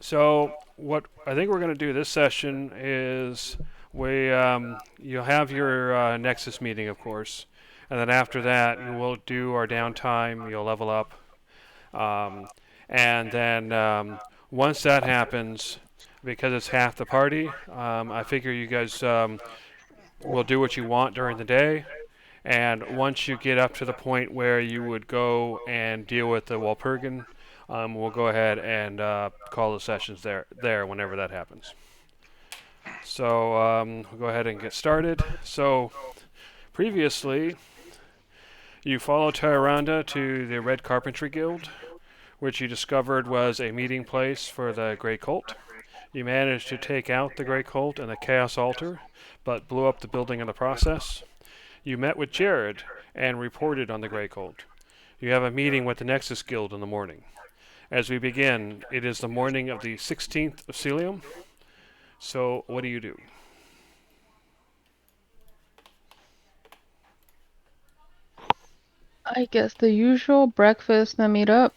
So what I think we're going to do this session is you'll have your Nexus meeting, of course, and then after that we'll do our downtime. You'll level up, um, and then once that happens, because it's half the party, I figure you guys will do what you want during the day. And once you get up to the point where you would go and deal with the Walpurgin, we'll go ahead and call the sessions there whenever that happens. So we'll go ahead and get started. So previously, you followed Tyrande to the Red Carpentry Guild, which you discovered was a meeting place for the Grey Cult. You managed to take out the Grey Cult and the Chaos Altar, but blew up the building in the process. You met with Jared and reported on the Grey Cult. You have a meeting with the Nexus Guild in the morning. As we begin, it is the morning of the 16th of Celium. So, what do you do? I guess the usual breakfast and meet up.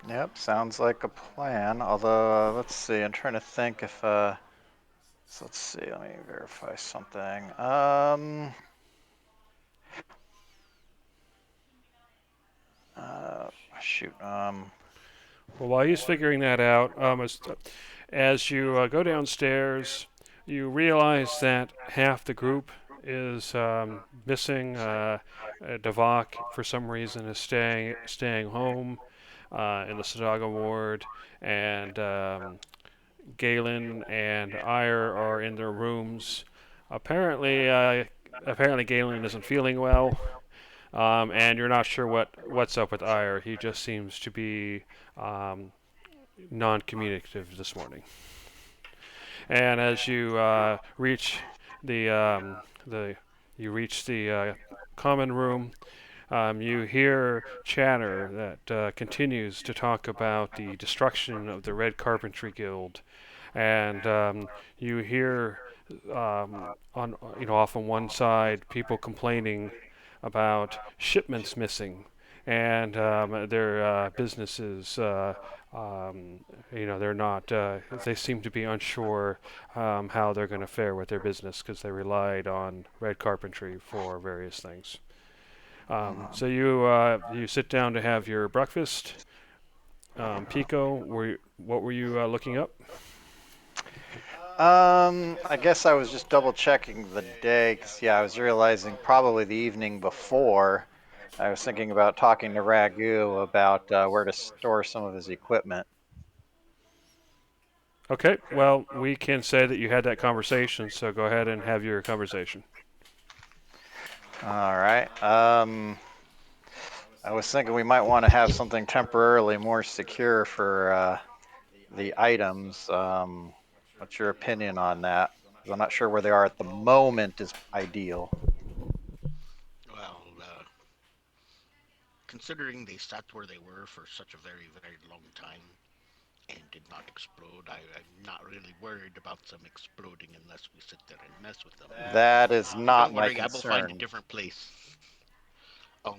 Yep, sounds like a plan. Although, let's see. I'm trying to think if so let's see. Let me verify something. Shoot. Well, while he's figuring that out, as you go downstairs, you realize that half the group is missing. Devok, for some reason, is staying home in the Sadaga ward, and Galen and Ire are in their rooms. Apparently, Galen isn't feeling well, and you're not sure what's up with Ire. He just seems to be um, non-communicative this morning. And as you reach the the you reach the common room, you hear chatter that continues to talk about the destruction of the Red Carpentry Guild, and you hear off on one side people complaining about shipments missing, and their businesses. They're not. They seem to be unsure how they're going to fare with their business because they relied on Red Carpentry for various things. So you sit down to have your breakfast. Pico, what were you looking up? I guess I was just double checking the day because yeah, I was realizing probably the evening before. I was thinking about talking to Ragu about where to store some of his equipment. Okay, well, we can say that you had that conversation, so go ahead and have your conversation. All right. I was thinking we might want to have something temporarily more secure for the items. What's your opinion on that? 'Cause I'm not sure where they are at the moment is ideal. Well, considering they sat where they were for such a very, very long time and did not explode, I'm not really worried about them exploding unless we sit there and mess with them. That is not Don't my worry, I will find a concern different place. Oh,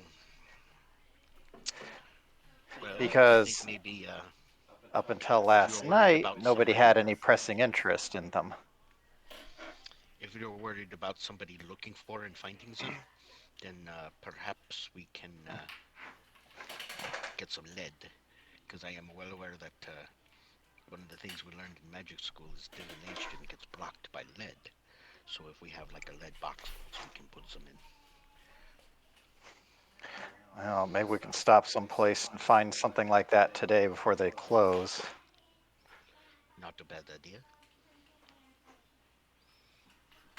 well, I think because maybe up until if you're last worried night, about nobody somebody, had any pressing interest in them. if you're worried about somebody looking for and finding them, then perhaps we can get some lead, because I am well aware that one of the things we learned in magic school is divination gets blocked by lead. So if we have like a lead box, we can put some in. Well, maybe we can stop someplace and find something like that today before they close. Not a bad idea.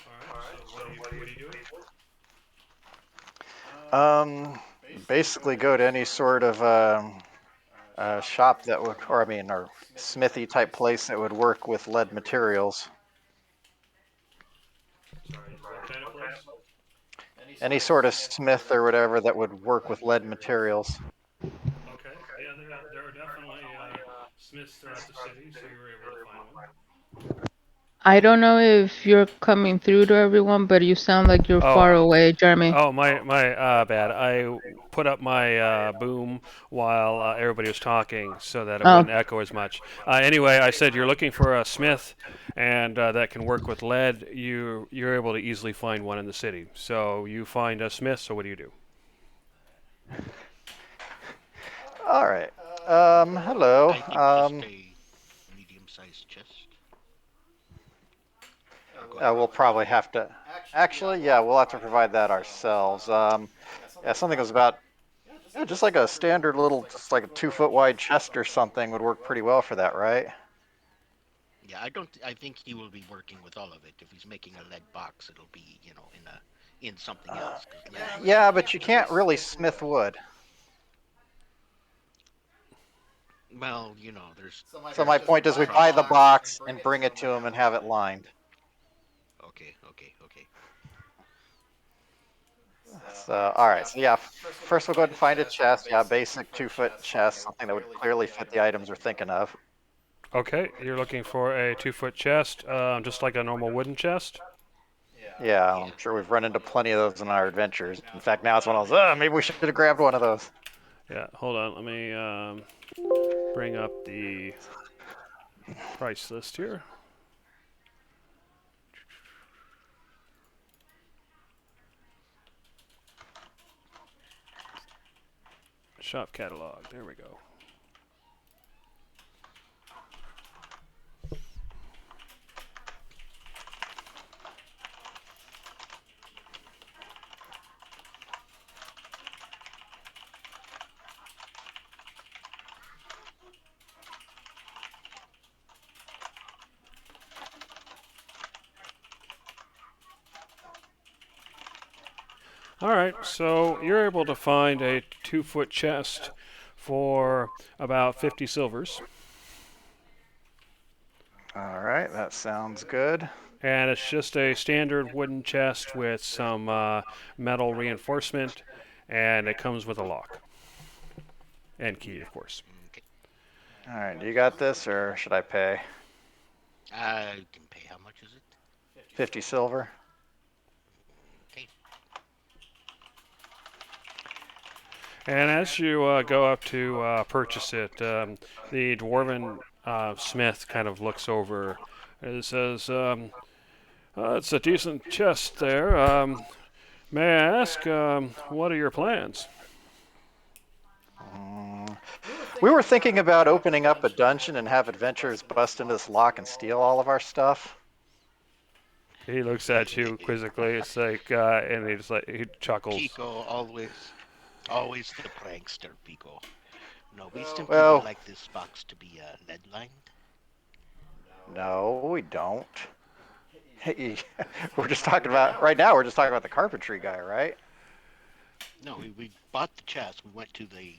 All right. So what are you doing? Um, Basically go to any sort of shop that would, or smithy type place that would work with lead materials. Sorry, what kind of place? Any sort of smith or whatever that would work with lead materials. Okay. Yeah, there are definitely smiths throughout the city, so you were able to find one. I don't know if you're coming through to everyone, but you sound like you're far Oh, away, Jeremy. oh, my bad. I put up my boom while everybody was talking so that it Oh, wouldn't echo as much. Anyway, I said you're looking for a smith, and that can work with lead. You're able to easily find one in the city. So you find a smith. So what do you do? All right. Hello. I think just a medium-sized chest. Go ahead. We'll probably have to. Actually, yeah, we'll have to provide that ourselves. Yeah, something was about. Yeah, just like a standard little, just like a 2 foot wide chest or something would work pretty well for that, right? Yeah, I think he will be working with all of it. If he's making a lead box, it'll be, in something else. 'Cause lead, Yeah, but you can't really smith wood. well, there's. So my point is, we buy the box and bring it to him and have it lined. Okay. So, all right. So yeah, first we'll go ahead and find a chest. Yeah, basic 2 foot chest, something that would clearly fit the items we're thinking of. Okay, you're looking for a 2-foot chest, just like a normal wooden chest. Yeah, I'm sure we've run into plenty of those in our adventures. In fact, now it's one of those. Maybe we should have grabbed one of those. Yeah, hold on. Let me bring up the price list here. Shop catalog. There we go. All right, so you're able to find a 2-foot chest for about 50 silvers, All right, that sounds good. and it's just a standard wooden chest with some metal reinforcement, and it comes with a lock and key, of course. Okay. All right, do you got this, or should I pay? I can pay. How much is it? 50 silver. Okay. And as you go up to purchase it, the dwarven smith kind of looks over and says, "It's a decent chest there. May I ask, what are your plans?" We were thinking about opening up a dungeon and have adventurers bust into this lock and steal all of our stuff. He looks at you quizzically. It's like, and he chuckles. Pico, always the prankster, Pico. No, we simply Well- would like this box to be lead lined. No, we don't. Hey, we're just talking about right now. We're just talking about the carpentry guy, right? No, we bought the chest. We went to the.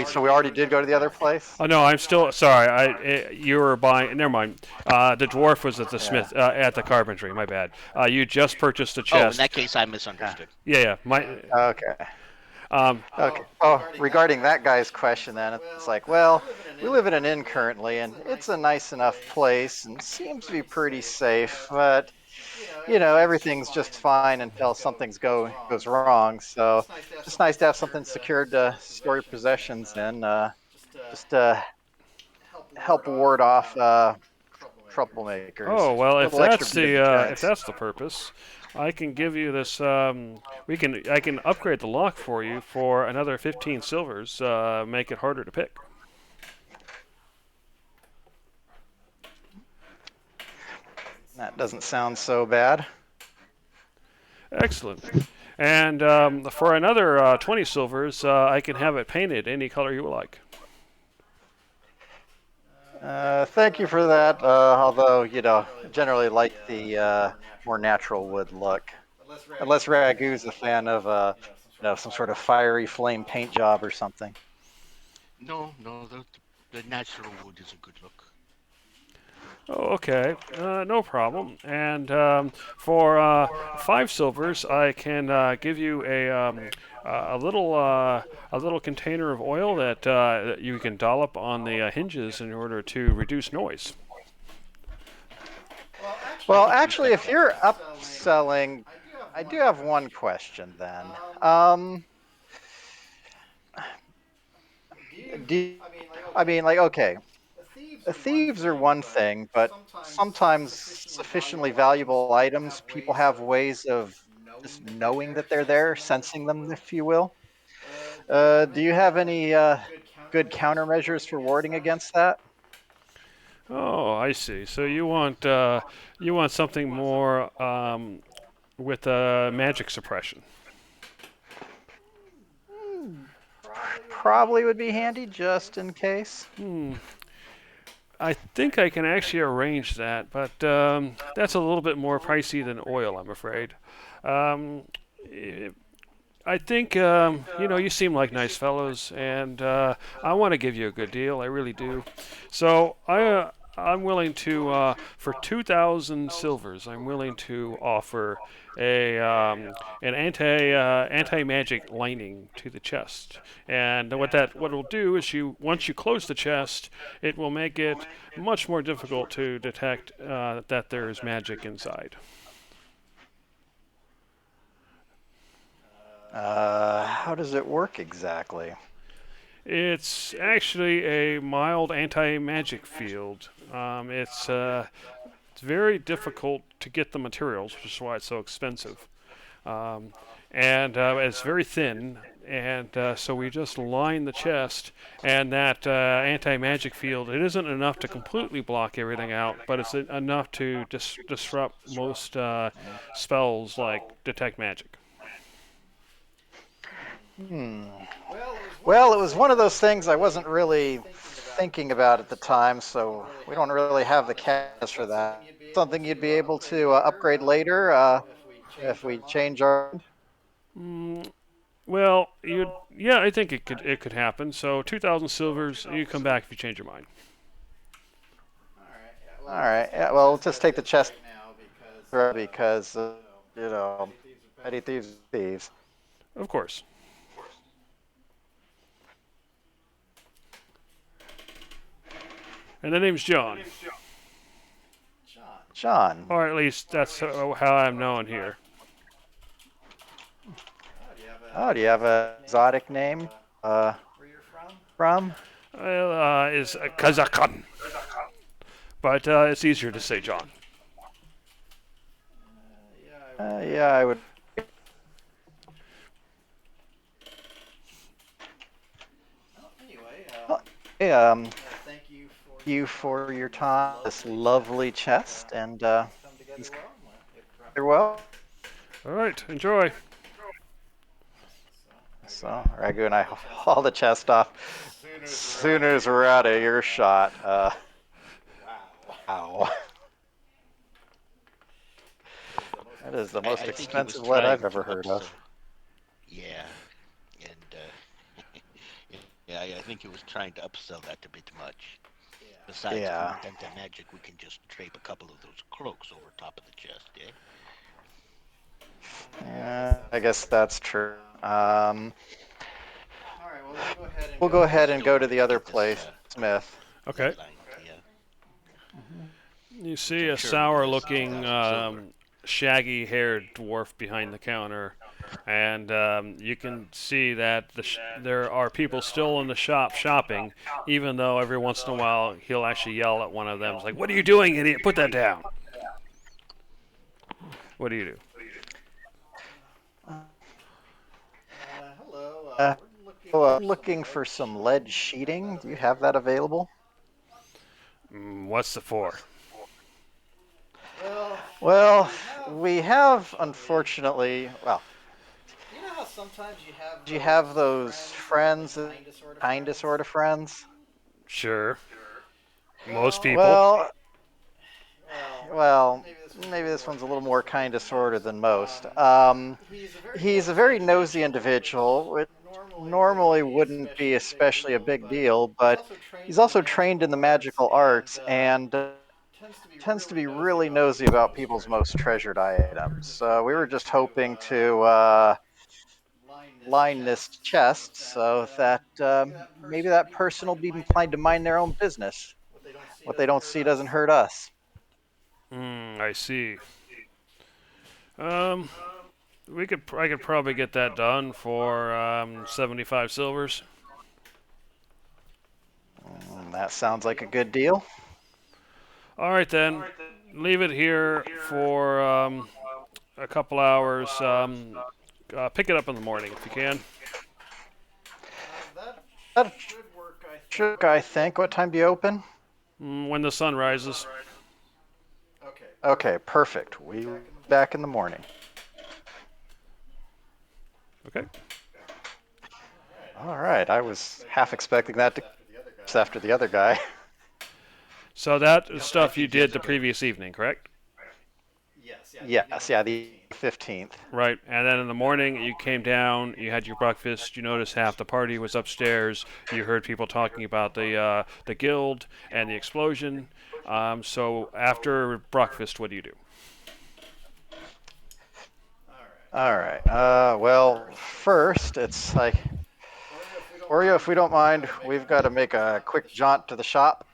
So we already did go to the other place. Oh no, I'm still sorry. You were buying. Never mind. The dwarf was at the smith at the carpentry. My bad. You just purchased a Oh, in chest. that case, I misunderstood. Yeah. My. Okay. Um, Okay. Oh, regarding that guy's question, then it's like, well, we live in an inn currently, and it's a nice enough place and seems to be pretty safe, but everything's just fine until something goes wrong. So, just nice to have something secured to store your possessions in, just to help ward off troublemakers. Oh well, if Couple extra that's beauty the checks. if that's the purpose, I can give you this. I can upgrade the lock for you for another 15 silvers. Make it harder to pick. That doesn't sound so bad. Excellent. And for another 20 silvers, I can have it painted any color you like. Thank you for that. Although, generally like the more natural wood look. Unless Ragu's a fan of, some sort of fiery flame paint job or something. No, the natural wood is a good look. Oh, okay. No problem. And for 5 silvers, I can give you a little container of oil that you can dollop on the hinges in order to reduce noise. Well, think we've actually, got if that you're covered. upselling, I do have one question then. Um, I mean, like, okay, thieves are one thing, but sometimes sufficiently valuable items, people have ways of just knowing that they're there, sensing them, if you will. Do you have any good countermeasures for warding against that? Oh, I see. So you want something more with magic suppression. Hmm, probably would be handy just in case. Hmm. I think I can actually arrange that, but that's a little bit more pricey than oil, I'm afraid. Um, eh, I think you seem like nice fellows, and I want to give you a good deal. I really do. So I'm willing to for 2,000 silvers. I'm willing to offer a an anti magic lining to the chest. And what it'll do is once you close the chest, it will make it much more difficult to detect that there is magic inside. How does it work exactly? It's actually a mild anti-magic field. It's very difficult to get the materials, which is why it's so expensive. Um, and it's very thin, and so we just line the chest, and that anti-magic field. It isn't enough to completely block everything out, but it's enough to disrupt most spells like detect magic. Hmm. Well, it was one of those things I wasn't really thinking about at the time, so we don't really have the cash for that. Something you'd be able to upgrade later if we change our. Mm, well, yeah, I think it could happen. So 2,000 silvers. You come back if you change your mind. All right. Yeah. Well, let's just take the chest because you know, petty thieves, are thieves. Of course. And the name's John. John. Or at least that's how I'm known here. Oh, do you have a exotic name? From? Well, is Kazakhstan, but it's easier to say John. Yeah, I would. Well, hey, you for your time, this lovely chest, and things very well. All right, enjoy. So Ragu and I haul the chest off as soon as we're out of earshot. Wow, that is the most I think he was expensive lead I've trying to ever heard upsell. of. Yeah, and yeah, I think he was trying to upsell that a bit much. Besides, if we Yeah, went anti-magic, we can just drape a couple of those cloaks over top of the chest, eh? yeah, I guess that's true. We'll go ahead and Still go to wanted the to other get this place, Smith. Okay. lead line, yeah. You Which see I'm a sure will get us sour-looking, 2,000 silver. shaggy-haired dwarf behind the counter, and you can see that there are people still in the shop shopping, even though every once in a while he'll actually yell at one of them, it's like, "What are you doing, idiot? Put that down." What do you do? Uh, looking for some lead sheeting. Do you have that available? What's the for? Well, we have, unfortunately, well, do you have those friends, kind of sort of friends? Sure. Most people. Well, well, maybe this one's a little more kind of sort of than most. He's a very nosy individual, which normally wouldn't be especially a big deal, but he's also trained in the magical arts and tends to be really nosy about people's most treasured items. We were just hoping to line this chest so that maybe that person will be inclined to mind their own business. What they don't see doesn't hurt us. I see. Um, I could probably get that done for 75 silvers. That sounds like a good deal. All right then, leave it here for a couple hours. Pick it up in the morning if you can. That should work, I think. What time do you open? When the sun rises. Okay, perfect. We will be back in the morning. Okay. All right, I was half expecting that to after the other guy. So that is stuff you did the previous evening, correct? Yes, yeah, the 15th. Right. And then in the morning, you came down, you had your breakfast, you noticed half the party was upstairs, you heard people talking about the guild and the explosion. So after breakfast, what do you do? All right. Well, first, it's like, Oreo, if we don't mind, we've got to make a quick jaunt to the shop,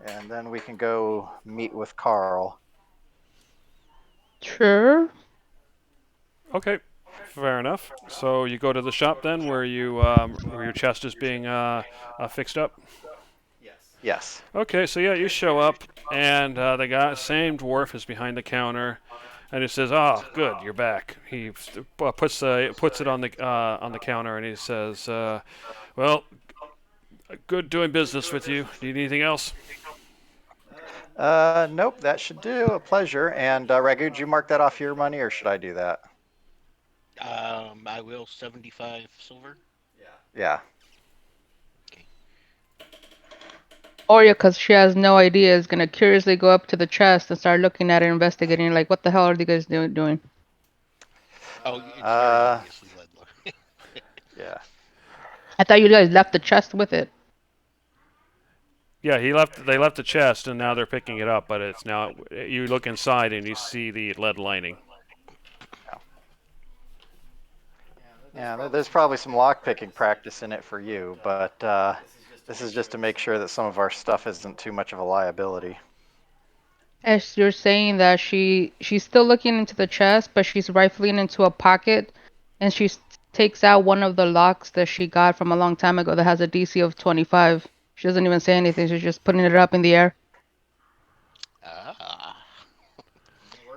and then we can go meet with Carl. Sure. Okay. Fair enough. So you go to the shop then, where where your chest is being fixed up. Yes. Okay, so yeah, you show up, and the guy, same dwarf, is behind the counter, and he says, "Oh, good, you're back." He puts it on the counter, and he says, "Well, good doing business with you. Need anything else?" Nope, that should do. A pleasure. And Ragu, did you mark that off your money, or should I do that? I will 75 silver. Yeah. Oreo, because she has no idea, is gonna curiously go up to the chest and start looking at it, investigating, like, what the hell are you guys doing? Oh, it's very Uh, obviously lead. Yeah. I thought you guys left the chest with it. Yeah, he left. They left the chest, and now they're picking it up. But it's now you look inside, and you see the lead lining. Yeah, there's probably some lockpicking practice in it for you, but this is just to make sure that some of our stuff isn't too much of a liability. As you're saying that she's still looking into the chest, but she's rifling into a pocket, and takes out one of the locks that she got from a long time ago that has a DC of 25. She doesn't even say anything. She's just putting it up in the air. Ah.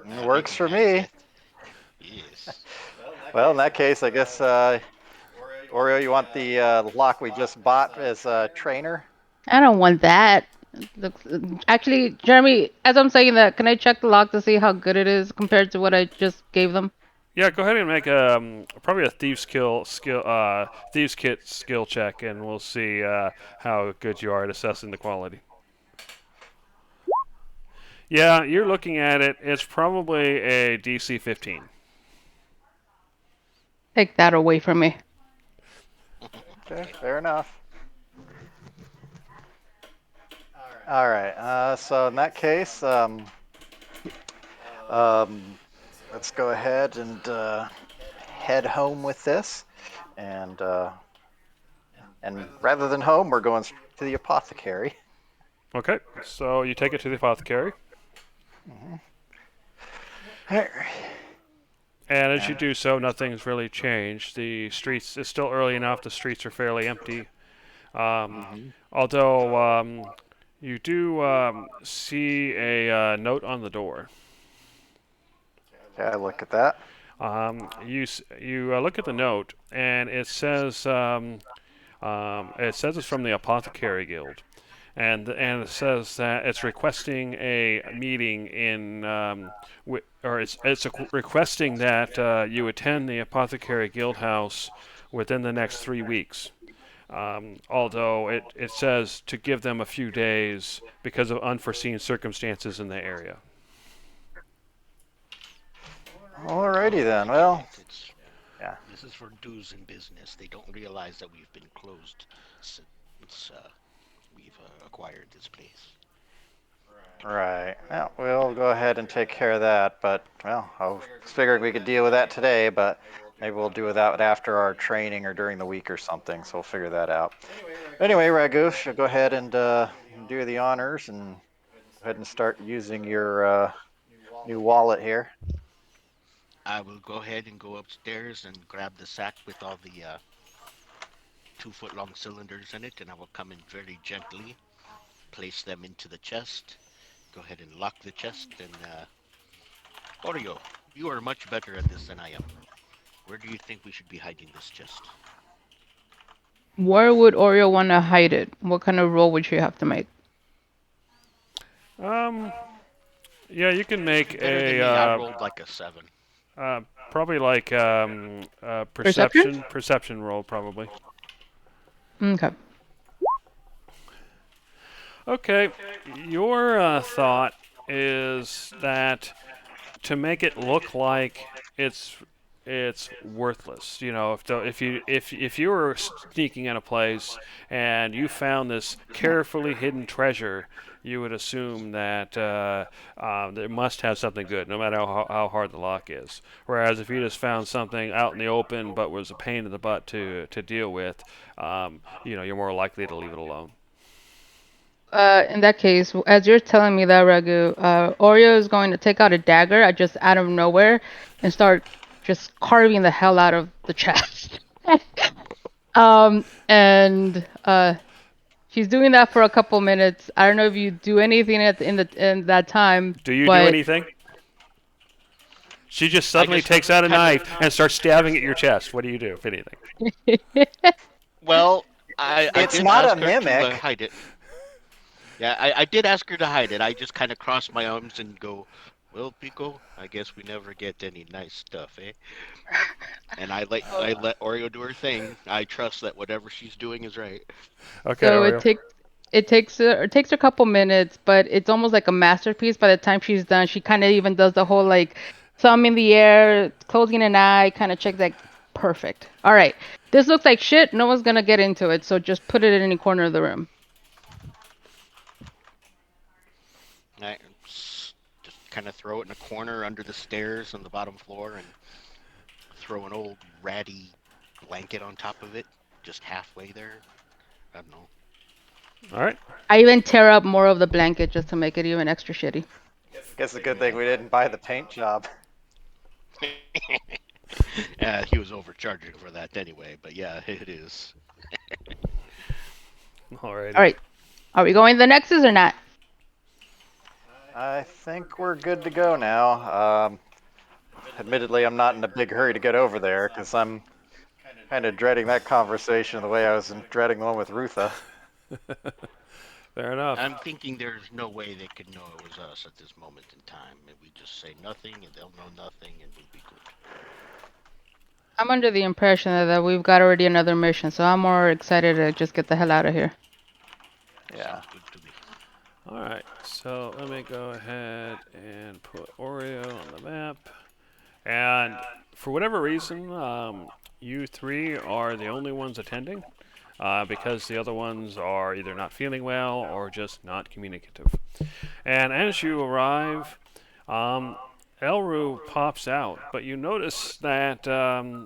It works for me. Yes. Well, in that case, I guess, Oreo, you want the lock we just bought as a trainer? I don't want that. Actually, Jeremy, as I'm saying that, can I check the lock to see how good it is compared to what I just gave them? Yeah, go ahead and make probably a thieves kit skill check, and we'll see how good you are at assessing the quality. Yeah, you're looking at it. It's probably a DC 15. Take that away from me. Okay, fair enough. All right. So in that case, let's go ahead and head home with this, and rather than home, we're going straight to the apothecary. Okay, so you take it to the apothecary, and as you do so, nothing's really changed. The streets, it's still early enough. The streets are fairly empty. Although you do see a note on the door. Okay, I look at that. You look at the note, and it says it's from the Apothecary Guild, and it says that it's requesting a meeting requesting that you attend the Apothecary Guild House within the next 3 weeks. Although it says to give them a few days because of unforeseen circumstances in the area. Alrighty then. Well, It's, yeah. This is for dues in business. They don't realize that we've been closed since we've acquired this place. Right. Well, we'll go ahead and take care of that. But, well, I was figuring we could deal with that today, but maybe we'll do that after our training or during the week or something. So we'll figure that out. Anyway, Ragush, go ahead and do the honors and ahead and start using your new wallet here. I will go ahead and go upstairs and grab the sack with all the 2-foot-long cylinders in it, and I will come in very gently, place them into the chest, go ahead and lock the chest, and Oreo, you are much better at this than I am. Where do you think we should be hiding this chest? Where would Oreo want to hide it? What kind of roll would she have to make? Yeah, you can make Better than me, I rolled like a 7. probably like Perception? perception roll probably. Okay. Okay, your thought is that to make it look like it's worthless. You know, if you were sneaking in a place and you found this carefully hidden treasure, you would assume that it must have something good, no matter how hard the lock is. Whereas if you just found something out in the open but was a pain in the butt to deal with, you're more likely to leave it alone. In that case, as you're telling me that, Ragu, Oreo is going to take out a dagger just out of nowhere and start just carving the hell out of the chest. And she's doing that for a couple minutes. I don't know if you do anything in that time. Do you do anything? She just suddenly takes out a knife and starts stabbing at your chest. What do you do, if anything? Well, I It's did not ask a her to, mimic. hide it. Yeah, I did ask her to hide it. I just kind of cross my arms and go, well, Pico, I guess we never get any nice stuff, eh? And I let Oreo do her thing. I trust that whatever she's doing is right. Okay, So Oreo. it takes her a couple minutes, but it's almost like a masterpiece. By the time she's done, she kind of even does the whole like thumb in the air, closing an eye, kind of checks like perfect. All right, this looks like shit. No one's gonna get into it, so just put it in any corner of the room. I just kind of throw it in a corner under the stairs on the bottom floor and throw an old ratty blanket on top of it, just halfway there. I don't know. All right. I even tear up more of the blanket just to make it even extra shitty. Guess the good thing we didn't buy the paint job. He was overcharging for that anyway, but yeah, it is. All right. All right, are we going to the Nexus or not? I think we're good to go now. Admittedly, I'm not in a big hurry to get over there because I'm kind of dreading that conversation the way I was dreading the one with Rutha. Fair enough. I'm thinking there's no way they could know it was us at this moment in time. And we just say nothing and they'll know nothing and we'll be good. I'm under the impression that we've got already another mission, so I'm more excited to just get the hell out of here. Yeah. Sounds good to me. All right. So let me go ahead and put Oreo on the map. And for whatever reason, you three are the only ones attending. Because the other ones are either not feeling well or just not communicative. And as you arrive, Elru pops out, but you notice that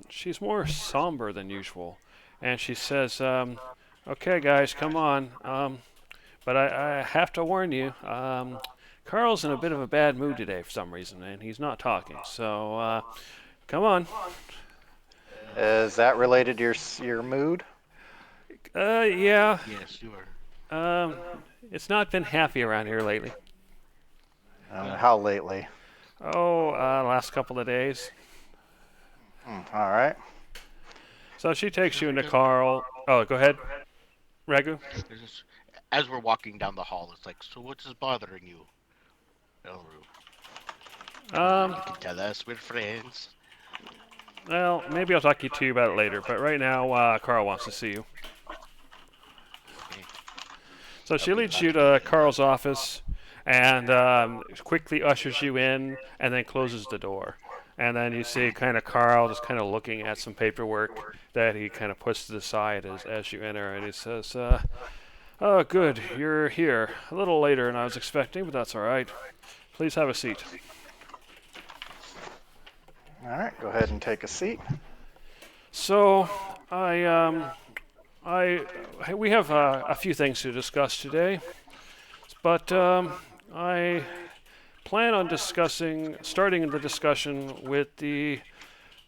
she's more somber than usual. And she says, okay guys, come on. But I have to warn you, Carl's in a bit of a bad mood today for some reason, and he's not talking. So, come on. Is that related to your mood? Yeah. Yes, you are. It's not been happy around here lately. How lately? Oh, last couple of days. All right. So she takes you into Carl. Oh, go ahead, Ragu. As we're walking down the hall, it's like, so what's bothering you, Elru? You can tell us we're friends. Well, maybe I'll talk to you about it later. But right now, Carl wants to see you. Okay. So she leads you to Carl's office and quickly ushers you in and then closes the door. And then you see kind of Carl just kind of looking at some paperwork that he kind of puts to the side as you enter. And he says, oh, good, you're here. A little later than I was expecting, but that's all right. Please have a seat. All right. Go ahead and take a seat. So, we have a few things to discuss today, but I plan on starting the discussion with the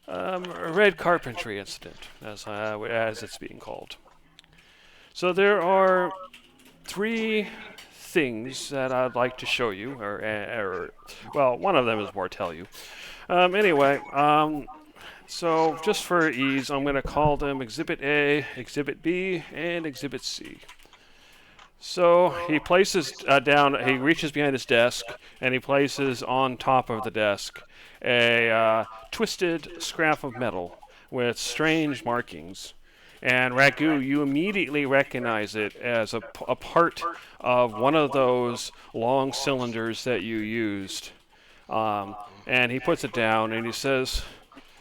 red carpentry incident, as it's being called. So there are three things that I'd like to show you, or well, one of them is more tell you. Anyway, so just for ease, I'm going to call them Exhibit A, Exhibit B, and Exhibit C. So he places he reaches behind his desk, and he places on top of the desk a twisted scrap of metal with strange markings. And Ragu, you immediately recognize it as a part of one of those long cylinders that you used. And he puts it down and he says,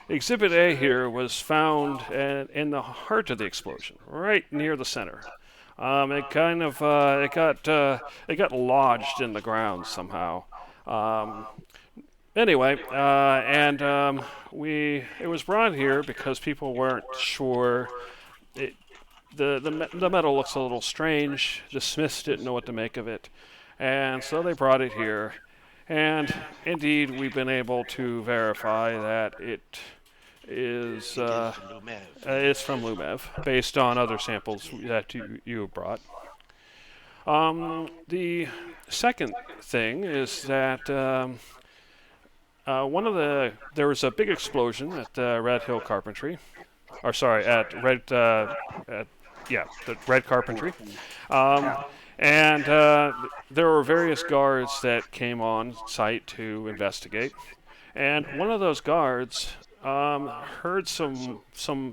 Exhibit A here was found in the heart of the explosion, right near the center. It got lodged in the ground somehow. Anyway, it was brought here because people weren't sure. The metal looks a little strange. The Smiths didn't know what to make of it, and so they brought it here. And indeed, we've been able to verify that it is it's from Lumev, based on other samples that you brought. The second thing is that there was a big explosion at Red Hill Carpentry, or sorry, the Red Carpentry, and there were various guards that came on site to investigate, and one of those guards heard some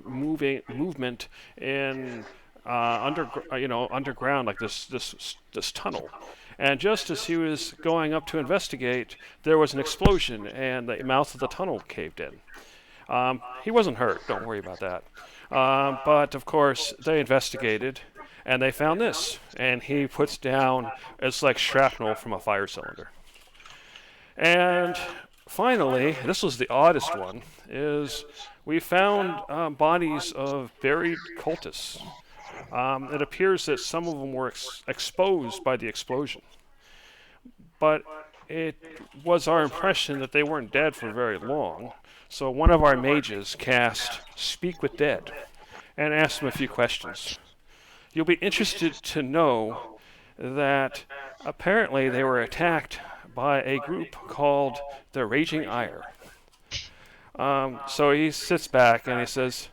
movement in underground, like this tunnel. And just as he was going up to investigate, there was an explosion, and the mouth of the tunnel caved in. He wasn't hurt. Don't worry about that. But of course, they investigated, and they found this. And he puts down it's like shrapnel from a fire cylinder. And finally, this was the oddest one, is we found bodies of buried cultists. It appears that some of them were exposed by the explosion. But it was our impression that they weren't dead for very long. So one of our mages cast Speak with Dead and asked them a few questions. You'll be interested to know that apparently they were attacked by a group called the Raging Ire. So he sits back and he says,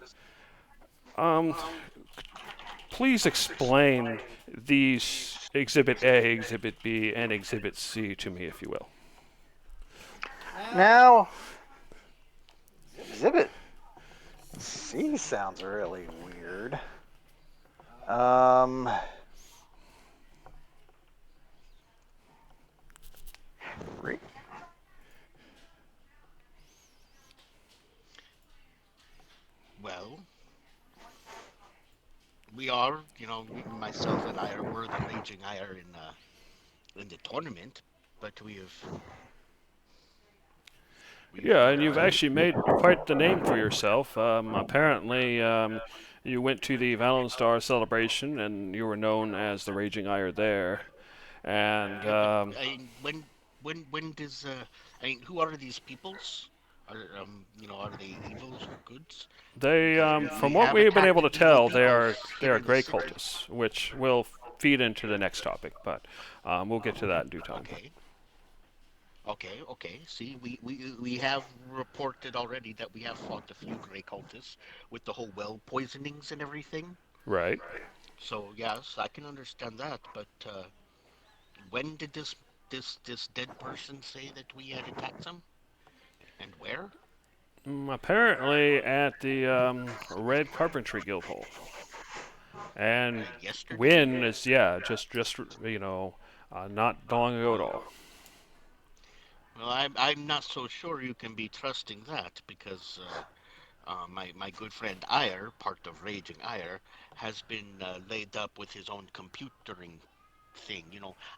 please explain these Exhibit A, Exhibit B, and Exhibit C to me, if you will. Now, Exhibit C sounds really weird. Well, we are, myself and I were the Raging Ire in the tournament, but Yeah, and you've actually made quite the name for yourself. Apparently, you went to the Valenstar celebration, and you were known as the Raging Ire there. And when does who are these peoples? Are they evils or goods? from what we've been able to tell, they are gray cultists, which will feed into the next topic. But we'll get to that in due time. Okay. See, we have reported already that we have fought a few gray cultists with the whole well poisonings and everything. Right. So yes, I can understand that. But when did this dead person say that we had attacked them? And where? Apparently at the Red Carpentry Guild Hall. And Yesterday? when is just not long ago at all. Well, I'm not so sure you can be trusting that because my good friend Ire, part of Raging Ire, has been laid up with his own computering thing.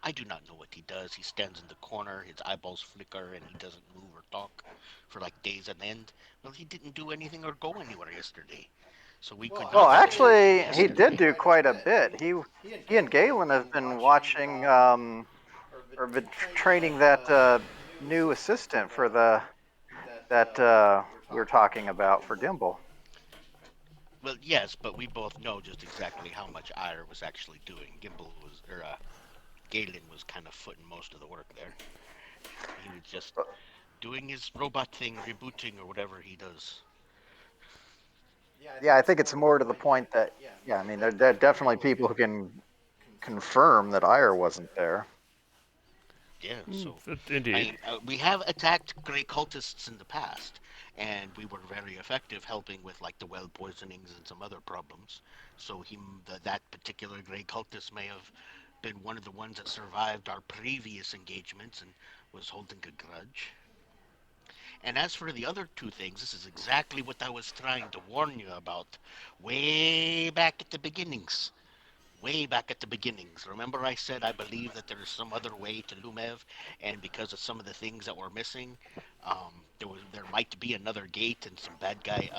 I do not know what he does. He stands in the corner, his eyeballs flicker, and he doesn't move or talk for like days on end. Well, he didn't do anything or go anywhere yesterday. So we could. Well, actually, he did do quite a bit. He and Galen have been watching or been training that new assistant for that we were talking about for Gimbal. Well, yes, but we both know just exactly how much Ire was actually doing. Galen was kind of footing most of the work there. He was just doing his robot thing, rebooting or whatever he does. Yeah, I think it's more to the point that, yeah, I mean, there are definitely people who can confirm that Ire wasn't there. Yeah, so Indeed. we have attacked gray cultists in the past, and we were very effective helping with like the well poisonings and some other problems. So that particular gray cultist may have been one of the ones that survived our previous engagements and was holding a grudge. And as for the other two things, this is exactly what I was trying to warn you about way back at the beginnings. Way back at the beginnings. Remember I said I believe that there is some other way to Lumev, and because of some of the things that were missing, there might be another gate, and some bad guy,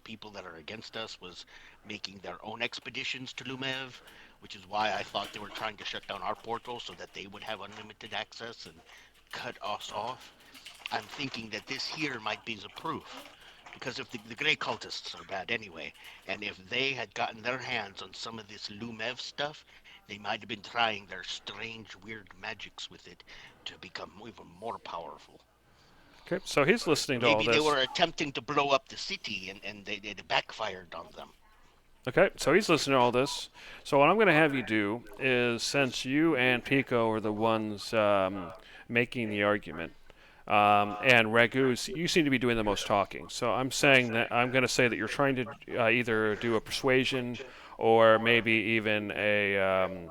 people that are against us was making their own expeditions to Lumev, which is why I thought they were trying to shut down our portal so that they would have unlimited access and cut us off. I'm thinking that this here might be the proof. Because if the Grey Cultists are bad anyway, and if they had gotten their hands on some of this Lumev stuff, they might have been trying their strange, weird magics with it to become even more powerful. Okay, so he's listening to all Maybe they this. were attempting to blow up the city, and it backfired on them. Okay, so he's listening to all this. So what I'm going to have you do is, since you and Pico are the ones making the argument, and Ragu, you seem to be doing the most talking. So I'm going to say that you're trying to either do a persuasion or maybe even a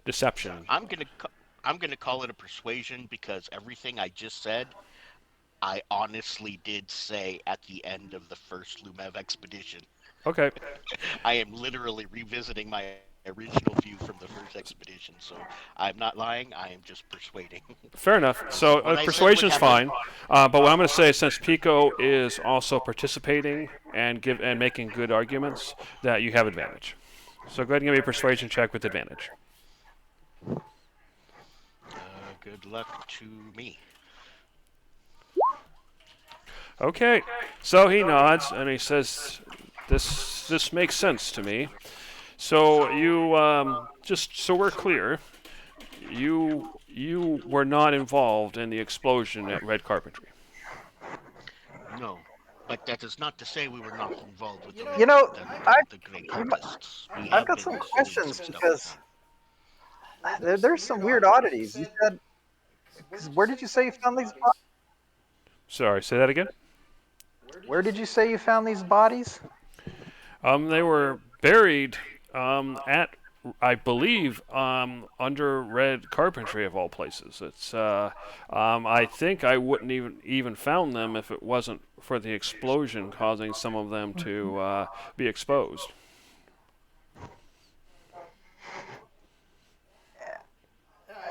deception. I'm gonna call it a persuasion because everything I just said, I honestly did say at the end of the first Lumev expedition. Okay. I am literally revisiting my original view from the first expedition, so I'm not lying. I am just persuading. Fair enough. So What I said would persuasion's happen. fine, but what I'm going to say is, since Pico is also participating and making good arguments, that you have advantage. So go ahead and give me a persuasion check with advantage. Good luck to me. Okay. So he nods and he says, "This makes sense to me." So you just so we're clear, you were not involved in the explosion at Red Carpentry. No, but that is not to say we were not involved with You know, the Great I've, Cultists. We I've have got been some doing questions some stuff with because them. there's some weird oddities. You said, 'cause where did you say you found these bodies? Sorry, say that again. Where did you say you found these bodies? They were buried at, I believe, under Red Carpentry of all places. I think I wouldn't even found them if it wasn't for the explosion causing some of them to be exposed.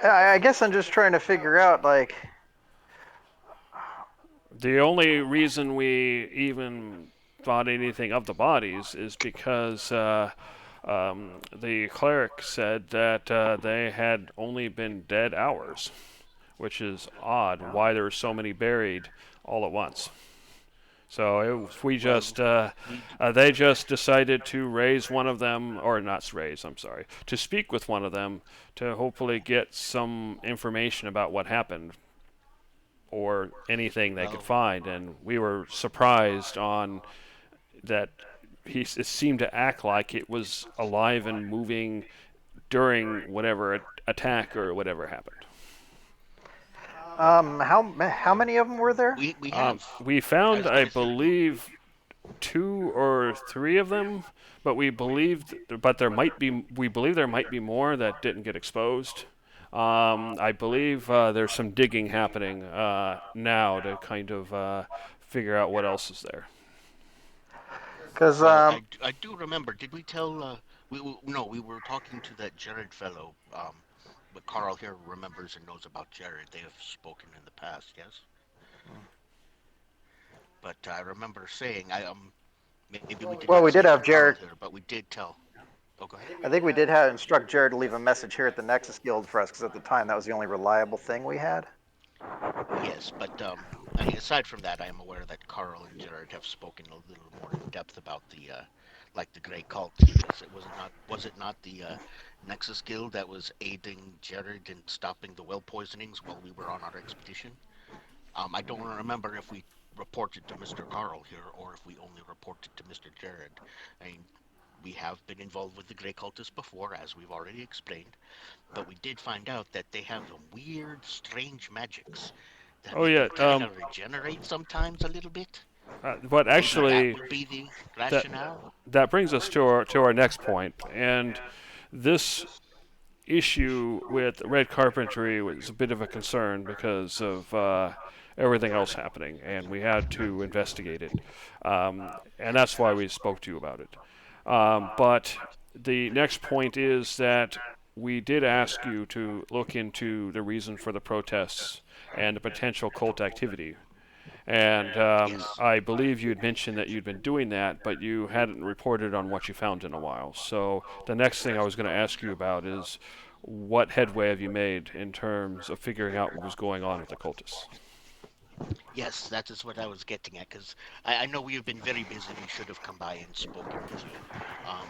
I guess I'm just trying to figure out, like, The only reason we even thought anything of the bodies is because the cleric said that they had only been dead hours, which is odd. Why there were so many buried all at once? So they just decided to raise one of them, or not raise, I'm sorry, to speak with one of them to hopefully get some information about what happened or anything they could find. And we were surprised on that it seemed to act like it was alive and moving during whatever attack or whatever happened. how many of them were there? We have. We found, I As believe, 2 or 3 of them, but we believe there might be more that didn't get exposed. I believe there's some digging happening now to kind of figure out what else is there. Because I do remember. Did we tell? No, we were talking to that Jared fellow. But Carl here remembers and knows about Jared. They have spoken in the past, yes. But I remember saying, maybe we did. Well, not we say did have to Carl Jared. here, but we did tell. Oh, go ahead. I think we did have instruct Jared to leave a message here at the Nexus Guild for us, because at the time that was the only reliable thing we had. Yes, but aside from that, I am aware that Carl and Jared have spoken a little more in depth about the like the Grey Cult, because it not the Nexus Guild that was aiding Jared in stopping the well poisonings while we were on our expedition? I don't remember if we reported to Mr. Carl here or if we only reported to Mr. Jared. I mean, we have been involved with the Grey Cultists before, as we've already explained, but we did find out that they have some weird, strange magics that Oh make yeah. them kind of regenerate sometimes a little bit. But Maybe that actually, would be the that rationale. that brings us to our next point, and this issue with red carpentry was a bit of a concern because of everything else happening, and we had to investigate it, and that's why we spoke to you about it. But the next point is that we did ask you to look into the reason for the protests and the potential cult activity. And Yes. I believe you had mentioned that you'd been doing that, but you hadn't reported on what you found in a while. So the next thing I was going to ask you about is what headway have you made in terms of figuring out what was going on with the cultists? Yes, that is what I was getting at, because I know you've been very busy. We should have come by and spoken with you.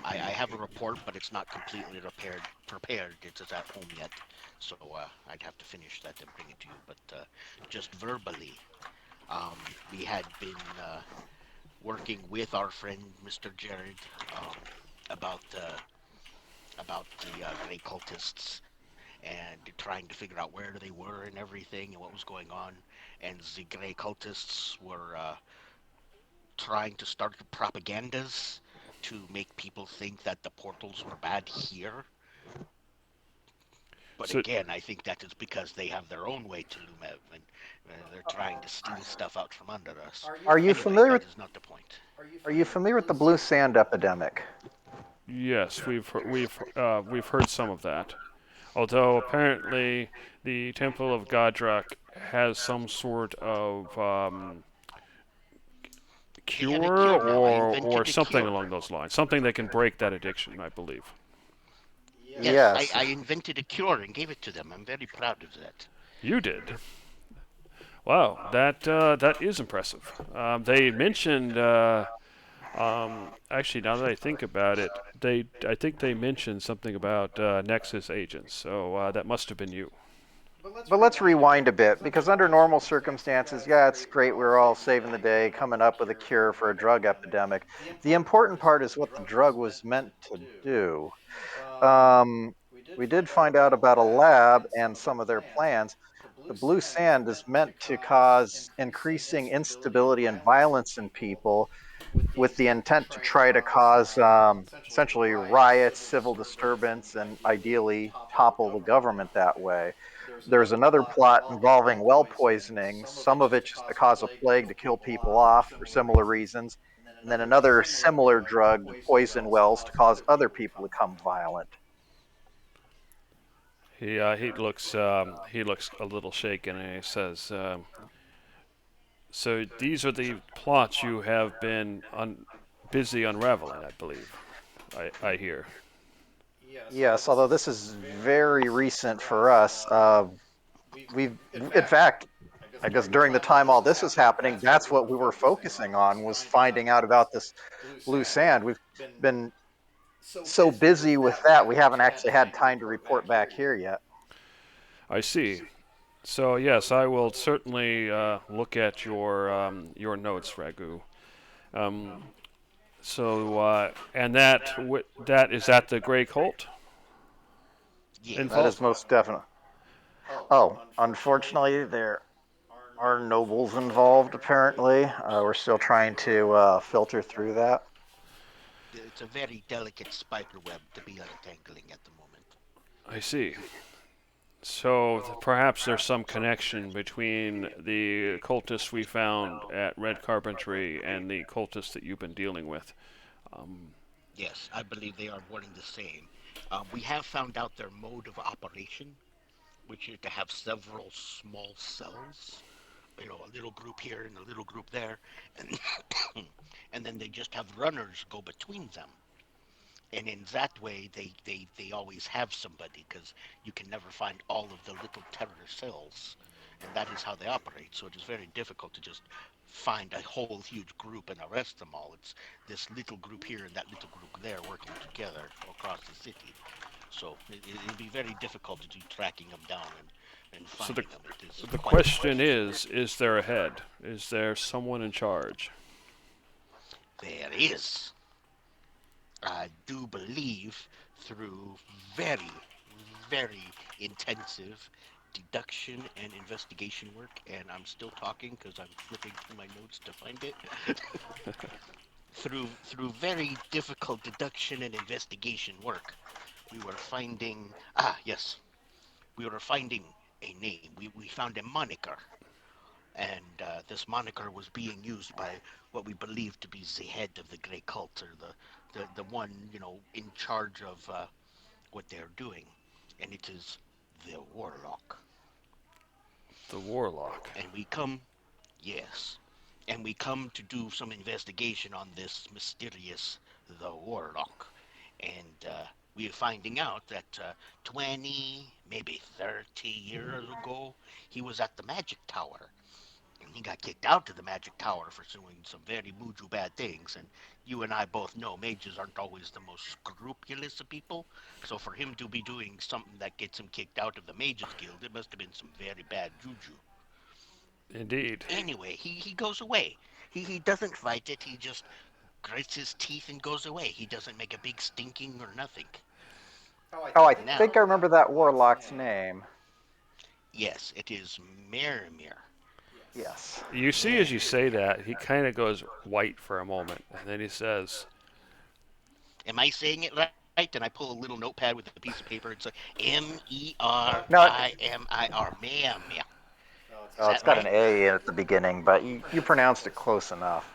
I have a report, but it's not completely prepared. It's at home yet, so I'd have to finish that and bring it to you. But just verbally, we had been working with our friend Mr. Jared um, about the Grey Cultists and trying to figure out where they were and everything and what was going on. And the Grey Cultists were trying to start propagandas to make people think that the portals were bad here. But So, again, I think that is because they have their own way to Lumev, and they're trying to steal stuff out from under us. Are you Anyway, familiar that with is not the point. Are you familiar with the blue sand epidemic? yes, we've heard some of that. Although apparently the Temple of Godrak has some sort of They have a cure cure now. I or invented a something cure. along those lines, something that can break that addiction, I believe. Yes, I, Yes. I invented a cure and gave it to them. I'm very proud of that. You did. Wow, that is impressive. They mentioned actually now that I think about it, I think they mentioned something about Nexus agents. So that must have been you. But let's rewind a bit, because under normal circumstances, yeah, it's great we're all saving the day, coming up with a cure for a drug epidemic. The important part is what the drug was meant to do. Um, we did find out about a lab and some of their plans. The blue sand is meant to cause increasing instability and violence in people, with the intent to try to cause essentially riots, civil disturbance, and ideally topple the government that way. There's another plot involving well poisoning, some of it just to cause a plague to kill people off for similar reasons, and then another similar drug to poison wells to cause other people to become violent. He looks a little shaken and he says, "So these are the plots you have been busy unraveling, I believe. I hear." Yes, although this is very recent for us. In fact, I guess during the time all this was happening, that's what we were focusing on, was finding out about this blue sand. We've been so busy with that, we haven't actually had time to report back here yet. I see. So yes, I will certainly look at your notes, Ragu. Um, and that is that the Grey Cult That Yes. is involved? most definite. Oh, unfortunately, there are nobles involved, apparently. We're still trying to filter through that. It's a very delicate spider web to be untangling at the moment. I see. So perhaps there's some connection between the cultists we found at Red Carpentry and the cultists that you've been dealing with. Um, Yes, I believe they are one and the same. We have found out their mode of operation, which is to have several small cells. You know, a little group here and a little group there, and and then they just have runners go between them. And in that way, they always have somebody because you can never find all of the little terror cells, and that is how they operate. So it is very difficult to just find a whole huge group and arrest them all. It's this little group here and that little group there working together across the city. So it'd be very difficult to do tracking them down and So the finding them. It is the quite question is there a head? Is there someone in charge? there is. I do believe through very, very intensive deduction and investigation work, and I'm still talking because I'm flipping through my notes to find it. through very difficult deduction and investigation work, we were finding yes, we were finding a name. We found a moniker, and this moniker was being used by what we believe to be the head of the Grey Cult, or the one in charge of what they're doing, and it is the Warlock. The Warlock. And we come, yes, and we come to do some investigation on this mysterious the Warlock, and we are finding out that 20, maybe 30 years ago, he was at the Magic Tower. And he got kicked out of the Magic Tower for doing some very muju bad things. And you and I both know mages aren't always the most scrupulous of people. So for him to be doing something that gets him kicked out of the Mages Guild, it must have been some very bad juju. Indeed. Anyway, he goes away. He doesn't fight it. He just grits his teeth and goes away. He doesn't make a big stinking or nothing. Oh, I Now- think I remember that warlock's name. Yes, it is Merimir. Yes. You see, as you say that, he kind of goes white for a moment, and then he says, Am I saying it right? And I pull a little notepad with a piece of paper. It's like Merimir. Merimir. Oh, it's got an A at the beginning, but you pronounced it close enough.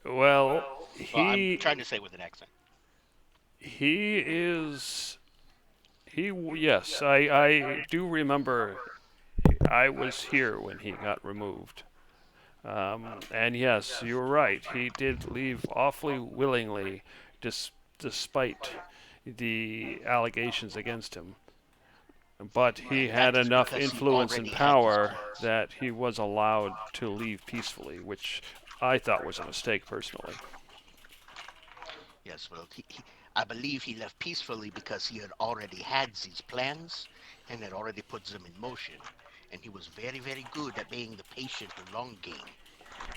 "Well, Well, he I'm trying to say it with an accent. he is yes, I do remember. I was here when he got removed, and yes, you're right. He did leave awfully willingly, despite the allegations against him. But he had That is enough because he influence and already had power his plans. that he was allowed to leave peacefully, which I thought was a mistake personally. Yes, well, I believe he left peacefully because he had already had these plans and had already put them in motion. And he was very, very good at being the patient and long game.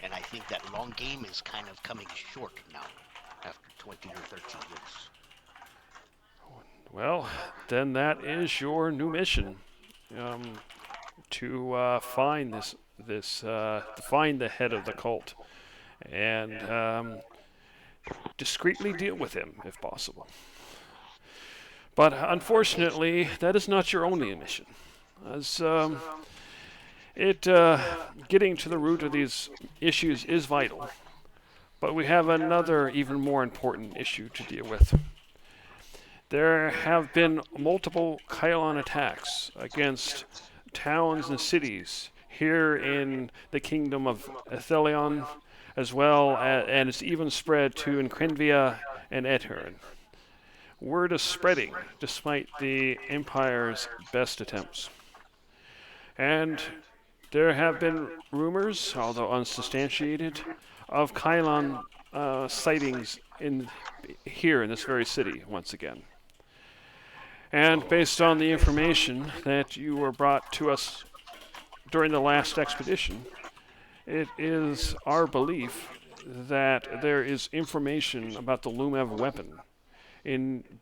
And I think that long game is kind of coming short now after 20 or 30 years. Well, then that is your new mission, to find find the head of the cult, and discreetly deal with him if possible. But unfortunately, that is not your only mission, as getting to the root of these issues is vital. But we have another, even more important issue to deal with. There have been multiple Kylon attacks against towns and cities here in the kingdom of Ethelion, as well and it's even spread to Encrenvia and Aetherin. Word is spreading, despite the Empire's best attempts. And there have been rumors, although unsubstantiated, of Kylon sightings here in this very city once again. And based on the information that you were brought to us during the last expedition, it is our belief that there is information about the Lumev weapon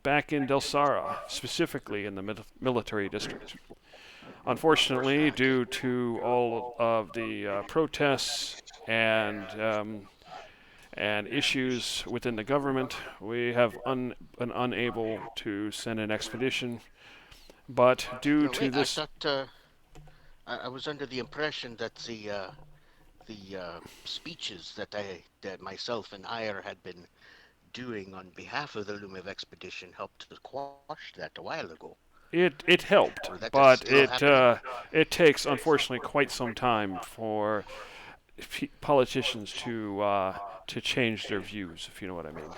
back in Delsara, specifically in the military district. Unfortunately, due to all of the protests and issues within the government, we have been unable to send an expedition. But due No, to wait, this, I thought I was under the impression that the speeches that myself and Ire had been doing on behalf of the Lumev expedition helped to quash that a while ago. it helped, Or that but is still happening. it takes unfortunately quite some time for politicians to change their views, if you know what I mean.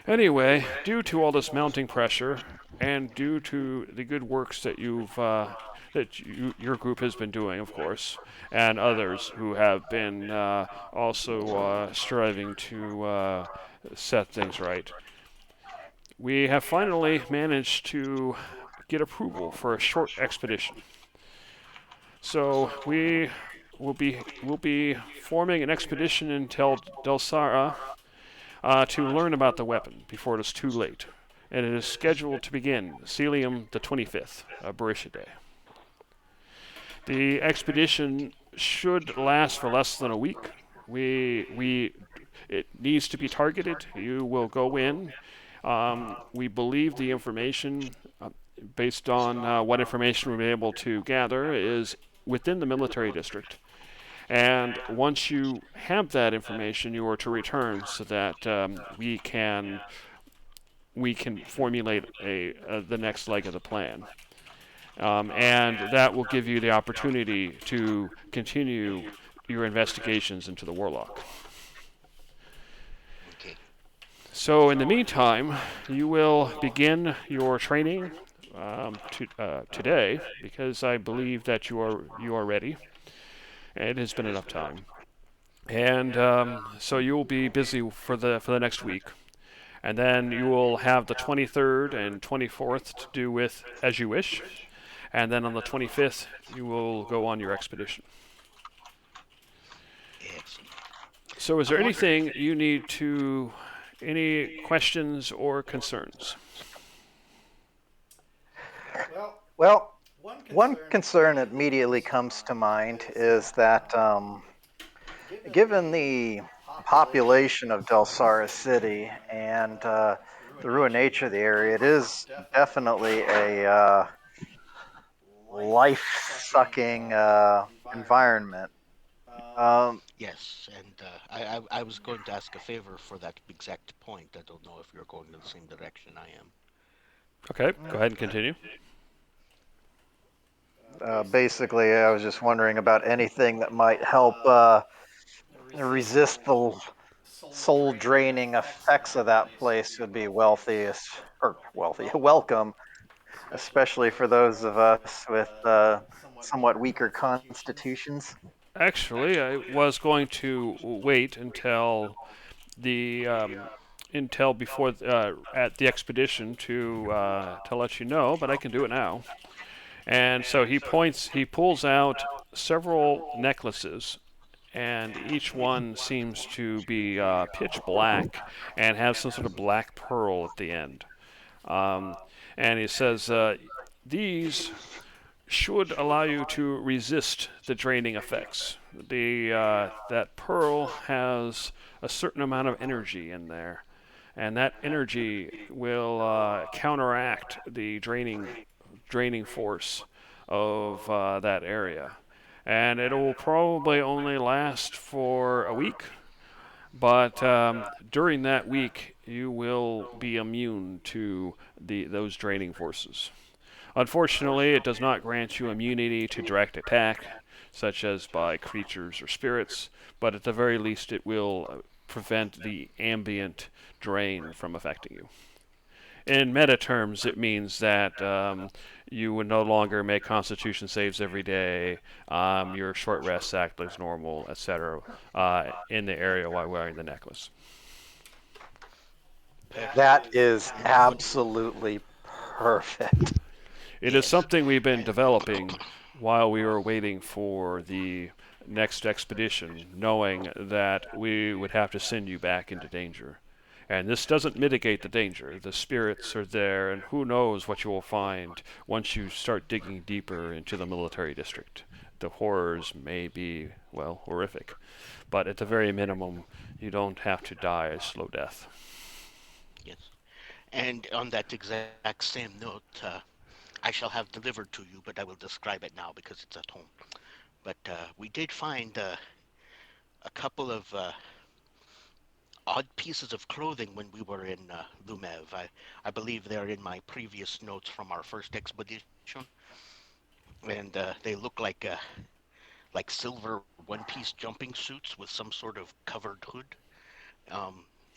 Anyway, due to all this mounting pressure, and due to the good works that your group has been doing, of course, and others who have been also striving to set things right, we have finally managed to get approval for a short expedition. So we'll be forming an expedition in Delsara to learn about the weapon before it is too late, and it is scheduled to begin Celium the 25th, Berisha Day. The expedition should last for less than a week. It needs to be targeted. You will go in. We believe the information, based on what information we've been able to gather, is within the military district. And once you have that information, you are to return so that we can formulate the next leg of the plan. And that will give you the opportunity to continue your investigations into the Warlock. Okay. So in the meantime, you will begin your training today, because I believe that you are ready. It has been enough time, and so you will be busy for the next week, and then you will have the 23rd and 24th to do with as you wish, and then on the 25th you will go on your expedition. Excellent. So is there anything you need to, any questions or concerns? Well, one concern that immediately comes to mind is that given the population of Delsara City and the ruined nature of the area, it is definitely a life-sucking environment. Yes, and I was going to ask a favor for that exact point. I don't know if you're going in the same direction I am. Okay, go ahead and continue. Basically, I was just wondering about anything that might help resist the soul-draining effects of that place would be welcome, especially for those of us with somewhat weaker constitutions. Actually, I was going to wait the until before at the expedition to let you know, but I can do it now. And so he pulls out several necklaces, and each one seems to be pitch black and have some sort of black pearl at the end. Um, and he says, these should allow you to resist the draining effects. That pearl has a certain amount of energy in there, and that energy will counteract the draining force of that area. And it will probably only last for a week, but during that week you will be immune to those draining forces. Unfortunately, it does not grant you immunity to direct attack, such as by creatures or spirits, but at the very least it will prevent the ambient drain from affecting you. In meta terms, it means that you would no longer make Constitution saves every day, your short rests act as normal, etc., in the area while wearing the necklace. That is absolutely perfect. It is something we've been developing while we were waiting for the next expedition, knowing that we would have to send you back into danger. And this doesn't mitigate the danger. The spirits are there, and who knows what you will find once you start digging deeper into the military district. The horrors may be, well, horrific. But at the very minimum, you don't have to die a slow death. Yes. And on that exact same note, I shall have delivered to you, but I will describe it now because it's at home. But we did find a couple of odd pieces of clothing when we were in Lumev. I believe they're in my previous notes from our first expedition, and they look like silver one-piece jumping suits with some sort of covered hood.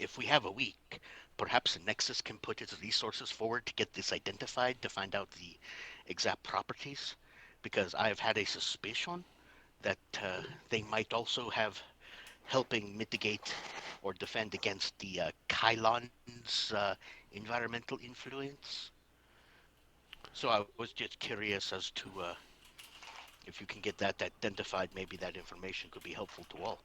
if we have a week, perhaps the Nexus can put its resources forward to get this identified to find out the exact properties, because I've had a suspicion that they might also have helping mitigate or defend against the Kylon's environmental influence. So I was just curious as to if you can get that identified, maybe that information could be helpful to all.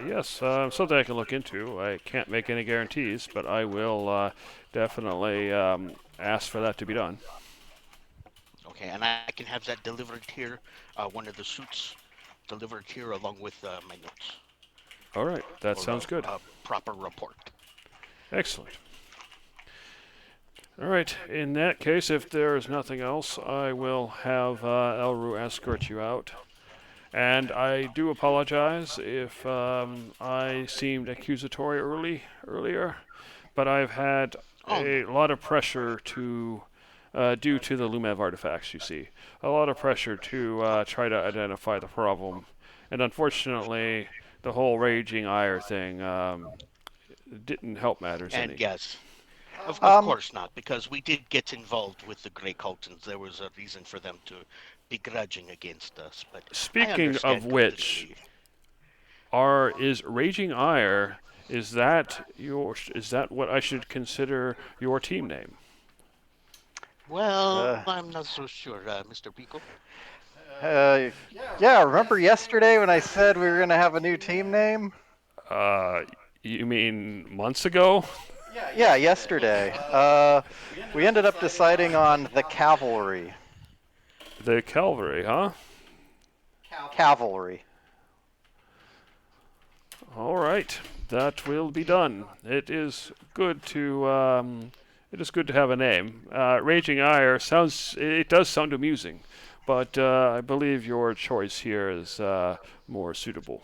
Yes, something I can look into. I can't make any guarantees, but I will definitely ask for that to be done. Okay, and I can have that delivered here, one of the suits delivered here along with my notes. All right, that or sounds good. A proper report. Excellent. All right, in that case, if there is nothing else, I will have Elru escort you out. And I do apologize if I seemed accusatory earlier, but I've had a lot of pressure to, due to the Lumev artifacts, you see, a lot of pressure to try to identify the problem. And unfortunately, the whole Raging Ire thing didn't help matters And any. yes, of Um, course not, because we did get involved with the Grey Cultans. There was a reason for them to be grudging against us, but I Speaking understand of which, completely. is Raging Ire, is that what I should consider your team name? Well, I'm not so sure, Mr. Pico. Yeah, remember yesterday when I said we were going to have a new team name? You mean months ago? Yeah, yesterday. We ended up deciding on the Cavalry. The Calvary, huh? Cavalry. All right, that will be done. It is good to have a name. Raging Ire does sound amusing, but I believe your choice here is more suitable.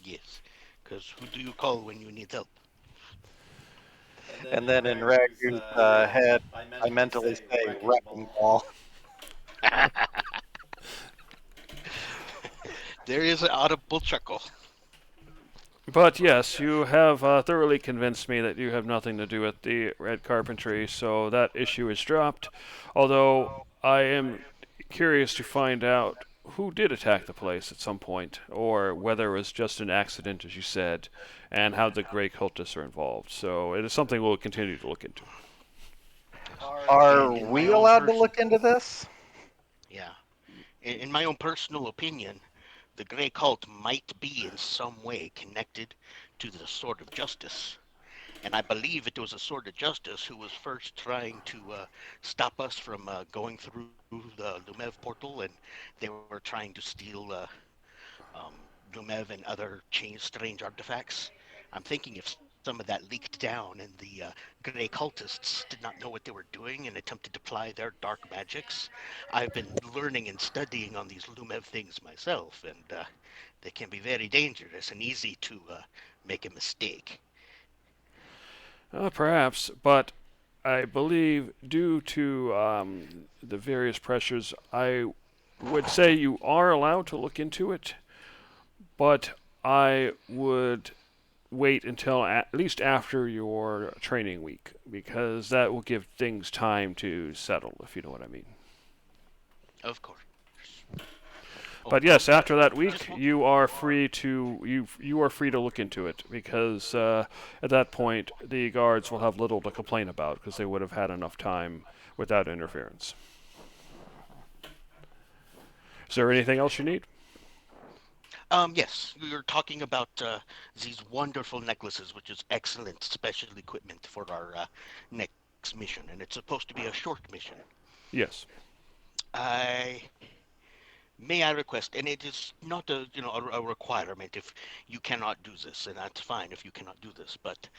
Yes, because who do you call when you need help? And then in Ragu's head, I mentally say wrecking ball. There is an audible chuckle. But yes, you have thoroughly convinced me that you have nothing to do with the Red Carpentry, so that issue is dropped. Although I am curious to find out who did attack the place at some point, or whether it was just an accident, as you said, and how the Grey Cultists are involved. So it is something we'll continue to look into. Are In my we own allowed to person- look into this? Yeah. In my own personal opinion, the Grey Cult might be in some way connected to the Sword of Justice. And I believe it was a Sword of Justice who was first trying to stop us from going through the Lumev portal, and they were trying to steal Lumev and other strange artifacts. I'm thinking if some of that leaked down and the Grey Cultists did not know what they were doing and attempted to apply their dark magics. I've been learning and studying on these Lumev things myself, and they can be very dangerous and easy to make a mistake. Perhaps, but I believe due to the various pressures, I would say you are allowed to look into it, but I would wait until at least after your training week, because that will give things time to settle, if you know what I mean. Of course. But yes, after that week, you are free to look into it, because at that point the guards will have little to complain about, because they would have had enough time without interference. Is there anything else you need? Yes, we were talking about these wonderful necklaces, which is excellent special equipment for our next mission, and it's supposed to be a short mission. Yes. May I request, and it is not a requirement if you cannot do this, and that's fine if you cannot do this, but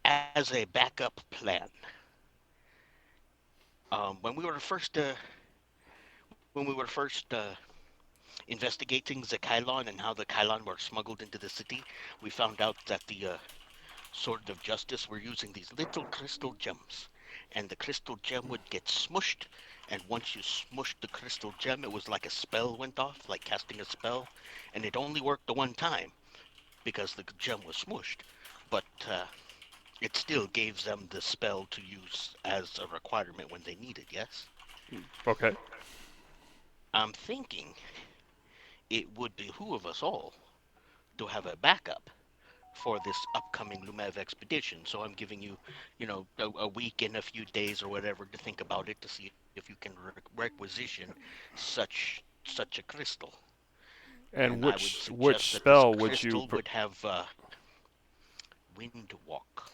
as a backup plan, when we were first investigating the Kylon and how the Kylon were smuggled into the city, we found out that the Sword of Justice were using these little crystal gems, and the crystal gem would get smushed, and once you smushed the crystal gem, it was like a spell went off, like casting a spell, and it only worked the one time. because the gem was smushed, but it still gave them the spell to use as a requirement when they need it, yes? Okay. I'm thinking it would behoove us all to have a backup for this upcoming Lumev expedition. So I'm giving you, a week and a few days or whatever to think about it to see if you can requisition such a crystal. And And I would which suggest that this spell would you? crystal would have wind walk.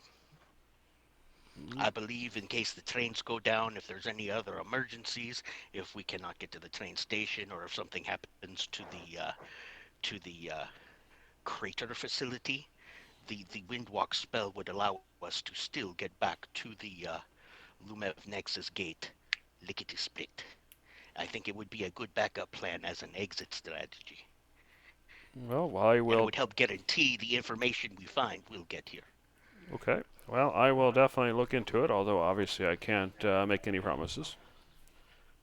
I believe in case the trains go down, if there's any other emergencies, if we cannot get to the train station, or if something happens to the crater facility, the windwalk spell would allow us to still get back to the Lumev Nexus gate, lickety split. I think it would be a good backup plan as an exit strategy. Well, I And it will. would help guarantee the information we find will get here. Okay. Well, I will definitely look into it. Although obviously I can't make any promises.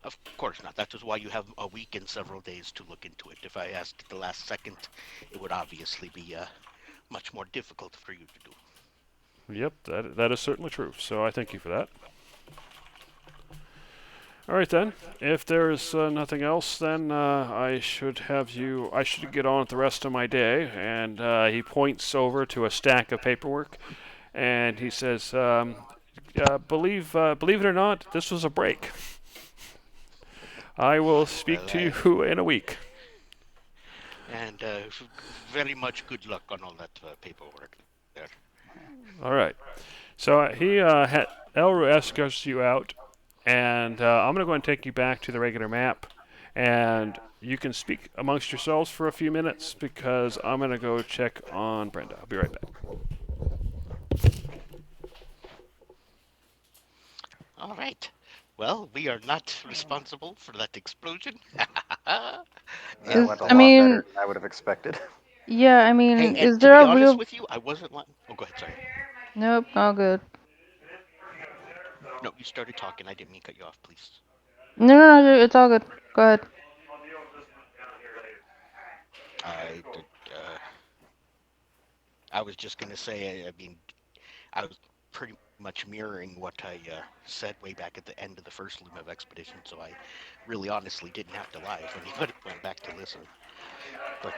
Of course not. That is why you have a week and several days to look into it. If I asked at the last second, it would obviously be much more difficult for you to do. Yep, that is certainly true. So I thank you for that. All right then. If there's nothing else, then I should get on with the rest of my day. And he points over to a stack of paperwork, and he says, "Believe it or not, this was a break. I will speak Well, to you in a week." And very much good luck on all that paperwork there. All right. So he Elru escorts you out, and I'm gonna go and take you back to the regular map, and you can speak amongst yourselves for a few minutes because I'm gonna go check on Brenda. I'll be right back. All right. Well, we are not responsible for that explosion. That Is- went a I lot mean- better than I would have expected. Yeah, I Hey, mean, and is to there be a honest real? with you, I wasn't lying. Oh, go ahead. Sorry. Nope, all good. No, you started talking. I didn't mean to cut you off. Please. No, it's all good. Go ahead. I was just gonna say. I mean, I was pretty much mirroring what I said way back at the end of the first Lumev expedition, so I really honestly didn't have to lie if anybody went back to listen. But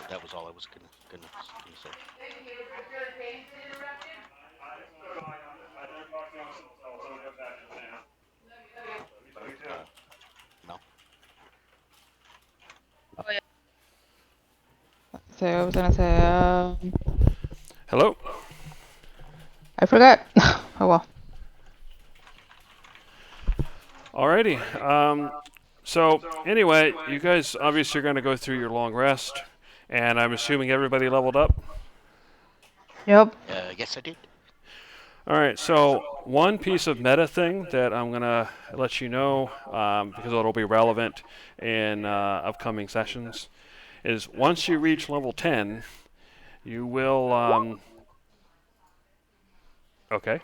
that was all I was gonna say. No. So I was gonna say, Hello. I forgot. Oh well. Alrighty. So anyway, you guys obviously are gonna go through your long rest, and I'm assuming everybody leveled up. Yep. Yes, I did. All right, so one piece of meta thing that I'm going to let you know, because it'll be relevant in upcoming sessions, is once you reach level 10, you will... okay.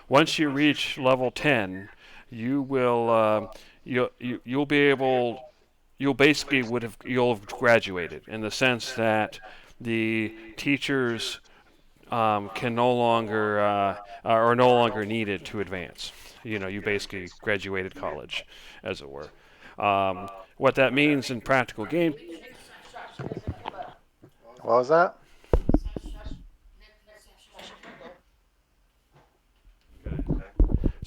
Once you reach level 10, you will... you'll be able... You'll have graduated in the sense that the teachers... can no longer are no longer needed to advance. You basically graduated college, as it were. What that means in practical game. What was that?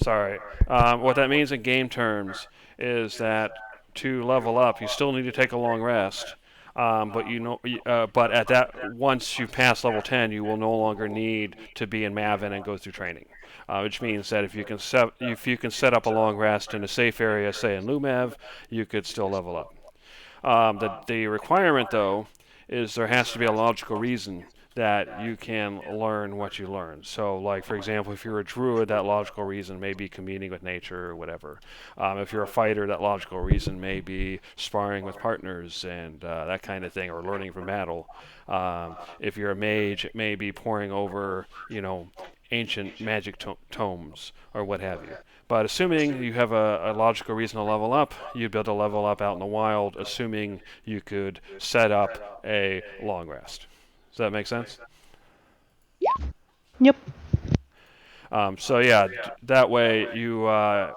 Sorry. What that means in game terms is that to level up, you still need to take a long rest. But at that, once you pass level 10, you will no longer need to be in Maven and go through training, which means that if you can set up a long rest in a safe area, say in Lumev, you could still level up. The requirement, though, is there has to be a logical reason that you can learn what you learn. So, like, for example, if you're a druid, that logical reason may be communing with nature or whatever. If you're a fighter, that logical reason may be sparring with partners and that kind of thing, or learning from battle. If you're a mage, it may be poring over, ancient magic tomes or what have you. But assuming you have a logical reason to level up, you'd be able to level up out in the wild, assuming you could set up a long rest. Does that make sense? Yep. So yeah, that way you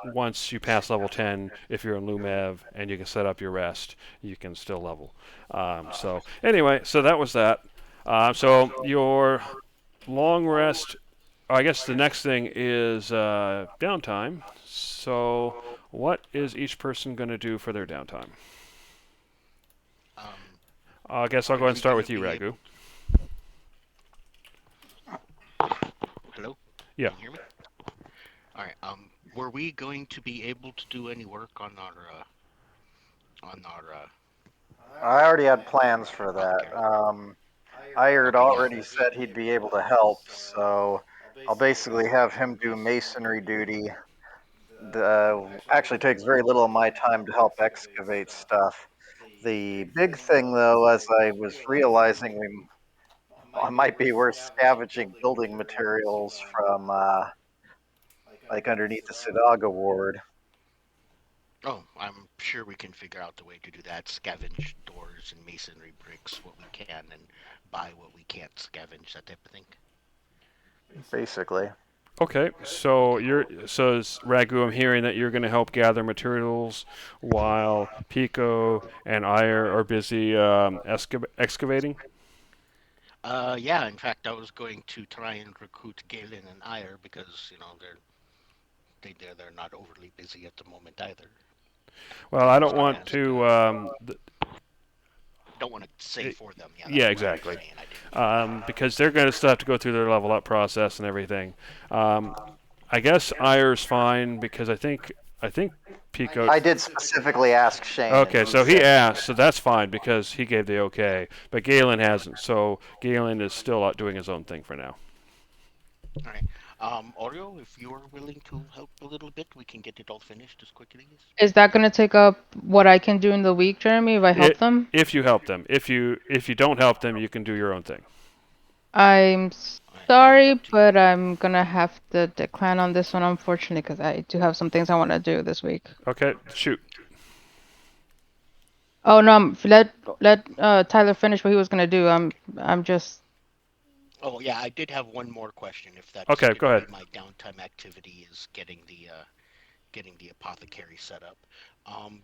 once you pass level 10, if you're in Lumev and you can set up your rest, you can still level. So anyway, so that was that. So your long rest. I guess the next thing is downtime. So what is each person going to do for their downtime? Um, I guess I'll are go ahead and we start gonna with you, be Ragu. Hello? Yeah. Can you hear me? All right. Were we going to be able to do any work on our I already had plans for that. apothecary? Ired Okay, yeah. already said he'd be able to help, so I'll basically have him do masonry duty. Actually takes very little of my time to help excavate stuff. The big thing, though, as I was realizing, I might be worth scavenging building materials from, like underneath the Sudaga ward. Oh, I'm sure we can figure out the way to do that. Scavenge doors and masonry bricks what we can and buy what we can't scavenge, that type of thing. Basically. Okay, so Ragu, I'm hearing that you're going to help gather materials while Pico and Ire are busy excavating. Yeah, in fact, I was going to try and recruit Galen and Ire because, they're not overly busy at the moment either. Well, I don't So want ask, to. don't want to say for them. Yeah, Yeah, that's why I was exactly. saying I didn't. Because they're going to still have to go through their level up process and everything. Um, I guess Ire's fine because I think Pico. I did specifically ask Shane, and Okay, he so he said asked, so that's fine because he gave the okay, but Galen hasn't. So Galen is still out doing his own thing for now. All right. Oreo, if you're willing to help a little bit, we can get it all finished as quickly as. Is that gonna take up what I can do in the week, Jeremy, if I help them? If you help them, if you don't help them, you can do your own thing. I'm All right, that is sorry, up to you. but I'm gonna have to decline on this one, unfortunately, because I do have some things I want to do this week. Okay, shoot. Oh no, let Tyler finish what he was gonna do. I'm just Oh yeah, I did have one more question. If that's Okay, going go to ahead. be my downtime activity, is getting the apothecary set up.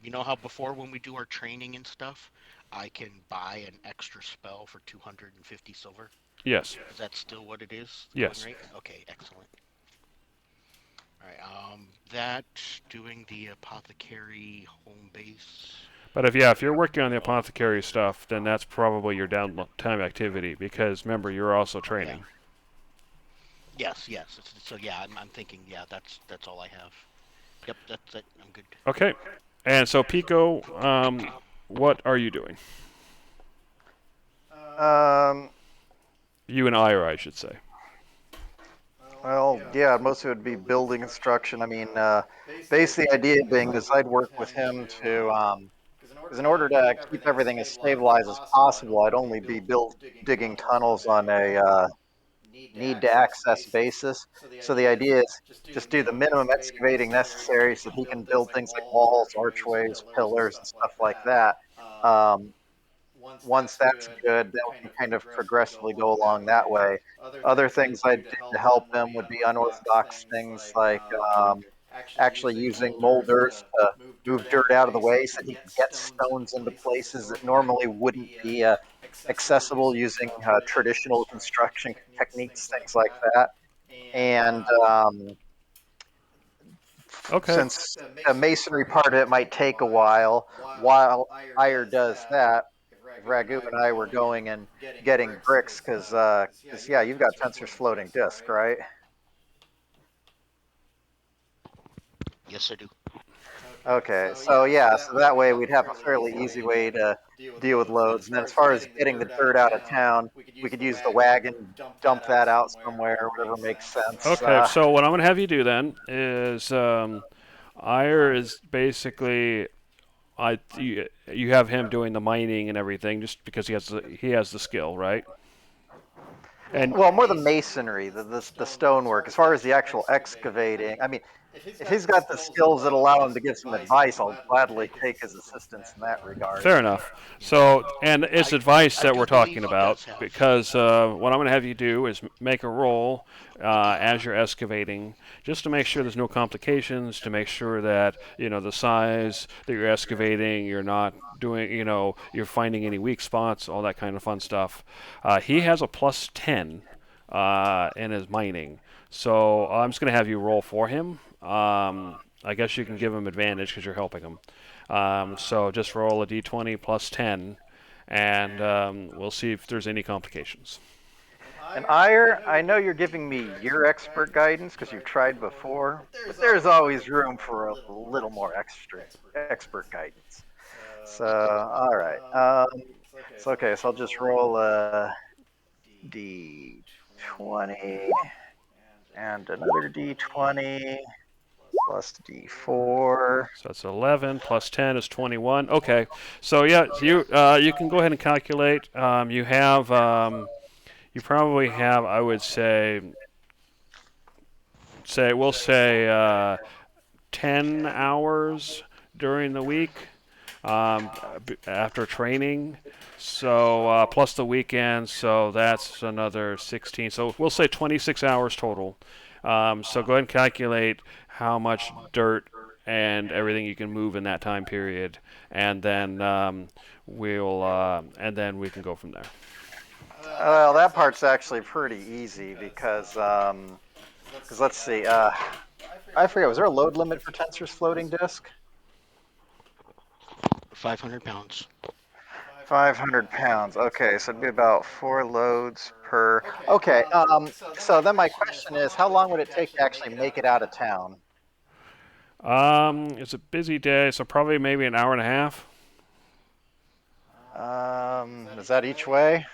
You know how before when we do our training and stuff, I can buy an extra spell for 250 silver. Yes. Is that still what it is going Yes. right? Okay, excellent. All right. That doing the apothecary home base. But if you're working on the apothecary stuff, then that's probably your downtime activity because remember you're also Yeah. training. Yes. Yes. So yeah, I'm thinking. Yeah, that's all I have. Yep. That's it. I'm good. Okay. And so Pico, what are you doing? um, You and Ira, I should say. well, yeah, most of it would be building instruction. I mean, basically, the idea being is I'd work with him to, because in order to keep everything as stabilized as possible, I'd only be digging tunnels on a need to access basis. So the idea is just do the minimum excavating necessary so that he can build things like walls, archways, pillars, and stuff like that. Um, Once that's good, then we can kind of progressively go along that way. Other things I'd do to help him would be unorthodox things like actually using molders to move dirt out of the way so he can get stones into places that normally wouldn't be accessible using traditional construction techniques, things like that. And Okay. since the masonry part of it might take a while Ire does that, Ragu and I were going and getting bricks because yeah, you've got Fencer's floating disc, right? Yes, I do. Okay, so yeah, so that way we'd have a fairly easy way to deal with loads. And then as far as getting the dirt out of town, we could use the wagon, dump that out somewhere, whatever makes sense. Okay. So what I'm gonna have you do then is Ira is basically you have him doing the mining and everything just because he has the skill, right? And Well, more the masonry, the stonework. As far as the actual excavating, I mean, if he's got the skills that allow him to give some advice, I'll gladly take his assistance in that regard. Fair enough. So, and it's advice I that do we're believe talking he about does have- because what I'm going to have you do is make a roll as you're excavating, just to make sure there's no complications, to make sure that the size that you're excavating, you're not doing, you're finding any weak spots, all that kind of fun stuff. He has a plus 10 in his mining, so I'm just going to have you roll for him. I guess you can give him advantage because you're helping him. So just roll a d20 plus 10, and we'll see if there's any complications. And Ire, I know you're giving me your expert guidance because you've tried before, but there's always room for a little more expert guidance. So, all right. Okay, so I'll just roll a d20 and another d20 plus d4. So that's 11 plus 10 is 21. Okay, so yeah, you can go ahead and calculate. You probably have, I would we'll say 10 hours during the week after training. So plus the weekend, so that's another 16. So we'll say 26 hours total. So go ahead and calculate how much dirt and everything you can move in that time period, and then and then we can go from there. Well, that part's actually pretty easy because let's see. I forget. Was there a load limit for Tensor's floating disk? 500 pounds. 500 pounds. Okay, so it'd be about 4 loads per. Okay. So then my question is, how long would it take to actually make it out of town? It's a busy day, so probably maybe an hour and a half. Is that each way?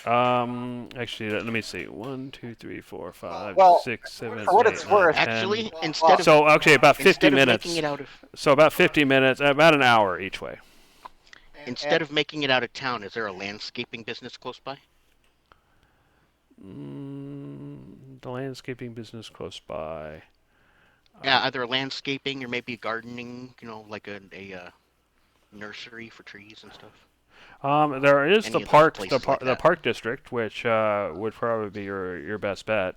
Actually, let me see. 1, 2, 3, 4, 5, Well, 6, 7, for what 8, it's 9, worth- 10. Actually, instead of So okay, about 50 instead of minutes. making it out of So about 50 minutes, about an hour each way. instead of making it out of town, is there a landscaping business close by? The landscaping business close by. Yeah, either landscaping or maybe gardening. Like a nursery for trees and stuff. There is Any the of those park, places like the that. park district, which would probably be your best bet,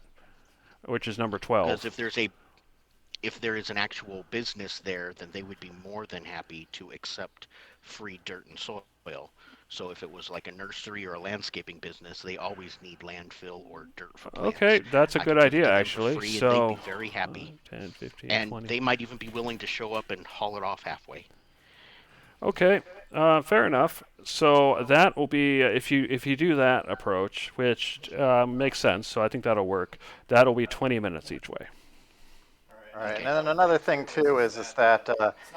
which is number 12. Because if there is an actual business there, then they would be more than happy to accept free dirt and soil. So if it was like a nursery or a landscaping business, they always need landfill or dirt for plants. Okay, that's a I good could give it idea to them for actually. free, and So they'd be very happy, 10, 15, and 20. they might even be willing to show up and haul it off halfway. Okay, fair enough. So that will be if you do that approach, which makes sense. So I think that'll work. That'll be 20 minutes each way. All right. Okay. And then another thing too is that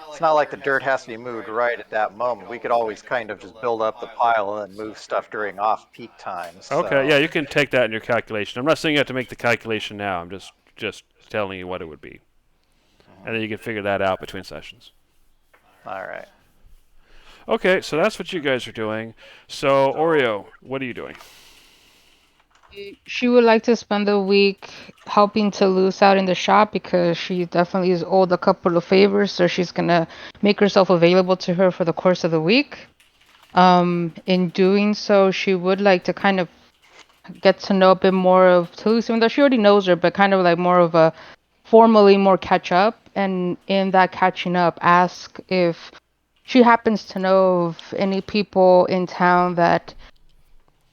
it's not like the dirt has to be moved right at that moment. We could always kind of just build up the pile and then move stuff during off-peak times. So. Okay, yeah, you can take that in your calculation. I'm not saying you have to make the calculation now. I'm just telling you what it would be, and then you can figure that out between sessions. All right. Okay, so that's what you guys are doing. So Oreo, what are you doing? She would like to spend the week helping Toulouse out in the shop because she definitely is owed a couple of favors, so she's gonna make herself available to her for the course of the week. In doing so, she would like to kind of get to know a bit more of Toulouse, even though she already knows her, but kind of like more of a formally more catch up. And in that catching up, ask if she happens to know of any people in town that,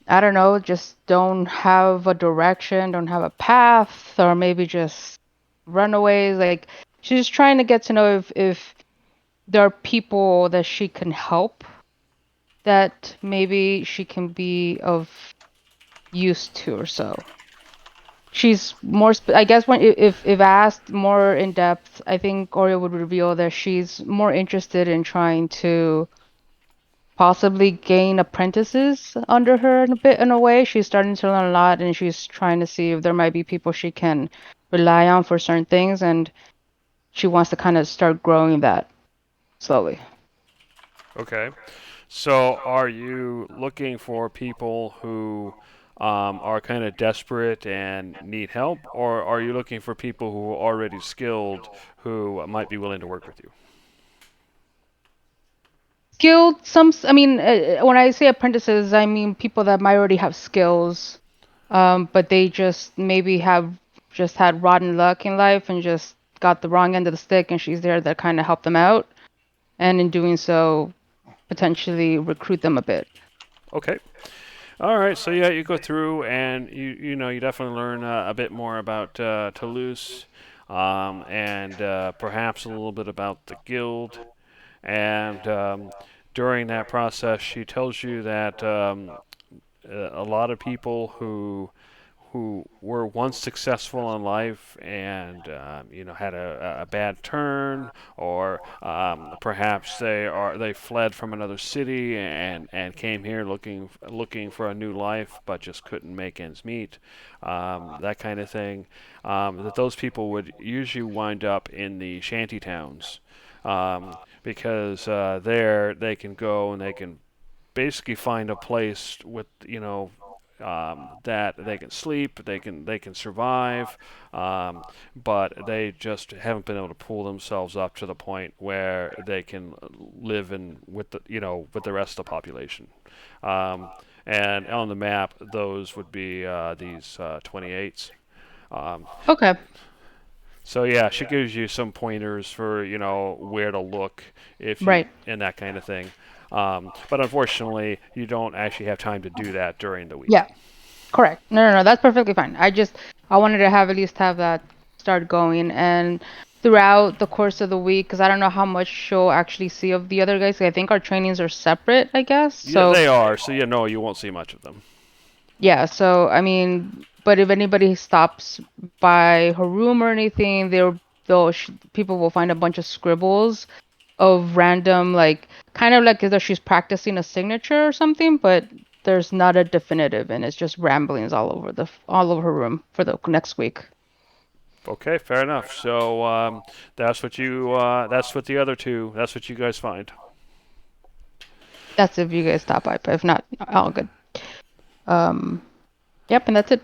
I don't know, just don't have a direction, don't have a path, or maybe just runaways. Like, she's just trying to get to know if there are people that she can help, that maybe she can be of use to or so. She's more, I guess, when if asked more in depth, I think Oreo would reveal that she's more interested in trying to possibly gain apprentices under her in a bit, in a way. She's starting to learn a lot, and she's trying to see if there might be people she can rely on for certain things, and she wants to kind of start growing that slowly. Okay. So are you looking for people who are kind of desperate and need help, or are you looking for people who are already skilled who might be willing to work with you? Skilled, I mean, when I say apprentices, I mean people that might already have skills, but they just maybe have just had rotten luck in life and just got the wrong end of the stick, and she's there to kind of help them out, and in doing so, potentially recruit them a bit. Okay. All right. So yeah, you go through and you definitely learn a bit more about Toulouse, and perhaps a little bit about the guild. And during that process, she tells you that a lot of people who were once successful in life and had a bad turn, or perhaps they fled from another city and came here looking for a new life but just couldn't make ends meet, that kind of thing, that those people would usually wind up in the shanty towns, because there they can go and they can basically find a place with that they can sleep, they can survive, but they just haven't been able to pull themselves up to the point where they can live in with the rest of the population. And on the map, those would be these 28s. Um, Okay. so yeah, she gives you some pointers for where to look if you Right. and that kind of thing. But unfortunately, you don't actually have time to do that during the week. Yeah. Correct. No. That's perfectly fine. I wanted to have at least have that start going, and throughout the course of the week, because I don't know how much she'll actually see of the other guys. I think our trainings are separate, I guess. Yeah, So they are. So you won't see much of them. yeah. So I mean, but if anybody stops by her room or anything, people will find a bunch of scribbles of random, like kind of like as though she's practicing a signature or something, but there's not a definitive, and it's just ramblings all over her room for the next week. Okay, fair enough. So that's what that's what the other two. That's what you guys find. That's if you guys stop by, but if not, all good. Um, yep, and that's it.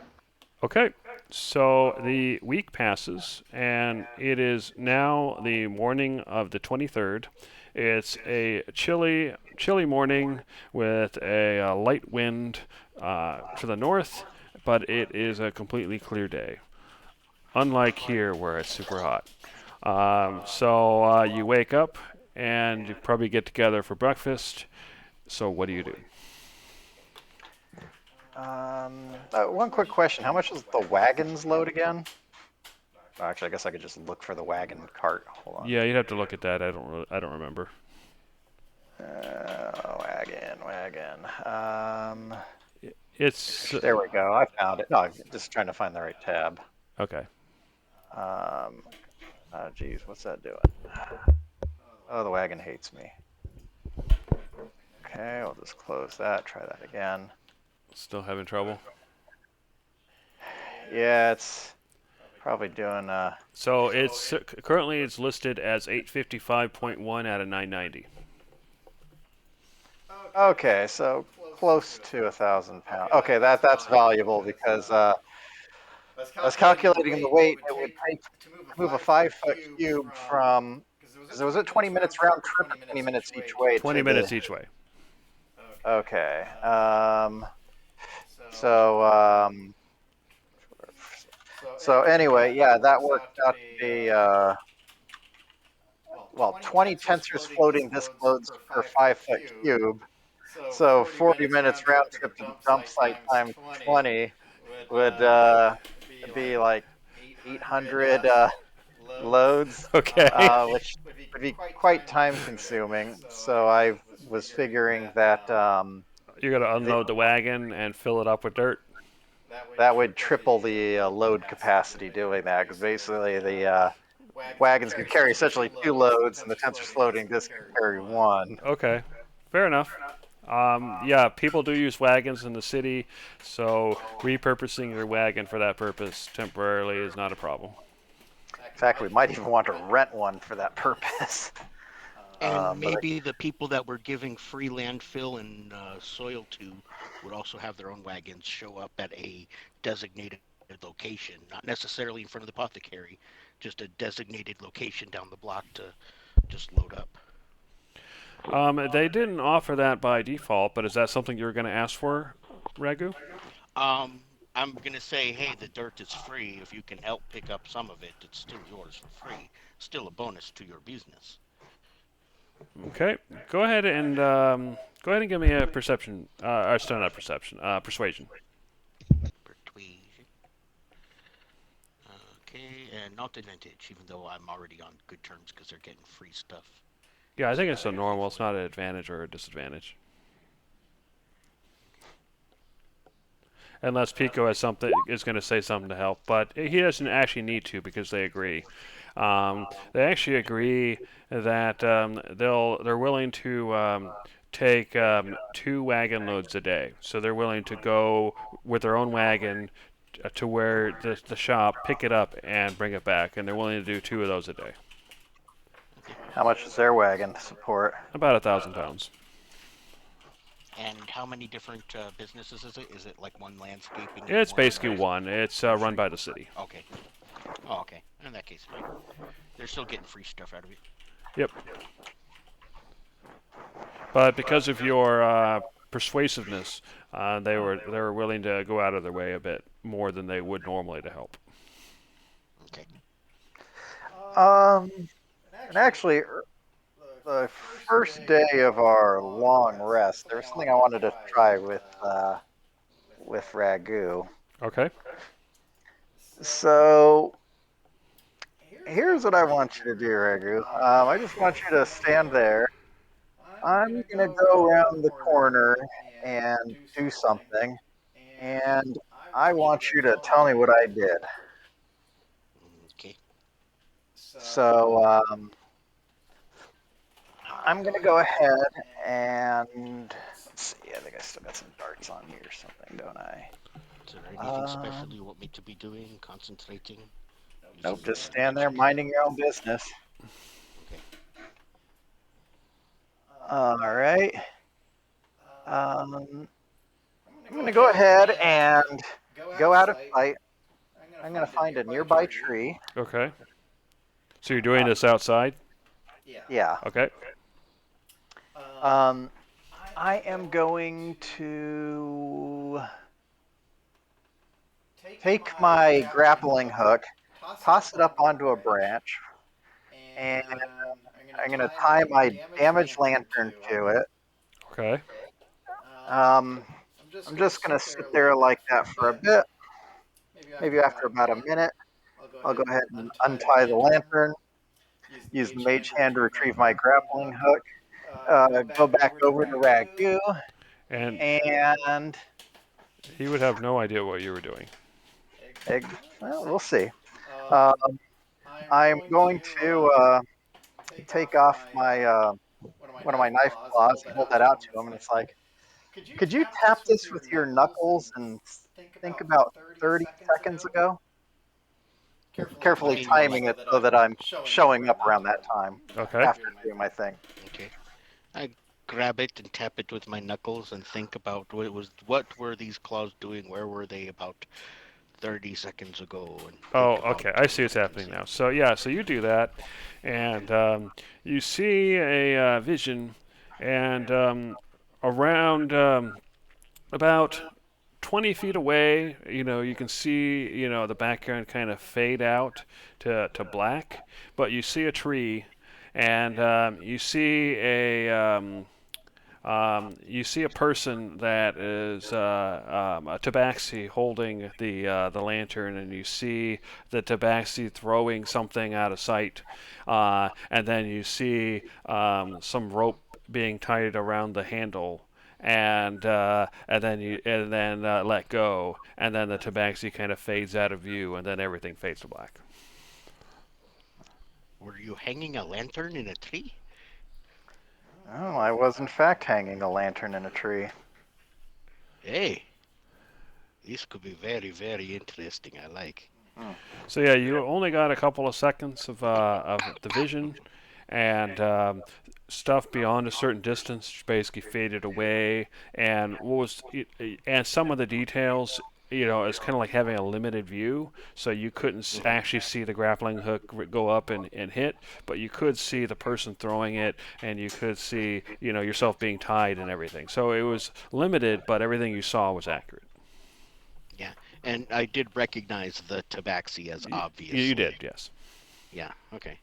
Okay. So the week passes, and it is now the morning of the 23rd. It's a chilly morning with a light wind to the north, but it is a completely clear day. Unlike here, where it's super hot. So you wake up, and you probably get together for breakfast. So what do you do? One quick question. How much does the wagons load again? Oh, actually, I guess I could just look for the wagon cart. Hold on. Yeah, you'd have to look at that. I don't remember. Wagon. It's There we go. I found it. No, I'm just trying to find the right tab. okay. Geez, what's that doing? Oh, the wagon hates me. Okay, we'll just close that. Try that again. Still having trouble. Yeah, it's probably doing. So it's currently it's listed as 855.1 out of 990. Okay, so close to 1,000 pounds. Okay, that's valuable because I was calculating the weight it would take to move a 5-foot cube from, because it was a 20 minutes round trip, 20 minutes each way. 20 minutes each way. Okay. So so anyway, yeah, that worked out to be 20 tensors floating disk loads per 5-foot cube. So 40 minutes round trip to the dump site times 20 would be like 800 loads, Okay. which would be quite time consuming. So I was figuring that You're gonna unload the wagon and fill it up with dirt. that would triple the load capacity doing that, because basically the wagons could carry essentially 2 loads, and the tensors floating disk can carry 1. Okay, fair enough. Yeah, people do use wagons in the city, so repurposing your wagon for that purpose temporarily is not a problem. In fact, we might even want to rent one for that purpose. And But maybe the people that we're giving free landfill and soil to would also have their own wagons show up at a designated location, not necessarily in front of the apothecary, just a designated location down the block to just load up. They didn't offer that by default, but is that something you're going to ask for, Ragu? Um, I'm gonna say, hey, the dirt is free. If you can help pick up some of it, it's still yours for free. Still a bonus to your business. Okay, go ahead and give me a perception. Still not perception. Persuasion. Persuasion. Okay, and not advantage, even though I'm already on good terms because they're getting free stuff. Yeah, I think it's a normal. It's not an advantage or a disadvantage. Unless Pico has something is going to say something to help, but he doesn't actually need to because they agree. They actually agree that they're willing to take 2 wagon loads a day. So they're willing to go with their own wagon to where the shop, pick it up and bring it back, and they're willing to do 2 of those a day. Okay. how much is their wagon support? About 1,000 pounds. And how many different businesses is it? Is it like one landscaping? And It's one basically one. It's run by the city. Okay. Oh, okay. In that case, fine. They're still getting free stuff out of it. Yep. But because of your persuasiveness, they were willing to go out of their way a bit more than they would normally to help. Okay. Um, and actually, the first day of our long rest, there was something I wanted to try with Ragu. Okay. So here's what I want you to do, Ragu. I just want you to stand there. I'm gonna go around the corner and do something, and I want you to tell me what I did. Okay. So I'm gonna go ahead and let's see. I think I still got some darts on me or something, don't I? Is there anything special you want me to be doing? Concentrating? Nope. Using, Just stand there minding your own business. Okay. All right. I'm gonna go ahead and go out of sight. I'm gonna find a nearby tree. Okay. So you're doing this outside? Yeah. Okay. Um, I am going to take my grappling hook, toss it up onto a branch, and I'm gonna tie my damaged lantern to it. Okay. I'm just gonna sit there like that for a bit. Maybe after about a minute, I'll go ahead and untie the lantern, use the mage hand to retrieve my grappling hook, go back over to Ragu, And and he would have no idea what you were doing. well, we'll see. I'm going to take off my one of my knife claws and hold that out to him, and it's like, could you tap this with your knuckles and think about 30 seconds ago? Carefully timing it so that I'm showing up around that time Okay. after doing my thing. Okay. I grab it and tap it with my knuckles and think about what were these claws doing? Where were they about 30 seconds ago? And Oh, think about okay. I see what's happening now. So yeah, so you do that, and you see a vision, and around about 20 feet away, you can see, the background kind of fade out to black, but you see a tree, and you see a person that is a tabaxi holding the lantern, and you see the tabaxi throwing something out of sight, and then you see some rope being tied around the handle, and then let go, and then the tabaxi kind of fades out of view, and then everything fades to black. Were you hanging a lantern in a tree? Oh, I was in fact hanging a lantern in a tree. Hey, this could be very, very interesting. I like. So yeah, you only got a couple of seconds of the vision, and stuff beyond a certain distance basically faded away, and and some of the details, it's kind of like having a limited view, so you couldn't Mhm. actually see the grappling hook go up and hit, but you could see the person throwing it, and you could see, yourself being tied and everything. So it was limited, but everything you saw was accurate. Yeah, and I did recognize the tabaxi as You obviously. did, yes. Yeah. Okay.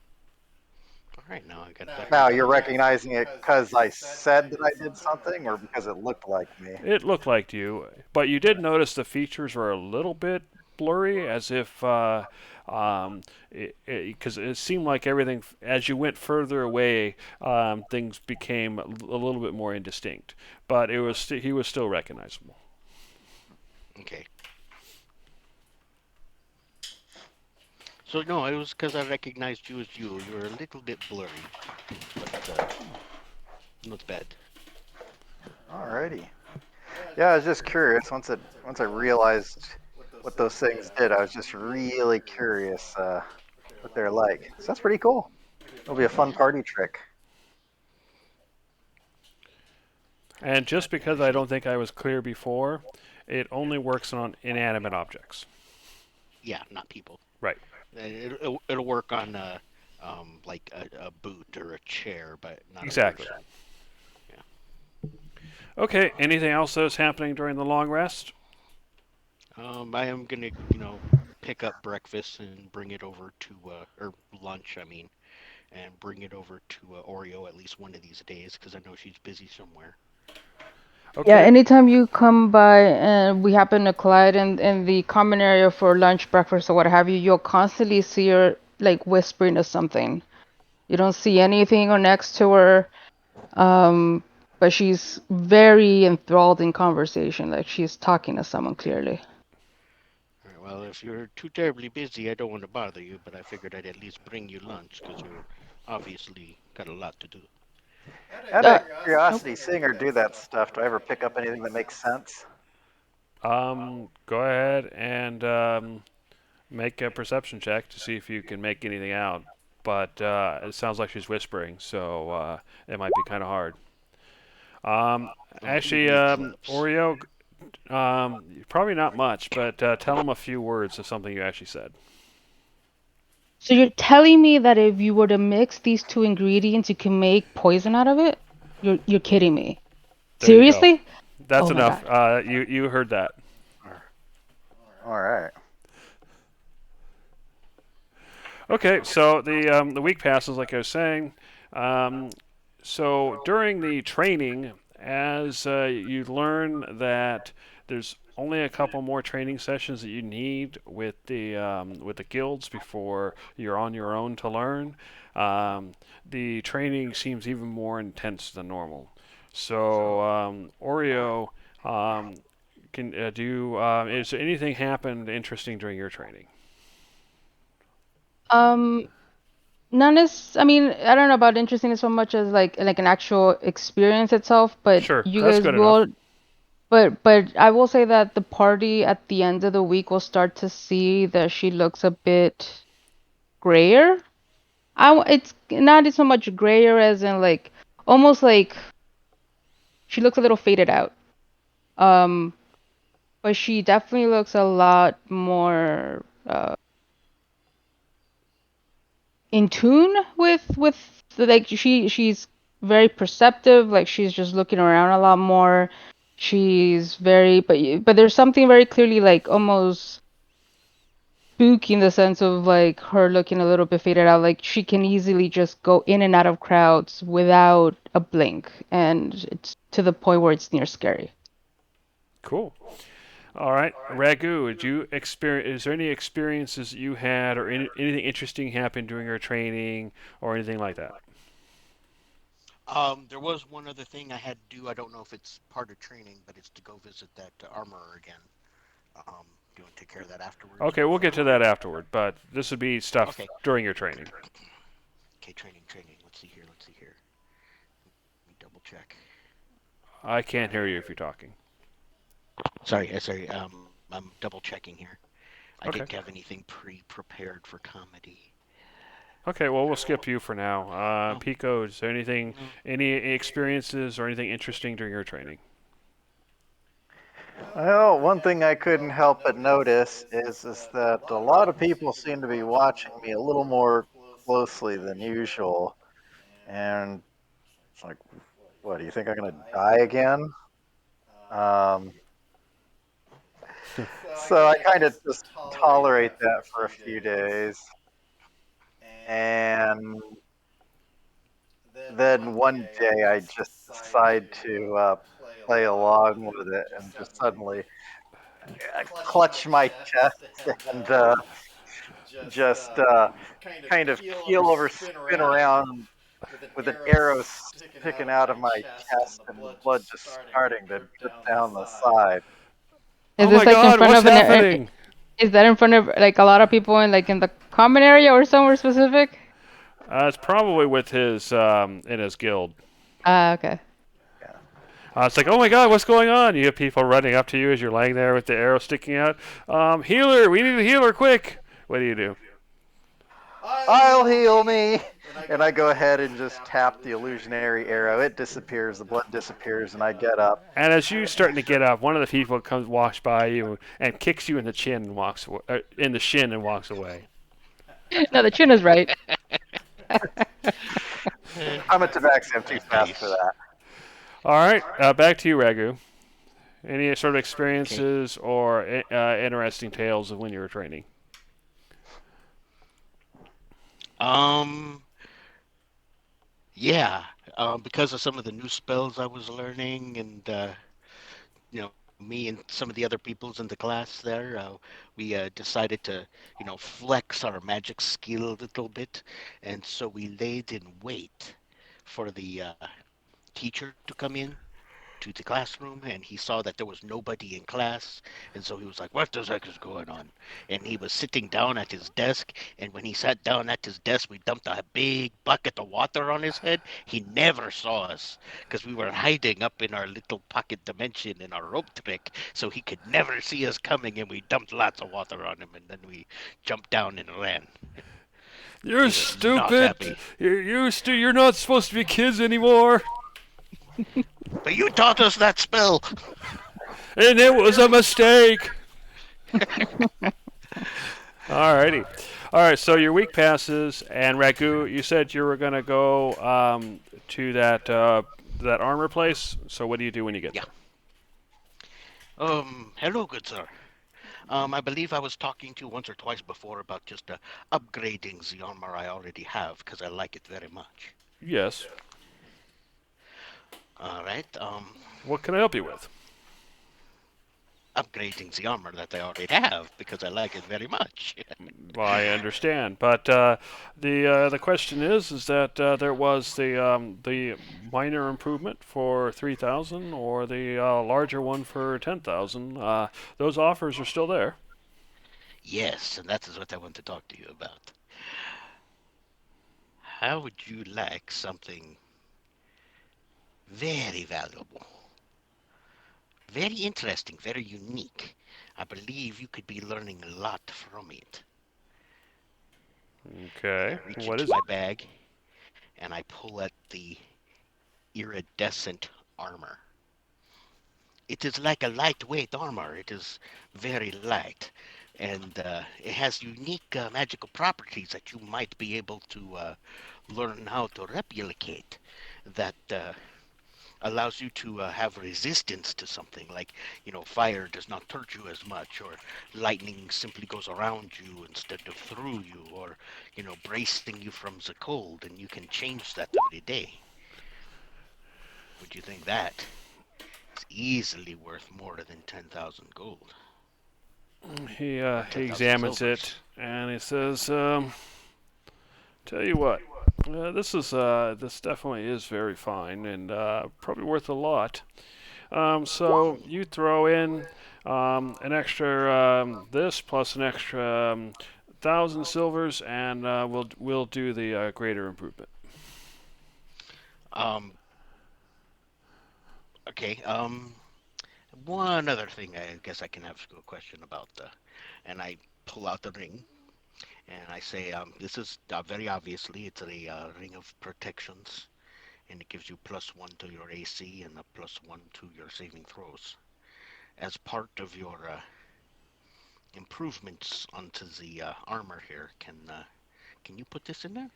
All right. Now I got a better Now you're idea. recognizing it because I said that I did something, or because it looked like me. It looked like you, but you did notice the features were a little bit blurry, as if because it seemed like everything as you went further away, things became a little bit more indistinct. But he was still recognizable. Okay. So no, it was because I recognized you as you. You were a little bit blurry, but not bad. Alrighty. Yeah, I was just curious. Once I realized what those things did, I was just really curious what they're like. So that's pretty cool. It'll be a fun party trick. And just because I don't think I was clear before, it only works on inanimate objects. Yeah, not people. Right. It'll work on like a boot or a chair, but not a Exactly. person. Yeah. Okay. Anything else that was happening during the long rest? I am gonna, pick up breakfast and bring it over to or lunch, I mean, and bring it over to Oreo at least one of these days because I know she's busy somewhere. Yeah, Okay. anytime you come by and we happen to collide in the common area for lunch, breakfast, or what have you, you'll constantly see her like whispering to something. You don't see anything or next to her, um, but she's very enthralled in conversation, like she's talking to someone clearly. All right, well, if you're too terribly busy, I don't want to bother you, but I figured I'd at least bring you lunch because you're obviously got a lot to do. Out Uh, of nope. curiosity, seeing her do that stuff, do I ever pick up anything that makes sense? Go ahead and make a perception check to see if you can make anything out. But it sounds like she's whispering, so it might be kind of hard. Um, Give actually, me clubs. Oreo, probably not much, but tell him a few words of something you actually said. So you're telling me that if you were to mix these two ingredients, you can make poison out of it? You're kidding me. There you go. Seriously? That's Oh my enough. god. You heard that. All right. Okay, so the week passes, like I was saying. Um, so during the training, as you learn that there's only a couple more training sessions that you need with the guilds before you're on your own to learn. Um, the training seems even more intense than normal. So Oreo, um, can do. Is there anything happened interesting during your training? Um, None is, I mean, I don't know about interesting so much as like an actual experience itself, but Sure, you that's guys good enough. will, but I will say that the party at the end of the week will start to see that she looks a bit grayer. It's not so much grayer as in like almost like she looks a little faded out. Um, but she definitely looks a lot more in tune with like she's very perceptive, like she's just looking around a lot more. She's very but there's something very clearly like almost spooky in the sense of like her looking a little bit faded out, like she can easily just go in and out of crowds without a blink, and it's to the point where it's near scary. Cool. All right, Ragu, did you experience? Is there any experiences you had, or anything interesting happened during your training, or anything like that? There was one other thing I had to do. I don't know if it's part of training, but it's to go visit that armorer again. Do you want to take care of that afterwards? Okay, we'll get to that afterward, but this would be stuff Okay. during your training. Okay, training. Let's see here. Let me double check. I can't hear you if you're talking. Sorry. I'm double checking here. I Okay. didn't have anything pre-prepared for comedy. Okay, well, we'll skip you for now. Oh, Pico, is there anything, no. any experiences or anything interesting during your training? Well, one thing I couldn't help but notice is that a lot of people seem to be watching me a little more closely than usual. And it's like, what, do you think I'm gonna die again? Um, so I kind of just tolerate that for a few days. And then one day I just decide to play along with it and just suddenly clutch my chest and just kind of keel over, spin around with an arrow sticking out of my chest and the blood just starting to drip down the side. Is Oh this my like in God, front what's of happening? is that in front of like a lot of people in like in the common area or somewhere specific? It's probably with his in his guild. Ah, okay. Yeah. It's like, oh my God, what's going on? You have people running up to you as you're laying there with the arrow sticking out. Healer, we need a healer, quick! What do you do? I'll heal me. And I go ahead and just tap the illusionary arrow. It disappears, the blood disappears, and I get up. And as you starting to get up, one of the people comes walks by you and kicks you in the chin and walks in the shin and walks away. No, the chin is right. I'm a tabaxi, I'm too fast for Nice. that. All right, back to you, Ragu. Any sort of Okay. experiences or interesting tales of when you were training? Um. Yeah. Because of some of the new spells I was learning, and me and some of the other peoples in the class there, we decided to, flex our magic skill a little bit, and so we laid in wait for the teacher to come in to the classroom, and he saw that there was nobody in class, and so he was like, what the heck is going on? And he was sitting down at his desk, and when he sat down at his desk, we dumped a big bucket of water on his head. He never saw us because we were hiding up in our little pocket dimension in our rope trick, so he could never see us coming, and we dumped lots of water on him, and then we jumped down and ran. You're He was not stupid. happy. You're not supposed to be kids anymore. But you taught us that spell. And it was a mistake. Alrighty. All right, so your week passes, and Ragu, you said you were gonna go to that armor place. So what do you do when you get Yeah. there? Hello, good sir. I believe I was talking to you once or twice before about just upgrading the armor I already have because I like it very much. Yes. All right. What can I help you with? Upgrading the armor that I already have because I like it very much. Well, I understand, but the question is that there was the minor improvement for 3,000 or the larger one for 10,000. Those offers are still there. Yes, and that is what I want to talk to you about. How would you like something very valuable, very interesting, very unique? I believe you could be learning a lot from it. I Okay. reach What into is it? my bag and I pull at the iridescent armor. It is like a lightweight armor. It is very light, and it has unique magical properties that you might be able to learn how to replicate. That allows you to have resistance to something like, fire does not hurt you as much, or lightning simply goes around you instead of through you, or bracing you from the cold, and you can change that every day. Would you think that? It's easily worth more than 10,000 gold or He 10,000 examines silvers. it and he says, "Tell you what, this definitely is very fine and probably worth a lot. So you throw in an extra this plus an extra 1,000 silvers, and we'll do the greater improvement." Um, okay. One other thing I guess I can ask you a question about. And I pull out the ring And I say, this is very obviously it's a ring of protections, and it gives you +1 to your AC and a +1 to your saving throws. As part of your improvements onto the armor here, can you put this in there?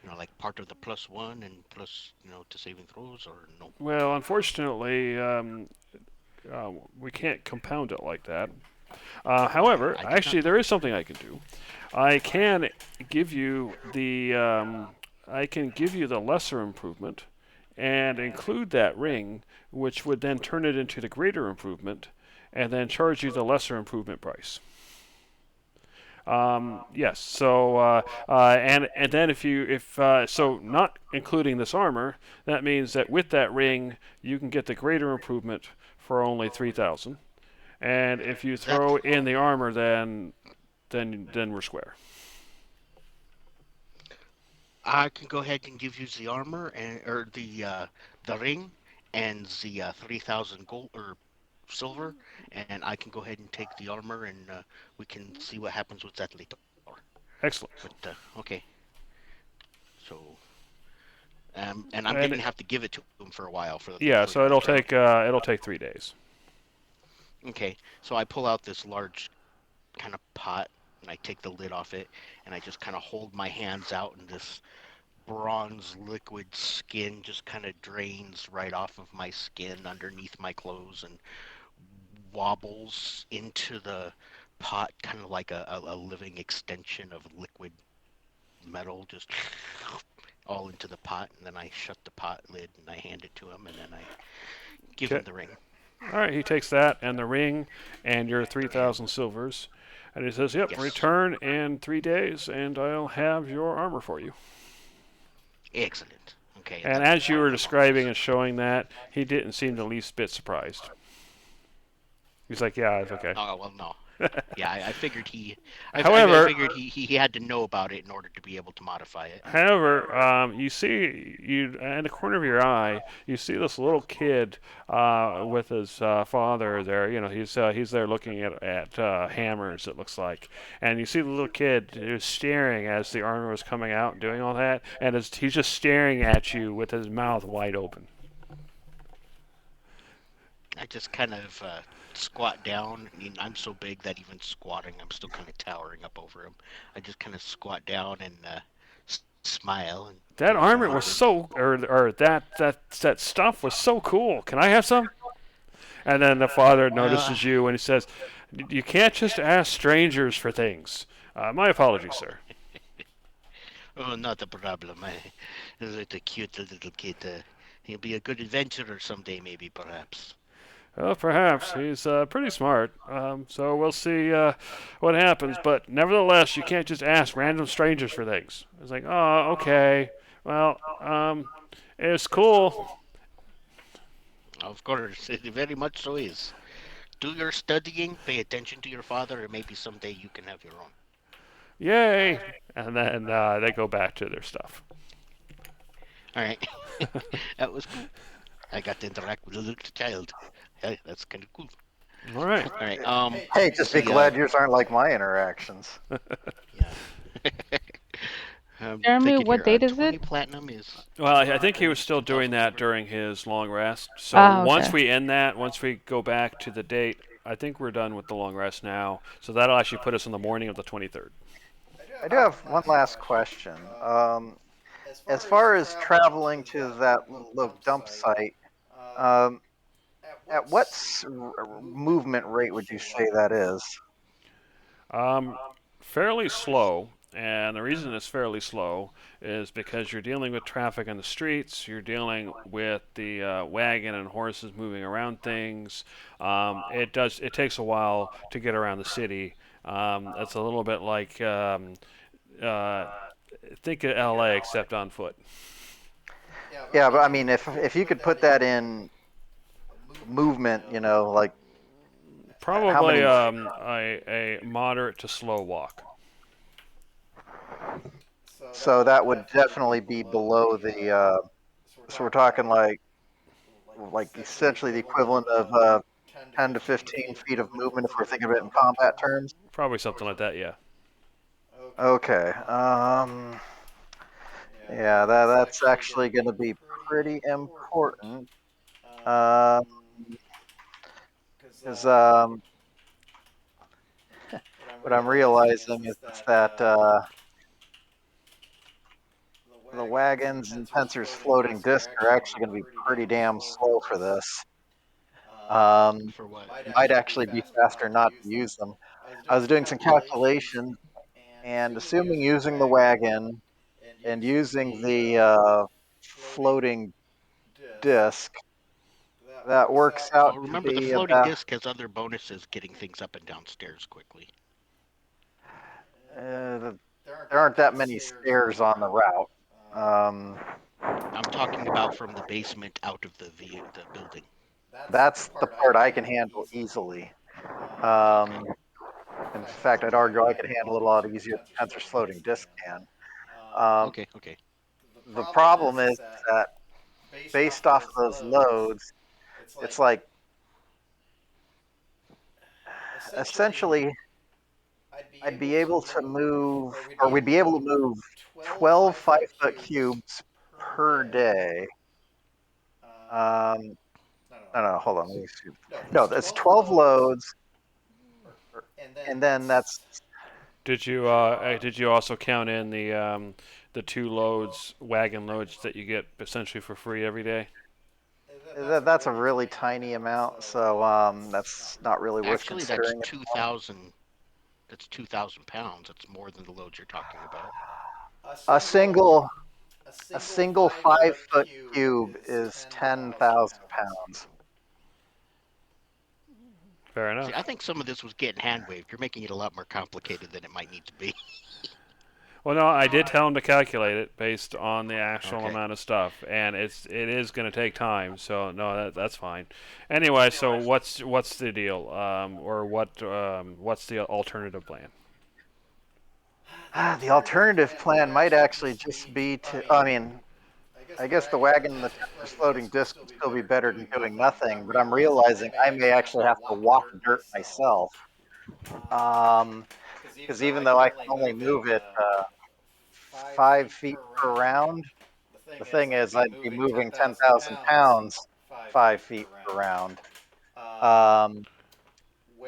Like part of the +1 and plus, to saving throws, or no? Well, unfortunately, we can't compound it like that. However, I did not actually, know. there is something I can do. I can give you the I can give you the lesser improvement, and include that ring, which would then turn it into the greater improvement, and then charge you the lesser improvement price. Yes. So and then if not including this armor, that means that with that ring you can get the greater improvement for only 3,000. And if you That throw in the armor, then we're square. I can go ahead and give you the armor and or the ring and the 3,000 gold or silver, and I can go ahead and take the armor, and we can see what happens with that later. Excellent. But okay, so and I'm And gonna have to give it to him for a while for the yeah, for so yours, right? it'll take 3 days. Okay, so I pull out this large kind of pot, and I take the lid off it, and I just kind of hold my hands out, and this bronze liquid skin just kind of drains right off of my skin underneath my clothes and wobbles into the pot, kind of like a living extension of liquid metal, just all into the pot. And then I shut the pot lid and I hand it to him, and then I give him Okay. the ring. All right. He takes that and the ring and your 3,000 silvers, and he says, "Yep, Yes, return in 3 days, and I'll have your armor for you." excellent. Okay, and And then as you were I describing and showing that, he didn't seem the least bit surprised. He's like, "Yeah, it's okay." oh well, no. Yeah, I figured I However, figured he had to know about it in order to be able to modify it. You see, in the corner of your eye, you see this little kid with his father there. He's there looking at hammers. It looks like, and you see the little kid who's staring as the armor was coming out and doing all that, and he's just staring at you with his mouth wide open. I just kind of squat down. I mean, I'm so big that even squatting, I'm still kind of towering up over him. I just kind of squat down and smile and That give him armor my was ring. so, or that stuff was so cool. Can I have some? And then the father Well, notices you and he says, "You can't just ask strangers for things." My apologies, sir. oh, not a problem. Is it a cute little kid? He'll be a good adventurer someday, maybe, perhaps. Well, perhaps he's pretty smart. So we'll see what happens. But nevertheless, you can't just ask random strangers for things. It's like, oh, okay. Well, it's cool. Of course, it very much so is. Do your studying, pay attention to your father, and maybe someday you can have your own. Yay! And then they go back to their stuff. All right, that was cool. I got to interact with a little child. Hey, that's kind of cool. All right. All right. Hey, just be See, glad yours aren't like my interactions. yeah. I'm Jeremy, thinking what here, date is 20 it? platinum is Well, I think he was still doing that during his long rest. So Ah, once okay. we end that, once we go back to the date, I think we're done with the long rest now. So that'll actually put us in the morning of the 23rd. I do have one last question. As far as traveling to that little dump site, um, at what movement rate would you say that is? Um, Fairly slow, and the reason it's fairly slow is because you're dealing with traffic in the streets. You're dealing with the wagon and horses moving around things. It takes a while to get around the city. It's a little bit like uh, think of LA except on foot. Yeah, but I mean, if you could put that in movement, like how Probably many? a moderate to slow walk. So that would definitely be below the. So we're talking like essentially the equivalent of 10 to 15 feet of movement if we're thinking of it in combat terms. Probably something like that. Yeah. Okay. Yeah, that's actually going to be pretty important. Because what I'm realizing is that the wagons and Tensor's floating disc are actually going to be pretty damn slow for this. For what? Might actually be faster not to use them. I was doing some calculations, and assuming using the wagon and using the floating disc, that works out Well, to remember the be floating about. disc has other bonuses getting things up and downstairs quickly. There aren't that many stairs on the route. I'm talking about from the basement out of the building. That's the part I can handle easily. Okay. In fact, I'd argue I could handle it a lot easier than Tensor's floating disk can. Um, Okay. Okay. the problem is that based off of those loads, it's like essentially I'd be able to move, or we'd be able to move 12 5-foot cubes per day. No, hold on. Let me see. No, that's 12 loads, and then that's Did you also count in the 2 wagon loads that you get essentially for free every day? that's a really tiny amount, so that's not really worth Actually, that's considering. 2,000. That's 2,000 pounds. That's more than the loads you're talking about. A single a single 5-foot cube is 10,000 pounds. Fair See, enough. I think some of this was getting hand waved. You're making it a lot more complicated than it might need to be. Well, no, I did tell him to calculate it based on the actual Okay. amount of stuff, and it is going to take time. So no, that's fine. Anyway, so what's the deal, or what's the alternative plan? The alternative plan might actually just be to, I mean, I guess the wagon and the Tempest floating disc would still be better than doing nothing, but I'm realizing I may actually have to walk dirt myself. Because even though I can only move it 5 feet per round, the thing is I'd be moving 10,000 pounds 5 feet per round. Um,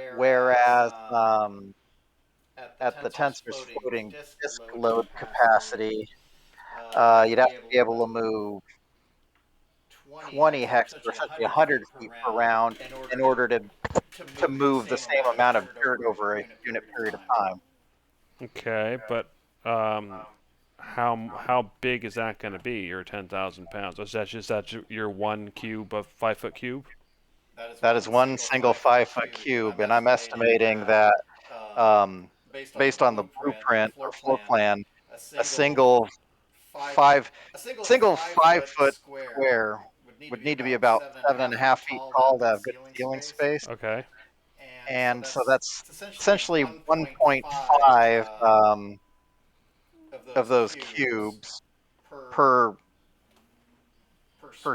whereas at the Tensor's floating disk load capacity, you'd have to be able to move 20 hex, or essentially 100 feet per round, in order to move the same amount of dirt over a unit period of time. Okay, but um, how big is that going to be? Your 10,000 pounds? Is that your 1 cube of 5-foot cube? That is one single 5-foot cube, and I'm estimating that um, based on the blueprint or floor plan, a five single 5-foot square would need to be about 7.5 feet tall to have good ceiling space, Okay. and so that's essentially 1.5 of those cubes per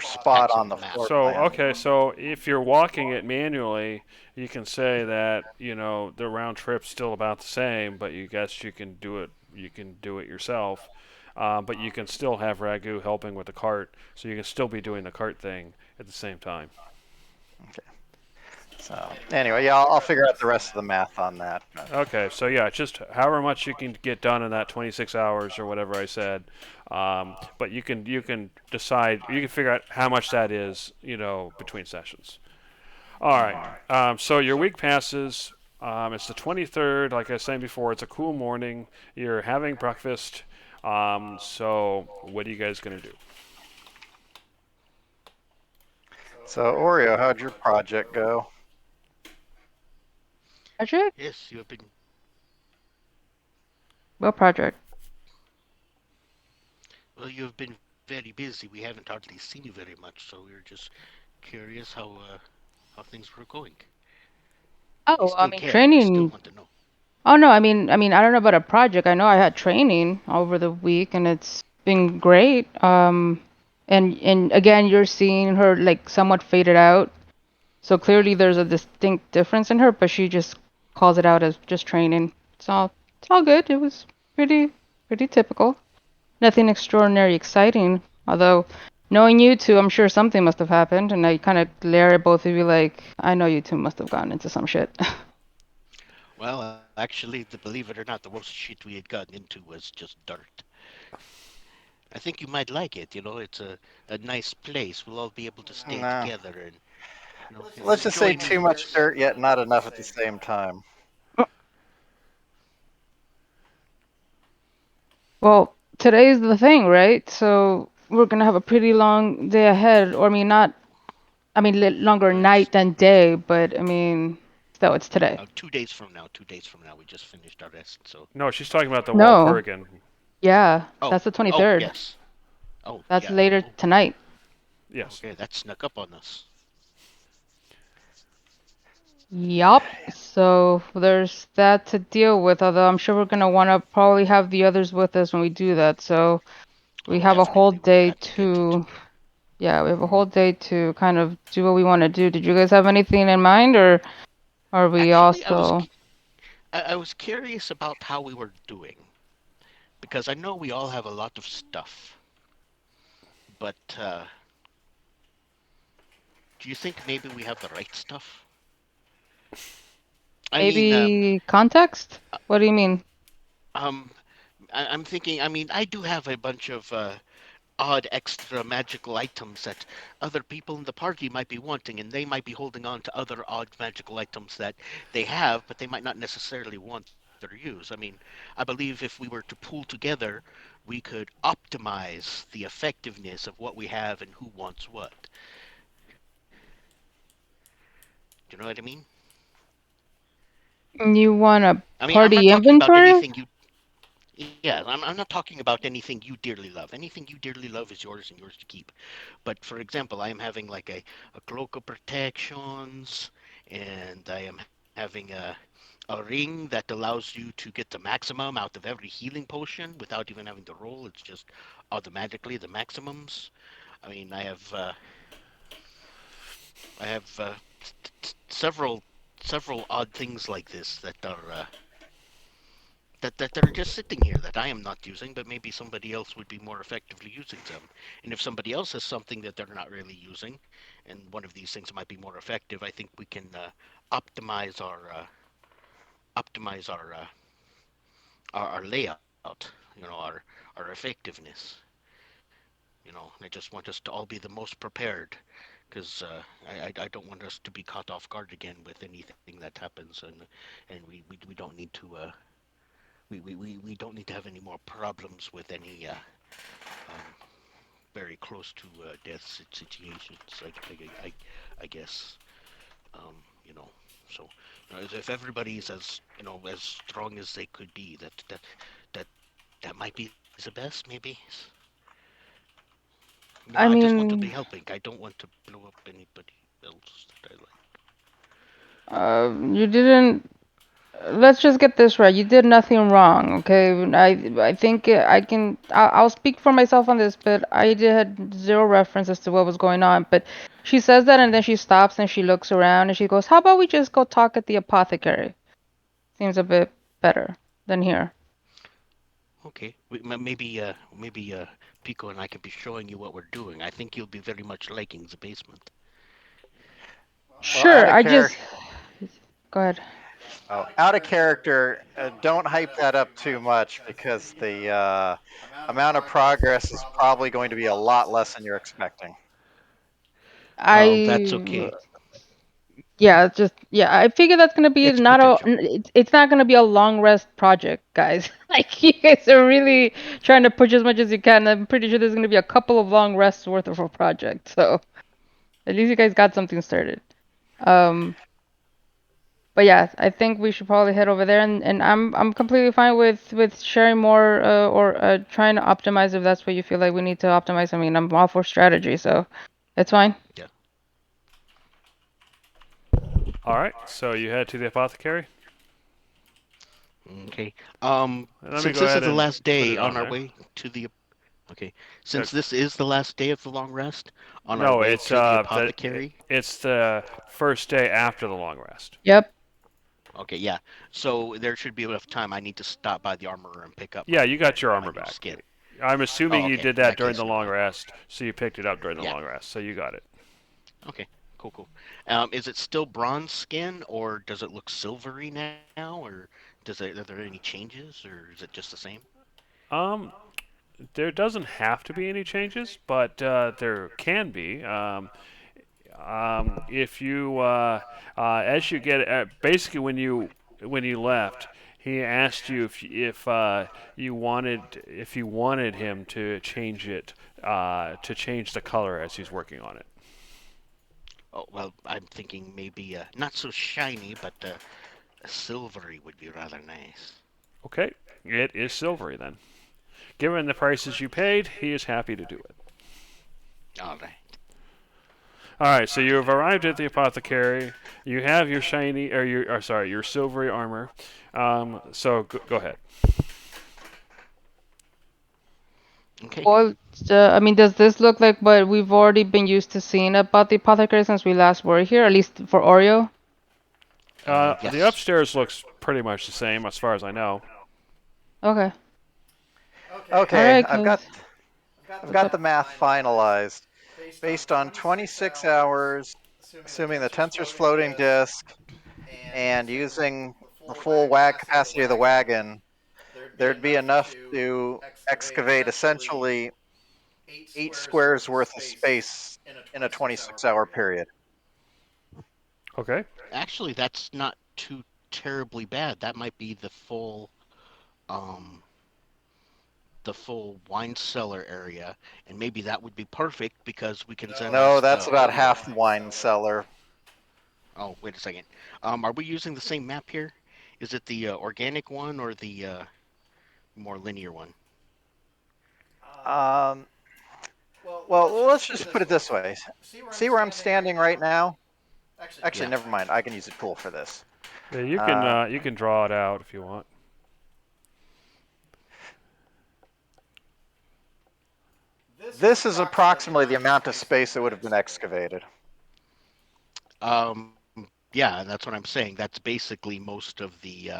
spot Hex on of the mass. floor So plan. okay, so if you're walking it manually, you can say that the round trip's still about the same, but you guess you can do it. You can do it yourself, but you can still have Ragu helping with the cart, so you can still be doing the cart thing at the same time. So anyway, yeah, I'll figure out the rest of the math on that. Okay, so yeah, just however much you can get done in that 26 hours or whatever I said, but you can decide, you can figure out how much that is, between sessions. All right. So your week passes. It's the 23rd. Like I was saying before, it's a cool morning. You're having breakfast. So what are you guys gonna do? So Oreo, how'd your project go? Project? Yes, you have been. What project? Well, you have been very busy. We haven't hardly seen you very much, so we were just curious how things were going. We Oh, I still mean care. We still training. want to know. Oh no, I mean I don't know about a project. I know I had training over the week and it's been great. And again, you're seeing her like somewhat faded out. So clearly there's a distinct difference in her, but she just calls it out as just training. It's all good. It was Pretty typical. Nothing extraordinary exciting. Although, knowing you two, I'm sure something must have happened, and I kind of glare at both of you like, I know you two must have gotten into some shit. Well, actually, believe it or not, the worst shit we had gotten into was just dirt. I think you might like it. You know, it's a nice place. We'll all be able to stay No. together and Let's just say enjoy too much meals. dirt, yet not enough at the same time. Well, today's the thing, right? So we're gonna have a pretty long day ahead, or I mean, longer Well, it's night than day, but I mean, still, it's today. 2 days from now. 2 days from now, we just finished our rest. So, No, she's talking about the No, Walpurgin. yeah, oh, that's the oh 23rd. yes, oh That's yeah, later oh tonight. Yes. okay, that snuck up on us. Yup. So there's that to deal with, although I'm sure we're gonna wanna probably have the others with us when we do that. So we Oh, have a whole definitely, we've day got to get to to, it. yeah, we have a whole day to kind of do what we want to do. Did you guys have anything in mind, or are we Actually, also? I was curious about how we were doing because I know we all have a lot of stuff, but do you think maybe we have the right stuff? I mean, Maybe context? What do you mean? um, I'm thinking. I mean, I do have a bunch of odd extra magical items that other people in the party might be wanting, and they might be holding on to other odd magical items that they have, but they might not necessarily want or use. I mean, I believe if we were to pool together, we could optimize the effectiveness of what we have and who wants what. Do you know what I mean? You want a I mean, I'm not party talking about inventory? anything you. Yeah, I'm not talking about anything you dearly love. Anything you dearly love is yours and yours to keep. But for example, I am having like a cloak of protections, and I am having a ring that allows you to get the maximum out of every healing potion without even having to roll. It's just automatically the maximums. I mean, I have several odd things like this that are that are just sitting here that I am not using, but maybe somebody else would be more effectively using them. And if somebody else has something that they're not really using, and one of these things might be more effective, I think we can optimize optimize our layout. You know, our effectiveness. You know, I just want us to all be the most prepared, because I don't want us to be caught off guard again with anything that happens, and we don't need to we don't need to have any more problems with any very close to death situations. I guess, you know. So, if everybody's as as strong as they could be, that that might be the best, maybe. I I just want to be mean, helping. I don't want to blow up anybody else that I like. you didn't. Let's just get this right. You did nothing wrong, okay? I think I can. I'll speak for myself on this, but I did had zero reference as to what was going on. But she says that, and then she stops and she looks around and she goes, "How about we just go talk at the apothecary? Seems a bit better than here." Okay, maybe Pico and I can be showing you what we're doing. I think you'll be very much liking the basement. Well, out Sure. of I just character. go ahead. Oh, out of character. Don't hype that up too much because the amount of progress is probably going to be a lot less than you're expecting. Well, that's I okay. Yeah, just yeah. I figure that's gonna be It's not a. potential. It's not gonna be a long rest project, guys. Like you guys are really trying to push as much as you can. I'm pretty sure there's gonna be a couple of long rests worth of a project. So at least you guys got something started. Um, but yeah, I think we should probably head over there, and I'm completely fine with sharing more or trying to optimize if that's what you feel like we need to optimize. I mean, I'm all for strategy, so it's fine. Yeah. All right. So you head to the apothecary. Okay. Let me Since go this is ahead the and last put day it on on our there. way to the okay, Uh, since this is the last day of the long rest on our no, way it's to the the apothecary. it's the first day after the long rest. Yep. Okay, yeah. So there should be enough time. I need to stop by the armorer and pick up Yeah, my you got your my armor new back. skin. I'm Oh, assuming you okay. did In that that during case, the never long mind. rest, so you picked it up during the Yeah. long rest, so you got it. Okay. Cool, cool. Is it still bronze skin, or does it look silvery now, or are there any changes, or is it just the same? Um, there doesn't have to be any changes, but there can be. If you as you get basically when you left, he asked you if you wanted him to change the color as he's working on it. Oh, well, I'm thinking maybe not so shiny, but a silvery would be rather nice. Okay, it is silvery then. Given the prices you paid, he is happy to do it. All right. All right, so you have arrived at the apothecary. You have your shiny, or sorry, your silvery armor. So go ahead. Okay. Well, I mean, does this look like what we've already been used to seeing about the apothecary since we last were here, at least for Oreo? The Yes. upstairs looks pretty much the same as far as I know. Okay. All Okay, right, cause I've what's got up? the math finalized based on 26 hours, assuming the tensor's floating disk, and using the full capacity of the wagon. There'd be enough to excavate essentially 8 squares worth of space in a 26-hour period. Okay. Actually, that's not too terribly bad. That might be um the full wine cellar area, and maybe that would be perfect because we can then No, ask that's about Oreo. half the wine cellar. Oh, wait a second. Are we using the same map here? Is it the organic one or the more linear one? Um, well, let's just put it this way. See where I'm standing right now? Actually, Yeah. never mind. I can use a tool for this. Yeah, Uh, you can draw it out if you want. this is approximately the amount of space that would have been excavated. Um, yeah, that's what I'm saying. That's basically most of the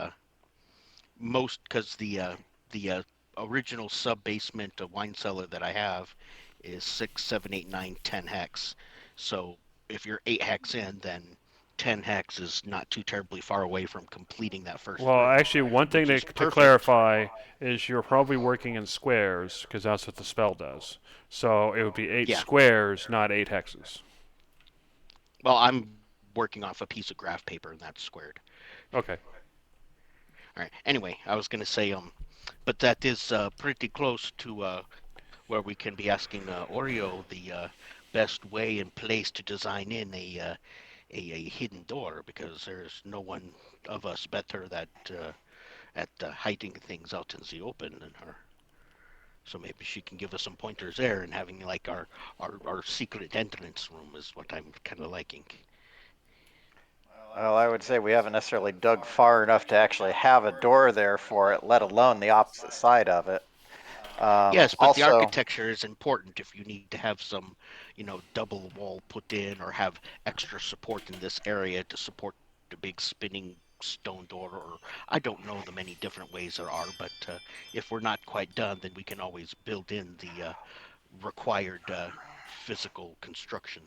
most because the original sub basement wine cellar that I have is 6, 7, 8, 9, 10 hex. So if you're 8 hex in, then 10 hex is not too terribly far away from completing that first Well, room, actually, one thing which is to perfect. clarify is you're probably working in squares because that's what the spell does. So it would be eight Yeah. squares, not 8 hexes. Well, I'm working off a piece of graph paper and that's squared. Okay. All right. Anyway, I was gonna say but that is pretty close to where we can be asking Oreo the best way and place to design in a hidden door because there's no one of us better at hiding things out in the open than her. So maybe she can give us some pointers there and having like our secret entrance room is what I'm kind of liking. Well, I would say we haven't necessarily dug far enough to actually have a door there for it, let alone the opposite side of it. Yes, but the Also, architecture is important if you need to have some, double wall put in or have extra support in this area to support the big spinning stone door. Or I don't know the many different ways there are, but if we're not quite done, then we can always build in the required physical construction.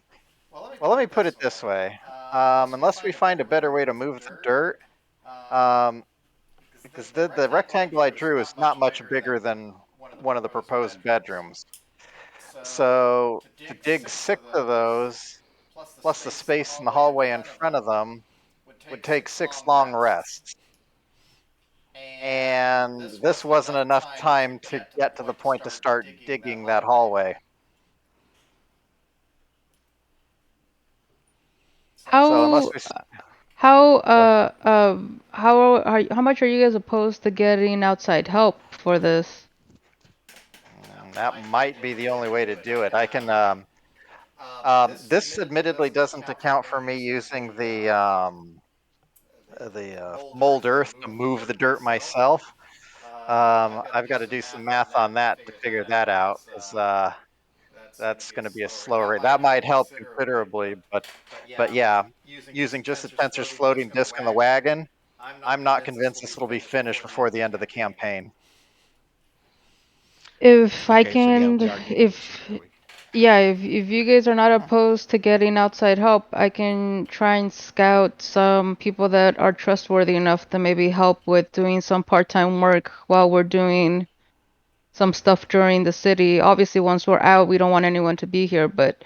well, let me put it this way. Unless we find a better way to move the dirt, um, because the rectangle I drew is not much bigger than one of the proposed bedrooms. So to dig 6 of those, plus the space in the hallway in front of them, would take 6 long rests. And this wasn't enough time to get to the point to start digging that hallway. So unless How we, how much are you guys opposed to getting outside help for this? that might be the only way to do it. I can. This admittedly doesn't account for me using the mold earth to move the dirt myself. I've got to do some math on that to figure that out because that's going to be a slow rate. That might help considerably, but yeah, using just the tensor's floating disk on the wagon. I'm not convinced this will be finished before the end of the campaign. If I Okay, so yeah, can, we are needing if support. yeah, if you guys are not opposed to getting outside help, I can try and scout some people that are trustworthy enough to maybe help with doing some part-time work while we're doing some stuff during the city. Obviously, once we're out, we don't want anyone to be here, but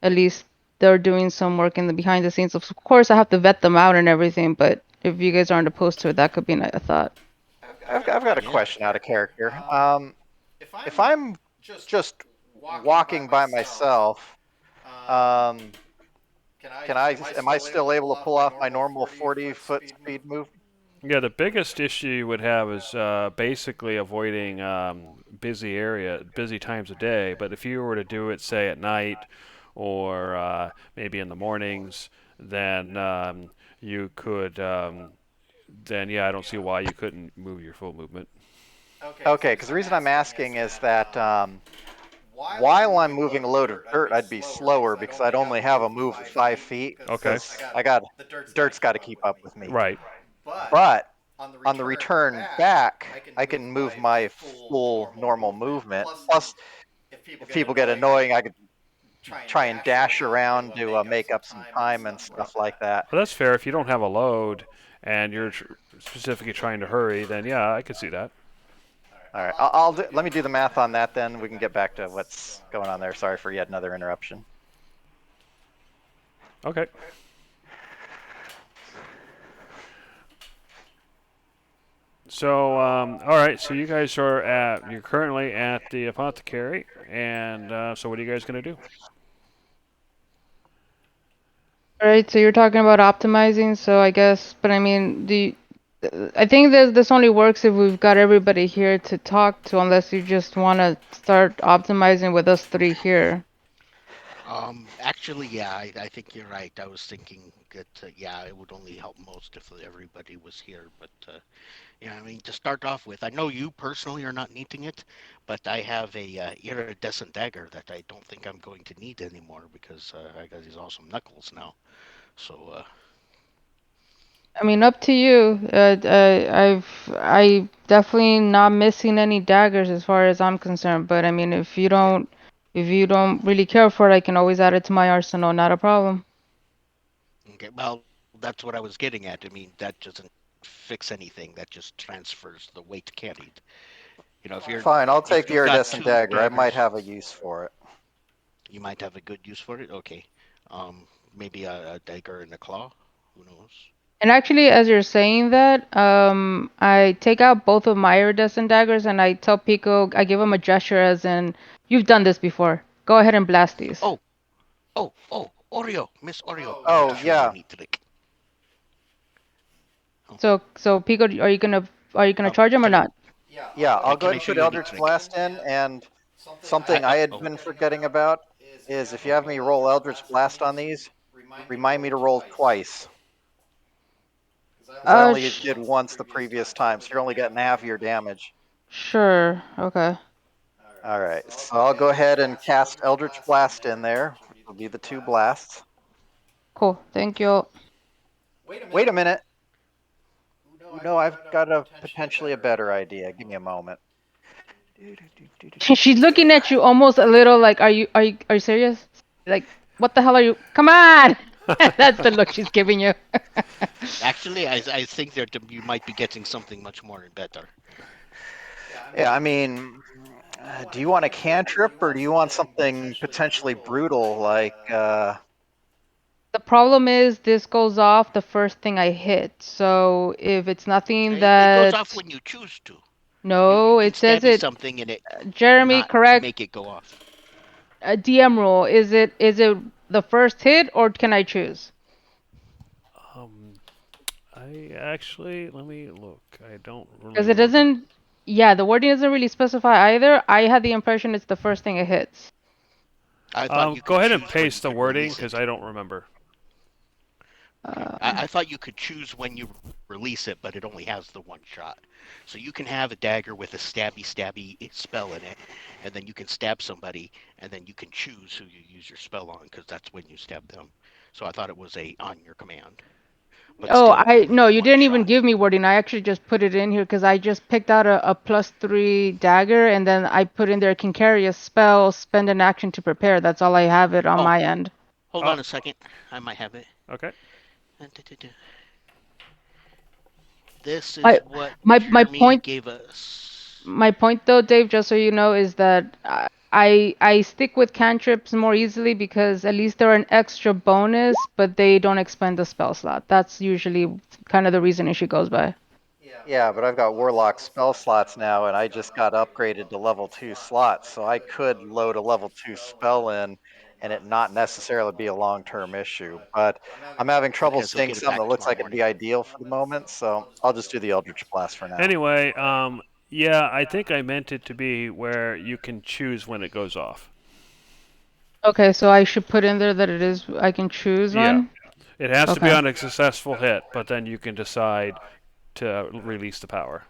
at least they're doing some work in the behind the scenes. Of course, I have to vet them out and everything, but if you guys aren't opposed to it, that could be a thought. I've got a Yeah. question out of character. If I'm just walking by myself, um, am I still able to pull off my normal 40-foot speed move? Yeah, the biggest issue you would have is basically avoiding busy times of day. But if you were to do it, say at night or maybe in the mornings, then you could. Then yeah, I don't see why you couldn't move your full movement. Okay, because the reason I'm asking is that while I'm moving a load of dirt, I'd be slower because I'd only have a move of 5 feet. Okay. Because I got dirt's got to keep up with me. Right. But on the return back, I can move my full normal movement. Plus, if people get annoying, I could try and dash around to make up some time and stuff like that. Well, that's fair. If you don't have a load and you're specifically trying to hurry, then yeah, I could see that. All right, let me do the math on that. Then we can get back to what's going on there. Sorry for yet another interruption. Okay. So, all right. So you guys you're currently at the apothecary, and so what are you guys gonna do? All right, so you're talking about optimizing, so I guess, but I mean, I think this only works if we've got everybody here to talk to, unless you just want to start optimizing with us three here. Actually, yeah, I think you're right. I was thinking that, yeah, it would only help most if everybody was here. But, yeah, I mean, to start off with, I know you personally are not needing it, but I have a iridescent dagger that I don't think I'm going to need anymore because I got these awesome knuckles now. So, I mean, up to you. I definitely not missing any daggers as far as I'm concerned. But I mean, if you don't really care for it, I can always add it to my arsenal. Not a problem. okay, well, that's what I was getting at. I mean, that doesn't fix anything. That just transfers the weight carried. You know, Fine, I'll take if the you've got iridescent two dagger. I might daggers, have a use for it. you might have a good use for it. Okay, maybe a dagger and a claw. Who knows? And actually, as you're saying that, I take out both of my iridescent daggers and I tell Pico, I give him a gesture as in, you've done this before. Go ahead and blast these. Oh, Oreo, Miss Oreo. I Oh, just yeah. really need to like. So Pico, are you gonna charge him or Can I? not? Yeah, I'll go Can ahead I and show put you a Eldritch trick? Blast in, and something I had been forgetting about is if you have me roll Eldritch Blast on these, remind me to roll twice. 'Cause I only did once the previous time, so you're only getting half your damage. Sure. Okay. All right, so I'll go ahead and cast Eldritch Blast in there. It'll be the 2 blasts. Cool. Thank you. Wait a minute. No, I've got a potentially a better idea. Give me a moment. She's looking at you almost a little like, are you serious? Like, what the hell are you? Come on! That's the look she's giving you. Actually, I think that you might be getting something much more and better. Yeah, I mean, do you want a cantrip or do you want something potentially brutal like The problem is this goes off the first thing I hit. So if it's nothing It goes off that when you choose to. You no, can it says stabby it. something and it Jeremy, not correct. make it go off. DM rule. Is it the first hit or can I choose? Um, I actually let me look. I don't really Because it remember. doesn't. Yeah, the wording doesn't really specify either. I had the impression it's the first thing it hits. I thought you Go could ahead and choose when you paste the could wording release because it. I don't remember. I thought you could choose when you release it, but it only has the one shot. So you can have a dagger with a stabby spell in it, and then you can stab somebody, and then you can choose who you use your spell on, because that's when you stab them. So I thought it was a on your command. But Oh, still, I no, you one didn't even shot. give me wording. I actually just put it in here because I just picked out a +3 dagger and then I put in there can carry a spell, spend an action to prepare. That's all I have it on Oh, my end. hold Oh, on a second. I might have it. okay. This is My what my Jeremy point gave us. My point though, Dave, just so you know, is that I stick with cantrips more easily because at least they're an extra bonus, but they don't expend the spell slot. That's usually kind of the reasoning she goes by. Yeah, but I've got Warlock spell slots now, and I just got upgraded to level 2 slots, so I could load a level 2 spell in and it not necessarily be a long-term issue. But I'm having trouble Because he'll seeing get it something back that looks tomorrow like it'd morning. be ideal for the moment, so I'll just do the Eldritch Blast for now. Anyway, yeah, I think I meant it to be where you can choose when it goes off. Okay, so I should put in there that it is I can choose Yeah. one. It has to be Okay. on a successful hit, but then you can decide to release the power.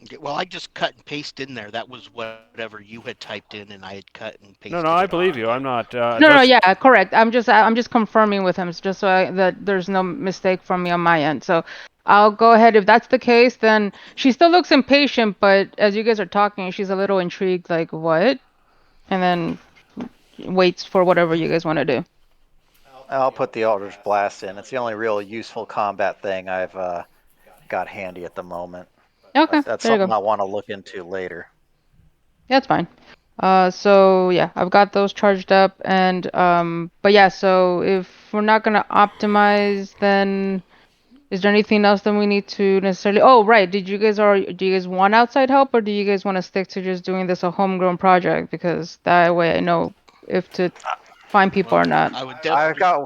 Okay, well, I just cut and paste in there. That was whatever you had typed in, and I had cut and No, no, pasted I it believe on you. the. I'm not. No, no, That's yeah, correct. I'm just confirming with him just so that there's no mistake from me on my end. So I'll go ahead. If that's the case, then she still looks impatient, but as you guys are talking, she's a little intrigued, like what? And then waits for whatever you guys want to do. I'll put the Eldritch Blast in. It's the only real useful combat thing I've got handy at the moment. Okay, That's there you something go. I want to look into later. That's fine. So yeah, I've got those charged up, and but yeah, so if we're not gonna optimize, then is there anything else that we need to necessarily? Oh, right. Do you guys want outside help, or do you guys want to stick to just doing this a homegrown project? Because that way I know if to find people Well, or not. I would I've definitely. got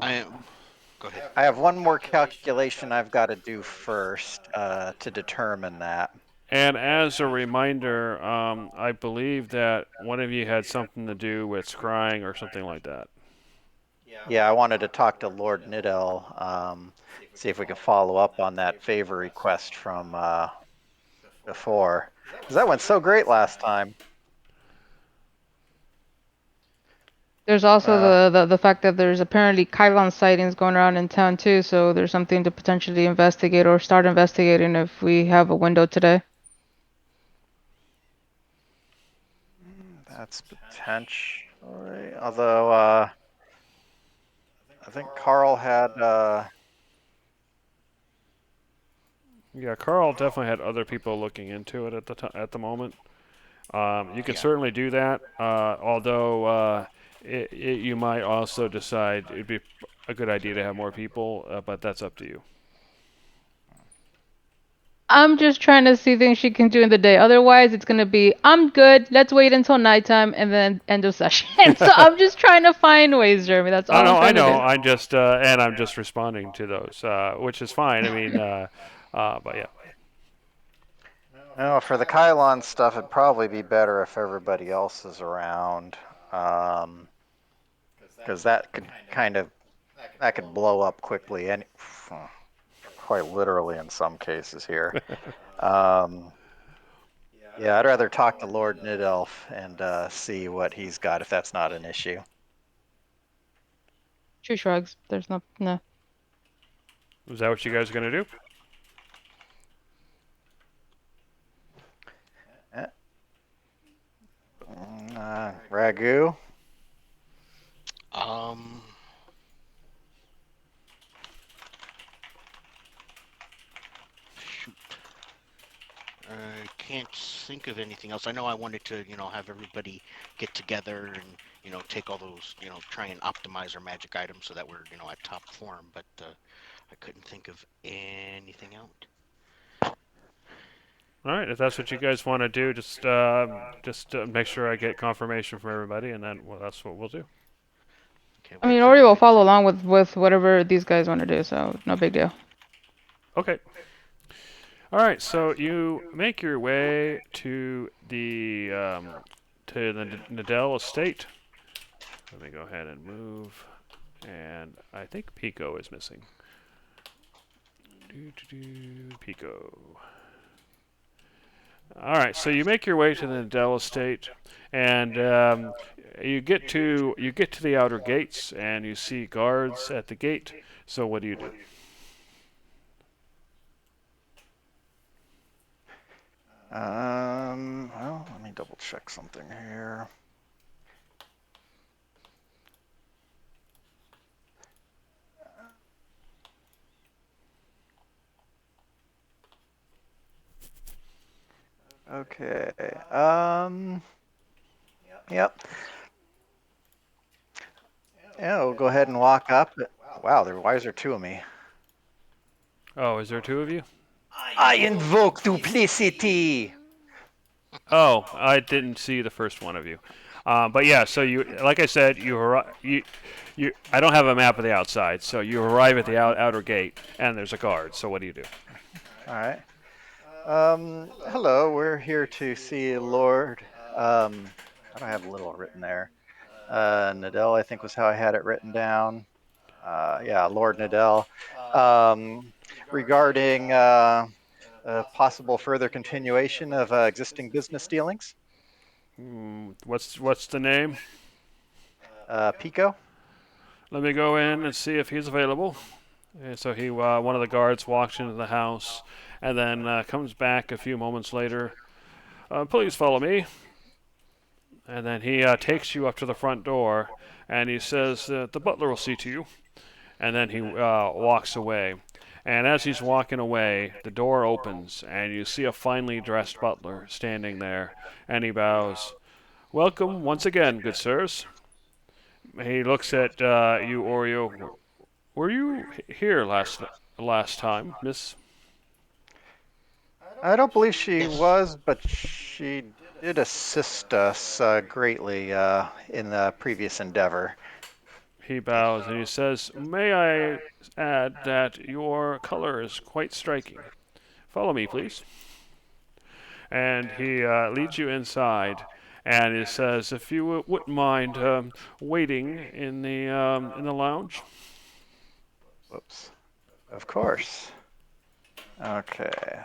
Go ahead. I have one more calculation I've got to do first to determine that. and as a reminder, I believe that one of you had something to do with scrying or something like that. Yeah, I wanted to talk to Lord Nidell, see if we could follow up on that favor request from before, because that went so great last time. There's also Uh, the fact that there's apparently Kylon sightings going around in town too, so there's something to potentially investigate or start investigating if we have a window today. that's potentially. Although I think Carl had. Yeah, Carl definitely had other people looking into it at the moment. You could Yeah. certainly do that, although you might also decide it'd be a good idea to have more people, but that's up to you. I'm just trying to see things she can do in the day. Otherwise, it's gonna be I'm good. Let's wait until nighttime and then end of session. So I'm just trying to find ways, Jeremy. That's I all I'm know, I trying to know. do. I'm just responding to those, which is fine. I mean, but yeah. No, for the Kylon stuff, it'd probably be better if everybody else is around, because that could that could blow up quickly, and quite literally in some cases here. Um, yeah, I'd rather talk to Lord Nidelf and see what he's got if that's not an issue. She shrugs. There's no. Is that what you guys are gonna do? Ragu. Um. Shoot. I can't think of anything else. I know I wanted to, have everybody get together and, take all those, try and optimize our magic items so that we're, at top form. But I couldn't think of anything else. All right, if that's what you guys want to do, just make sure I get confirmation from everybody, and then that's what we'll do. Okay, I wait mean, for Ori will everybody to follow say. along with whatever these guys want to do, so no big deal. Okay. All right, so you make your way to the Nadell estate. Let me go ahead and move, and I think Pico is missing. Pico. All right, so you make your way to the Nadell estate, and you get to the outer gates, and you see guards at the gate. So what do you do? Well, let me double check something here. Okay. Yep. Yeah, we'll go ahead and walk up. Wow, why is there two of me? Oh, is there two of you? I invoke duplicity. Oh, I didn't see the first one of you. But yeah, so you, like I said, you. I don't have a map of the outside, so you arrive at the outer gate, and there's a guard. So what do you do? All right. Hello, we're here to see Lord. I don't have little written there. Nadell, I think was how I had it written down. Yeah, Lord Nadell. Regarding a possible further continuation of existing business dealings. What's the name? Pico. Let me go in and see if he's available. And so one of the guards walks into the house, and then comes back a few moments later. Please follow me. And then he takes you up to the front door, and he says, "The butler will see to you." And then he walks away. And as he's walking away, the door opens, and you see a finely dressed butler standing there, and he bows. "Welcome once again, good sirs." He looks at you, Oreo. "Were you here last time, Miss?" I don't believe she Yes. was, but she did assist us greatly in the previous endeavor. He bows and he says, "May I add that your color is quite striking. Follow me, please." And he leads you inside, and he says, "If you wouldn't mind waiting in the lounge." Whoops. Of course. Okay.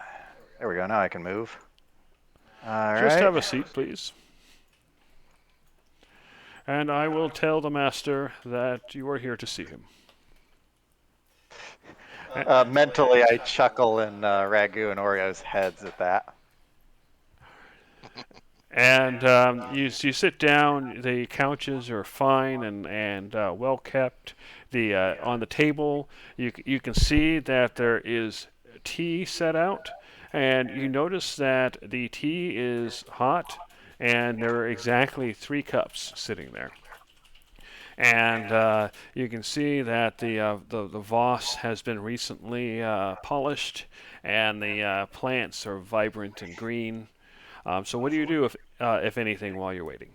There we go. Now I can move. All Just right. have a seat, please. And I will tell the master that you are here to see him. Mentally, I chuckle in Ragu and Oreo's heads at that. And you sit down. The couches are fine and well kept. On the table, you can see that there is tea set out, and you notice that the tea is hot, and there are exactly 3 cups sitting there. And you can see that the vase has been recently polished, and the plants are vibrant and green. So what do you do if anything while you're waiting?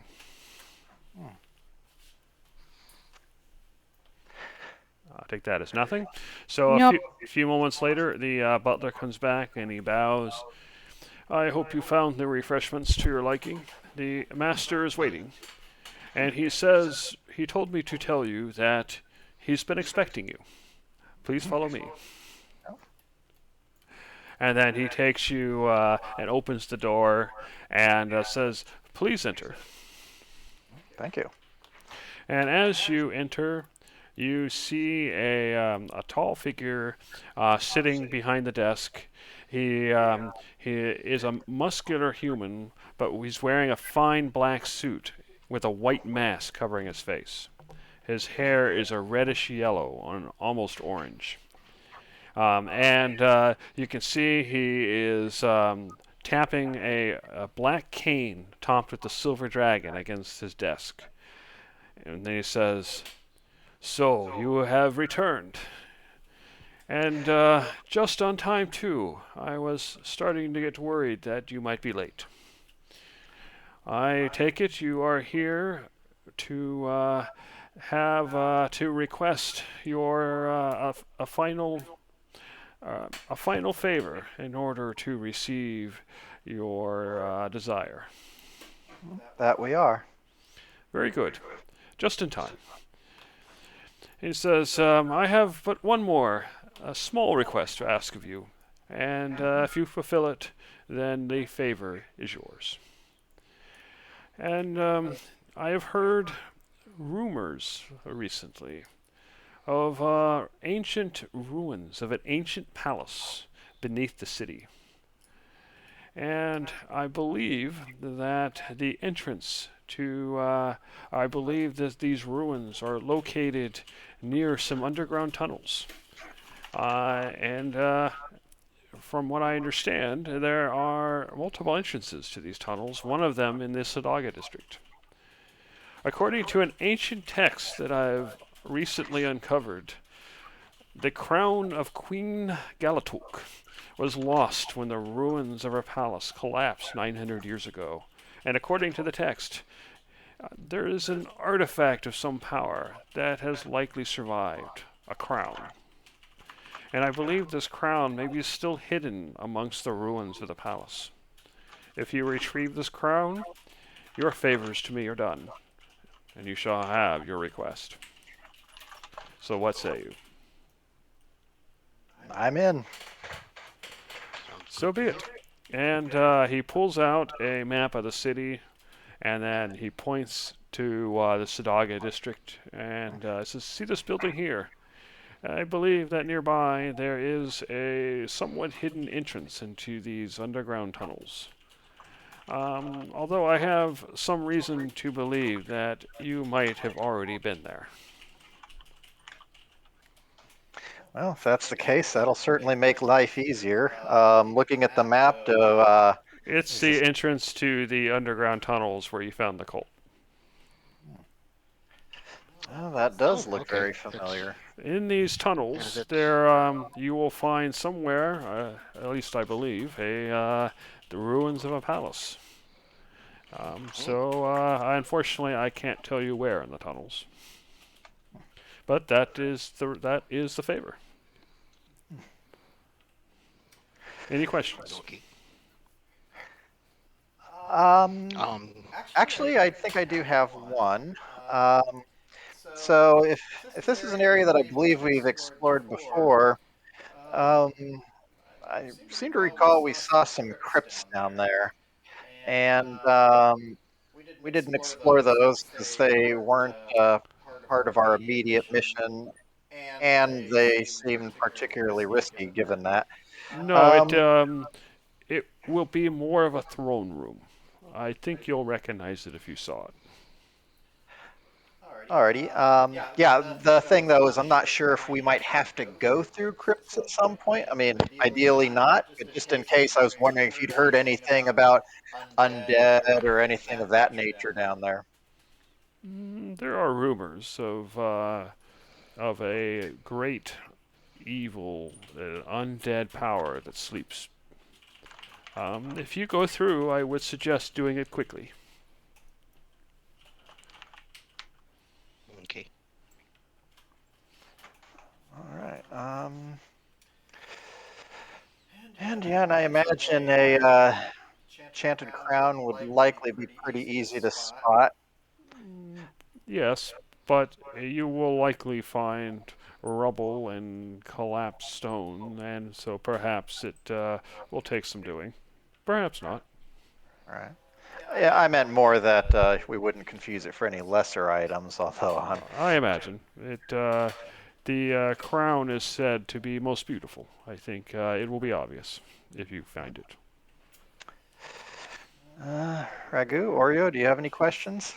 I'll take that as nothing. So Yep. a few moments later, the butler comes back and he bows. "I hope you found the refreshments to your liking. The master is waiting, and he says he told me to tell you that he's been expecting you. Please follow me." And then he takes you and opens the door and says, "Please enter." Thank you. And as you enter, you see a tall figure sitting behind the desk. He is a muscular human, but he's wearing a fine black suit with a white mask covering his face. His hair is a reddish yellow on almost orange. And you can see he is tapping a black cane topped with the silver dragon against his desk. And then he says, "So you have returned. And just on time, too. I was starting to get worried that you might be late. I take it you are here to to request your a final favor in order to receive your desire." That we are. "Very good. Just in time." He says, "I have but one more, a small request to ask of you, and if you fulfill it, then the favor is yours. And I have heard rumors recently of ancient ruins of an ancient palace beneath the city. And I believe that the entrance to, I believe that these ruins are located near some underground tunnels. And from what I understand, there are multiple entrances to these tunnels, one of them in the Sadaga district. According to an ancient text that I've recently uncovered, the crown of Queen Galatuk was lost when the ruins of her palace collapsed 900 years ago. And according to the text, there is an artifact of some power that has likely survived, a crown. And I believe this crown may be still hidden amongst the ruins of the palace. If you retrieve this crown, your favors to me are done, and you shall have your request. So what say you? I'm in. So be it. And he pulls out a map of the city, and then he points to the Sadaga district and says, "See this building here? I believe that nearby there is a somewhat hidden entrance into these underground tunnels. Although I have some reason to believe that you might have already been there." Well, if that's the case, that'll certainly make life easier. Looking at the map, It's the entrance to the underground tunnels where you found the cult. well, that does Oh, look okay. very familiar. In these tunnels, that's- there you will find somewhere, at least I believe, the ruins of a palace. So unfortunately, I can't tell you where in the tunnels. But that is the favor. Any questions? Okay. Um, Actually, I think I do have one. So if this is an area that I believe we've explored before, um, I seem to recall we saw some crypts down there, and we didn't explore those because they weren't part of our immediate mission, and they seemed particularly risky given that. No, Um, it will be more of a throne room. I think you'll recognize it if you saw it. Alrighty. Yeah, the thing though is I'm not sure if we might have to go through crypts at some point. I mean, ideally not, but just in case, I was wondering if you'd heard anything about undead or anything of that nature down there. There are rumors of a great evil, undead power that sleeps. If you go through, I would suggest doing it quickly. Okay. All right. And yeah, and I imagine a enchanted crown would likely be pretty easy to spot. Yes, but you will likely find rubble and collapsed stone, and so perhaps it will take some doing. Perhaps not. All right. Yeah, I meant more that we wouldn't confuse it for any lesser items, although I imagine it. The crown is said to be most beautiful. I think it will be obvious if you find it. Ragu, Oreo, do you have any questions?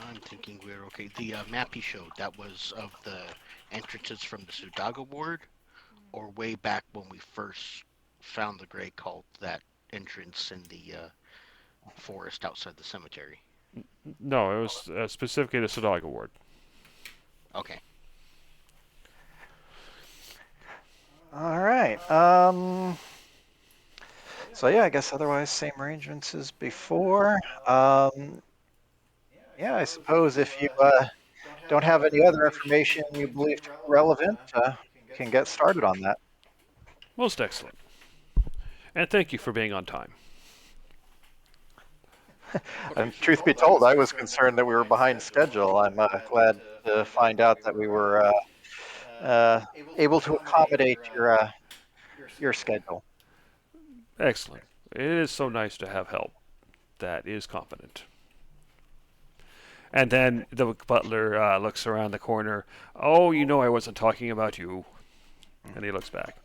I'm thinking we're okay. The map he showed, that was of the entrances from the Sudaga ward, or way back when we first found the Grey Cult, that entrance in the forest outside the cemetery. No, it was specifically the Sadaga ward. Okay. All right. So yeah, I guess otherwise same arrangements as before. Yeah, I suppose if you don't have any other information you believe to be relevant, you can get started on that. Most excellent. And thank you for being on time. And truth be told, I was concerned that we were behind schedule. I'm glad to find out that we were able to accommodate your schedule. Excellent. It is so nice to have help that is competent. And then the butler looks around the corner. "Oh, you know I wasn't talking about you." And he looks back.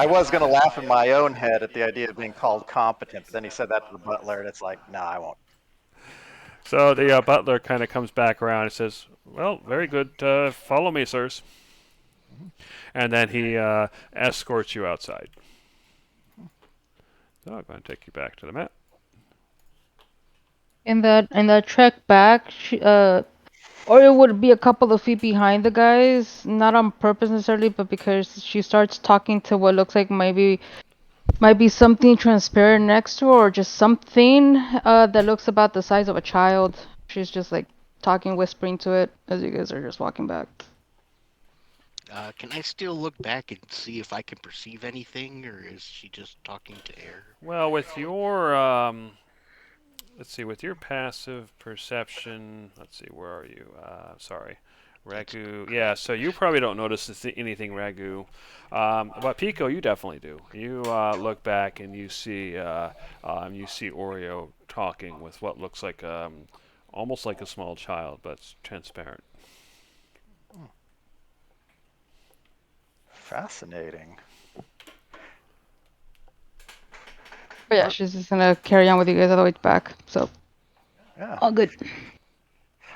I was gonna laugh in my own head at the idea of being called competent, but then he said that to the butler, and it's like, no, I won't. So the butler kind of comes back around and says, "Well, very good. Follow me, sirs." And then he escorts you outside. So I'm going to take you back to the map. In that trek back, or it would be a couple of feet behind the guys, not on purpose necessarily, but because she starts talking to what looks like might be something transparent next to her, or just something that looks about the size of a child. She's just like talking, whispering to it as you guys are just walking back. Can I still look back and see if I can perceive anything, or is she just talking to air? Well, with your let's see, with your passive perception, let's see, where are you? Sorry, Ragu. Yeah, so you probably don't notice anything, Ragu. But Pico, you definitely do. You look back and you see Oreo talking with what looks like almost like a small child, but it's transparent. Fascinating. But yeah, she's just gonna carry on with you guys all the way back. So Yeah. all good.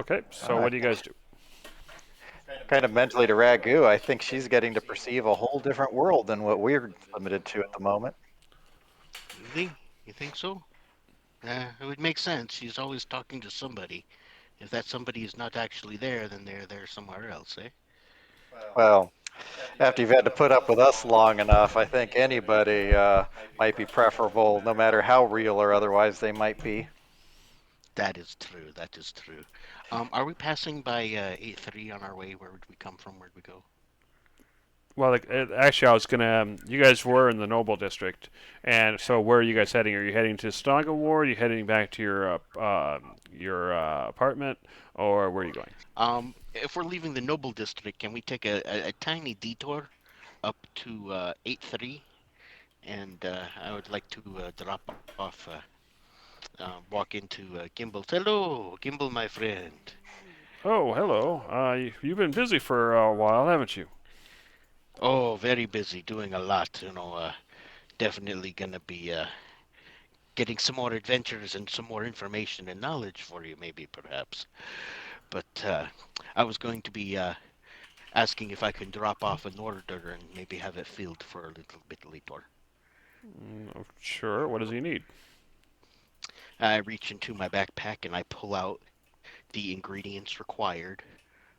Okay, so what do you guys do? Kind of mentally to Ragu, I think she's getting to perceive a whole different world than what we're limited to at the moment. Really? You think so? It would make sense. She's always talking to somebody. If that somebody is not actually there, then they're there somewhere else, eh? Well, after you've had to put up with us long enough, I think anybody might be preferable, no matter how real or otherwise they might be. That is true. That is true. Are we passing by 8-3 on our way? Where would we come from? Where'd we go? Well, actually, I was gonna. You guys were in the Noble District, and so where are you guys heading? Are you heading to Stonaga Ward? Are you heading back to your apartment, or where are you going? If we're leaving the Noble District, can we take a tiny detour up to 8-3? And I would like to drop off, walk into Gimbal. Hello, Gimbal, my friend. Oh, hello. You've been busy for a while, haven't you? Oh, very busy, doing a lot. Definitely gonna be getting some more adventures and some more information and knowledge for you, maybe, perhaps. But I was going to be asking if I can drop off an order and maybe have it filled for a little bit later. Sure. What does he need? I reach into my backpack and I pull out the ingredients required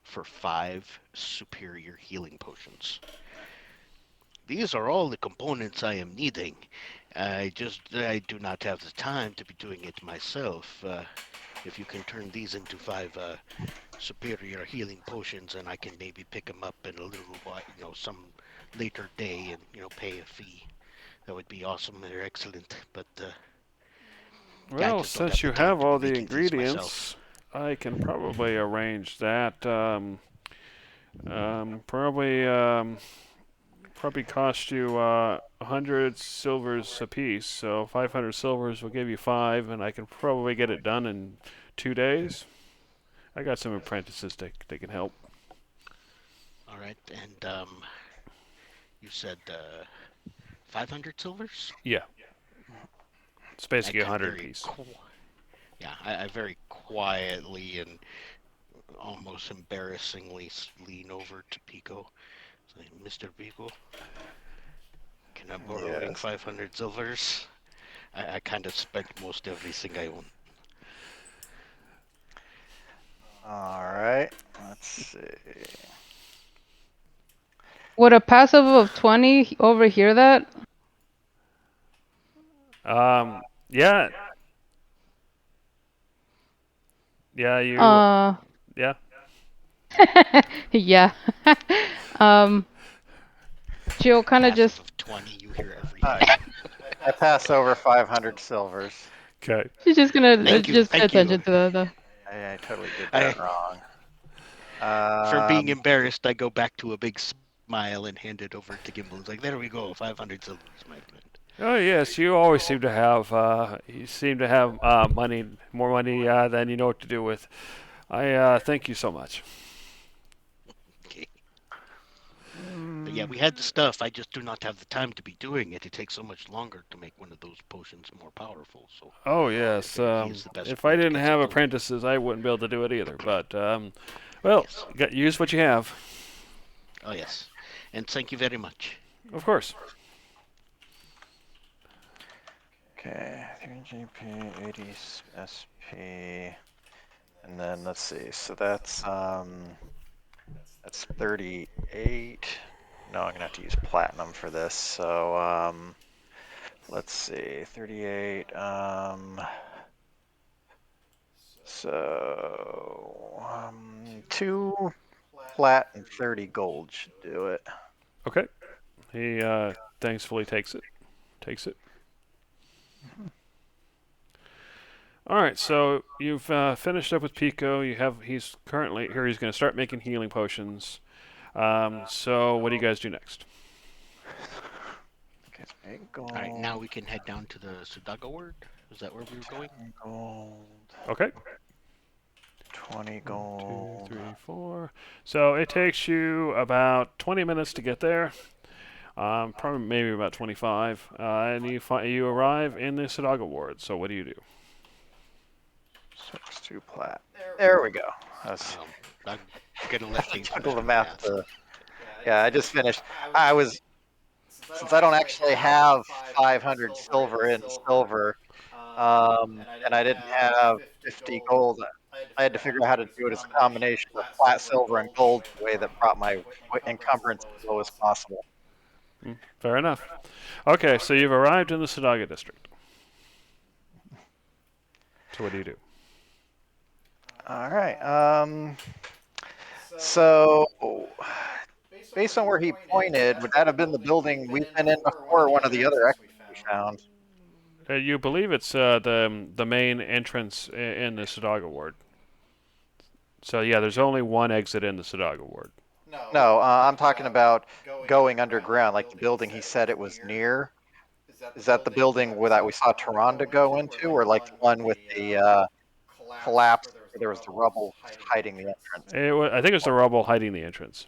for 5 superior healing potions. These are all the components I am needing. I do not have the time to be doing it myself. If you can turn these into 5 superior healing potions, and I can maybe pick them up in a little while, some later day, and pay a fee, that would be awesome. They're excellent. But Well, just don't since you the time have to be all the making these myself. ingredients, I can probably arrange that. Probably cost you 100 silvers apiece. So 500 silvers will give you 5, and I can probably get it done in 2 days. I got some apprentices that can help. All right, and you said 500 silvers? Yeah. It's basically I 100 very apiece. Yeah, I very quietly and almost embarrassingly lean over to Pico. Say, Mr. Pico, can I borrow Yes. 500 silvers? I kind of spent most everything I own. All right, let's see. Would a passive of 20 overhear that? Yeah. Yeah, you. Yeah. Yeah. um, she'll kind of Passive just. of 20, you hear All everything. right. I pass over 500 silvers. Okay. She's just gonna Thank you, just pay thank you. attention to the. I totally did that wrong. From being embarrassed, I go back to a big smile and hand it over to Gimbal. It's like, there we go, 500 silvers, my friend. Oh yes, you always seem to have money, more money than you know what to do with. I thank you so much. Okay. But yeah, we had the stuff. I just do not have the time to be doing it. It takes so much longer to make one of those potions more powerful. So Oh I yes. figured he is the best If I one to didn't get have something done. apprentices, I wouldn't be able to do it either. But well, Yes. use what you have. Oh yes. And thank you very much. Of course. Okay, 3GP, 80 SP, and then let's see. So that's 38. No, I'm gonna have to use platinum for this. So let's see, 38. So 2 plat and 30 gold should do it. Okay. He thankfully takes it. Takes it. All right. So you've finished up with Pico. He's currently here. He's going to start making healing potions. So what do you guys do next? Okay, it's 8 gold. All right, now we can head down to the Sudaga word. Is that where we were going? Gold. Okay. 20 1, gold. 2, 3, 4. So it takes you about 20 minutes to get there. Probably maybe about 25. And you arrive in the Sudaga ward. So what do you do? 6, 2 plat. There we go. That's I'm gonna let things took a little finish math to. Yeah, I just finished. I was, since I don't actually have 500 silver in silver, and I didn't have 50 gold, I had to figure out how to do it as a combination of flat silver and gold, the way that brought my encumbrance as low as possible. Fair enough. Okay, so you've arrived in the Sudaga district. So what do you do? All right. So, based on where he pointed, would that have been the building we've been in before, or one of the other exits we found? You believe it's the main entrance in the Sudaga ward. So yeah, there's only one exit in the Sudaga ward. No, I'm talking about going underground, like the building he said it was near. Is that the building that we saw Taronda go into, or like the one with the collapse where there was the rubble hiding the entrance? I think it's the rubble hiding the entrance.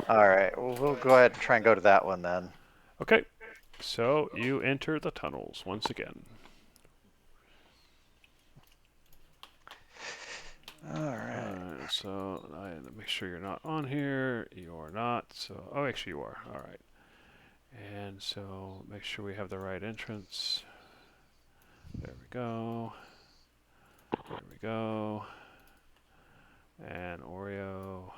All right, well, we'll go ahead and try and go to that one then. Okay, so you enter the tunnels once again. All right. So make sure you're not on here. You are not. So actually you are. All right. And so make sure we have the right entrance. There we go. There we go. And Oreo.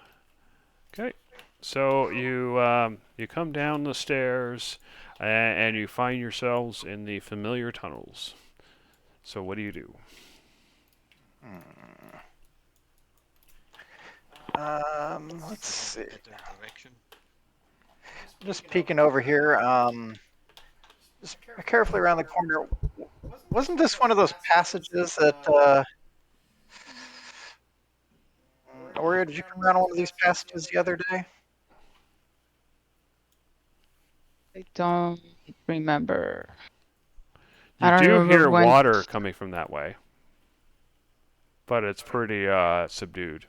Okay. So you come down the stairs and you find yourselves in the familiar tunnels. So what do you do? Let's see. Direction. Just peeking over here. Just carefully around the corner. Wasn't this one of those passages that? Oreo, did you come around one of these passages the other day? I don't remember. You I don't do remember hear when. water coming from that way, but it's pretty subdued.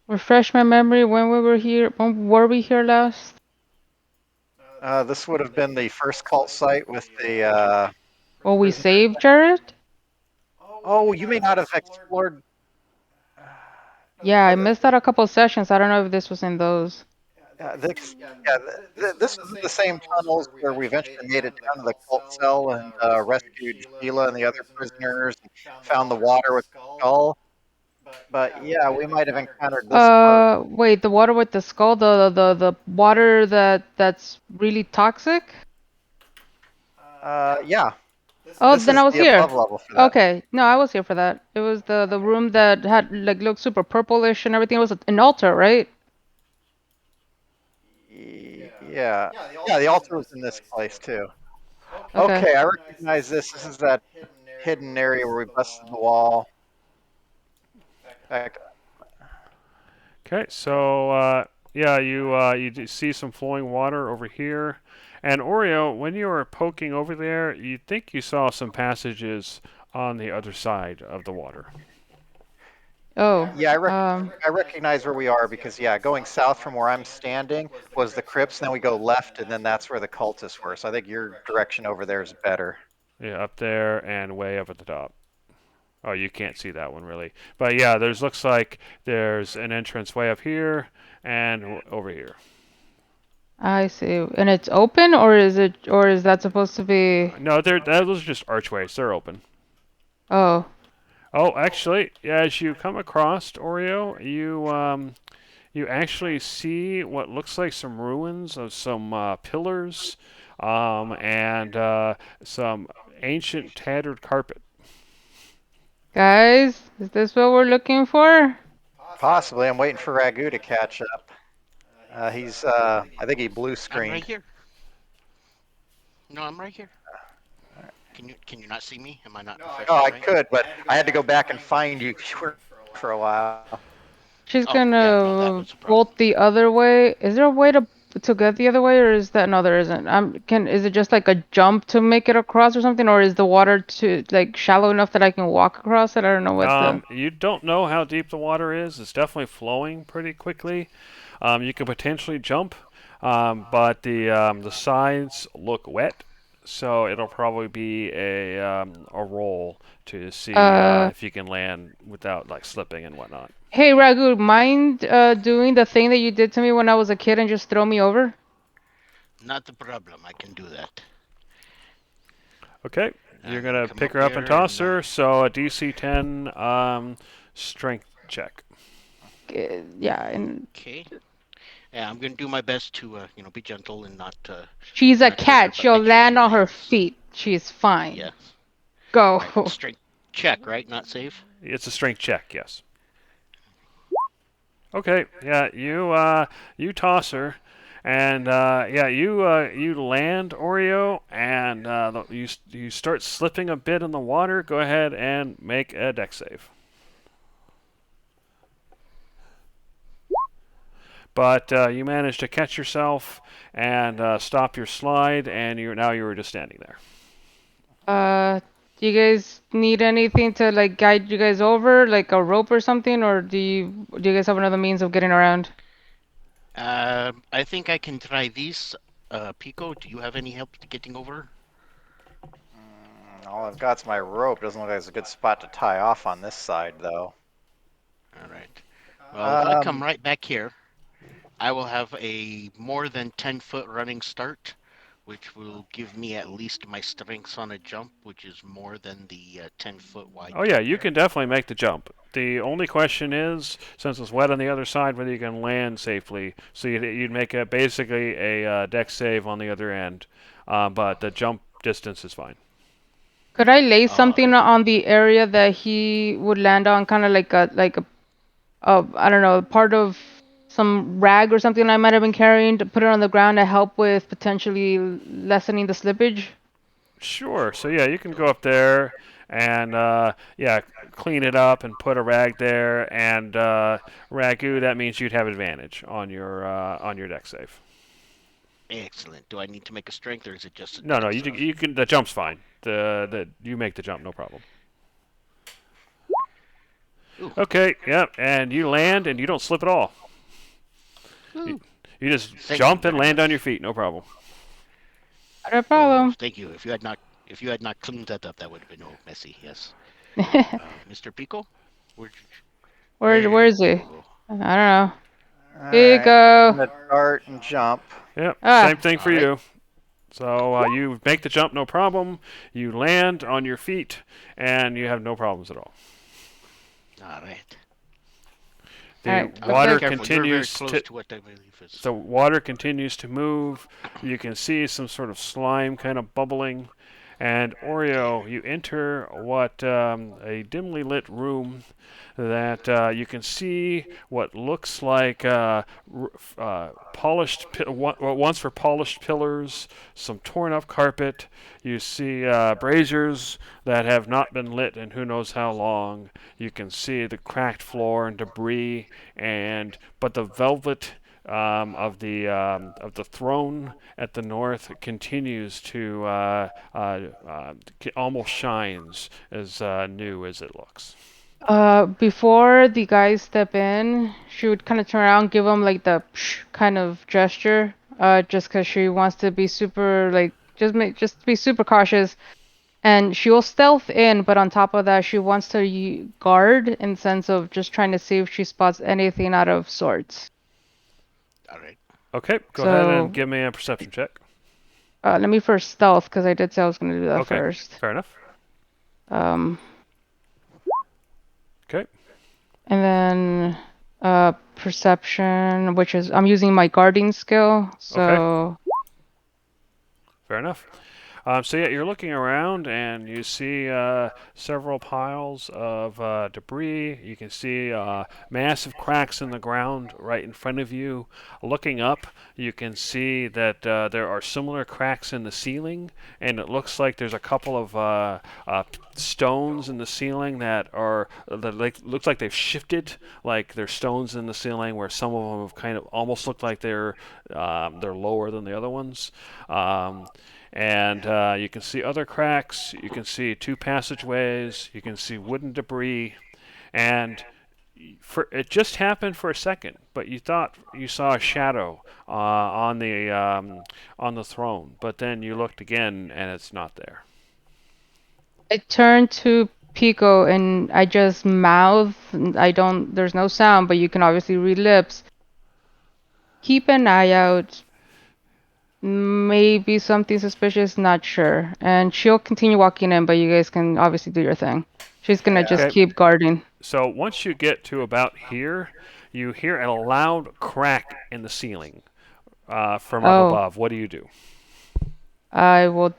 Refresh my memory when we were here. When were we here last? This would have been the first cult site with the. Well, we prison. saved Jared? Oh, you may not have explored. Yeah, I missed out a couple sessions. I don't know if this was in those. This was in the same tunnels where we eventually made it down to the cult cell and rescued Sheila and the other prisoners and found the water with the skull. But yeah, we might have encountered this part. Wait, the water with the skull, the water that's really toxic? Yeah. Oh, This then is I was the here. above level for that. Okay, no, I was here for that. It was the room that had like looked super purplish and everything. It was an altar, right? Yeah. Yeah, the altar was in this place too. Okay. Okay, I recognize this. This is that hidden area where we busted the wall. Back. Okay, so yeah, you do see some flowing water over here, and Oreo, when you were poking over there, you think you saw some passages on the other side of the water. Oh, Yeah, I recognize where we are because yeah, going south from where I'm standing was the crypts, then we go left, and then that's where the cultists were. So I think your direction over there is better. Yeah, up there and way up at the top. Oh, you can't see that one really. But yeah, there's looks like there's an entrance way up here and over here. I see. And it's open, or is that supposed to be? No, those are just archways. They're open. Oh, Oh, actually, as you come across Oreo, you actually see what looks like some ruins of some pillars, and some ancient tattered carpet. guys, is this what we're looking for? Possibly, I'm waiting for Ragu to catch up. I think he blue I'm right screened. here. No, I'm right here. Can you not see me? Am I not Oh, professional? I right? could, but I had to go back and find you for a while. She's Oh, yeah, no, that gonna was the problem. bolt the other way. Is there a way to get the other way, or is that no? There isn't. Is it just like a jump to make it across or something, or is the water too like shallow enough that I can walk across it? I don't know what the. You don't know how deep the water is. It's definitely flowing pretty quickly. You could potentially jump, but the sides look wet, so it'll probably be a roll to see if you can land without like slipping and whatnot. Hey Ragu, mind doing the thing that you did to me when I was a kid and just throw me over? Not the problem. I can do that. Okay, you're gonna Come pick up her up here and toss and, her. So a DC 10 strength check. Yeah, and Okay. Yeah, I'm gonna do my best to be gentle and not she's a not hurt her, cat. but She'll make sure land she on her lands. feet. She's fine. Yeah. Go. Right. Strength check, right? Not save. It's a strength check, yes. Okay, yeah, you toss her, and yeah, you land Oreo, and you start slipping a bit in the water. Go ahead and make a dex save. But you manage to catch yourself and stop your slide, and you were just standing there. Do you guys need anything to like guide you guys over, like a rope or something, or do you guys have another means of getting around? I think I can try these. Pico, do you have any help getting over? All I've got's my rope. Doesn't look like it's a good spot to tie off on this side, though. All right. Well, if I come Um, right back here, I will have a more than 10-foot running start, which will give me at least my strengths on a jump, which is more than the 10-foot wide. Oh yeah, you can definitely make the jump. The only question is, since it's wet on the other side, whether you can land safely. So you'd make basically a dex save on the other end, but the jump distance is fine. Could I lay All something right. on the area that he would land on, kind of like a I don't know, part of some rag or something I might have been carrying to put it on the ground to help with potentially lessening the slippage? Sure. So yeah, you can go up there and yeah, clean it up and put a rag there. And ragu, that means you'd have advantage on your dex save. Excellent. Do I need to make a strength, or is it just a No, no, dex you save? you can. The jump's fine. The you make the jump, no problem. Ooh. Okay. Yep. And you land and you don't slip at all. Ooh. You just Thank jump you and very land on much. your feet, no problem. Not a Oh, problem. thank you. If you had not cleaned that up, that would have been all messy. Yes. Mr. Pico, where Where is he? go? I don't know. all Here you right. I'm go. gonna dart and jump. Yep. Ah, Same thing for All right. you. So you make the jump, no problem. You land on your feet, and you have no problems at all. All right. The Alright, looks water like- Careful. You're very continues close to to what I believe is. the water continues to move. You can see some sort of slime kind of bubbling. And Oreo, you enter what a dimly lit room that you can see what looks like polished, what once were polished pillars, some torn up carpet. You see braziers that have not been lit in who knows how long. You can see the cracked floor and debris, but the velvet of the throne at the north continues to almost shines as new as it looks. Before the guys step in, she would kind of turn around, give them like the psh kind of gesture, just because she wants to be super like just be super cautious. And she will stealth in, but on top of that, she wants to guard in the sense of just trying to see if she spots anything out of sorts. All right. Okay, go ahead and So give me a perception check. let me first stealth because I did say I was going to do that Okay, first. fair enough. Um, Okay. and then perception, which is I'm using my guarding skill. So Fair enough. So yeah, you're looking around and you see several piles of debris. You can see massive cracks in the ground right in front of you. Looking up, you can see that there are similar cracks in the ceiling, and it looks like there's a couple of stones in the ceiling that looks like they've shifted. Like there's stones in the ceiling where some of them have kind of almost look like they're lower than the other ones. And you can see other cracks, you can see two passageways, you can see wooden debris, and it just happened for a second, but you thought you saw a shadow on the throne, but then you looked again and it's not there. I turn to Pico and I just mouth. There's no sound, but you can obviously read lips. Keep an eye out. Maybe something suspicious, not sure. And she'll continue walking in, but you guys can obviously do your thing. She's gonna just Okay. keep guarding. So once you get to about here, you hear a loud crack in the ceiling from up Oh, above. What do you do? I will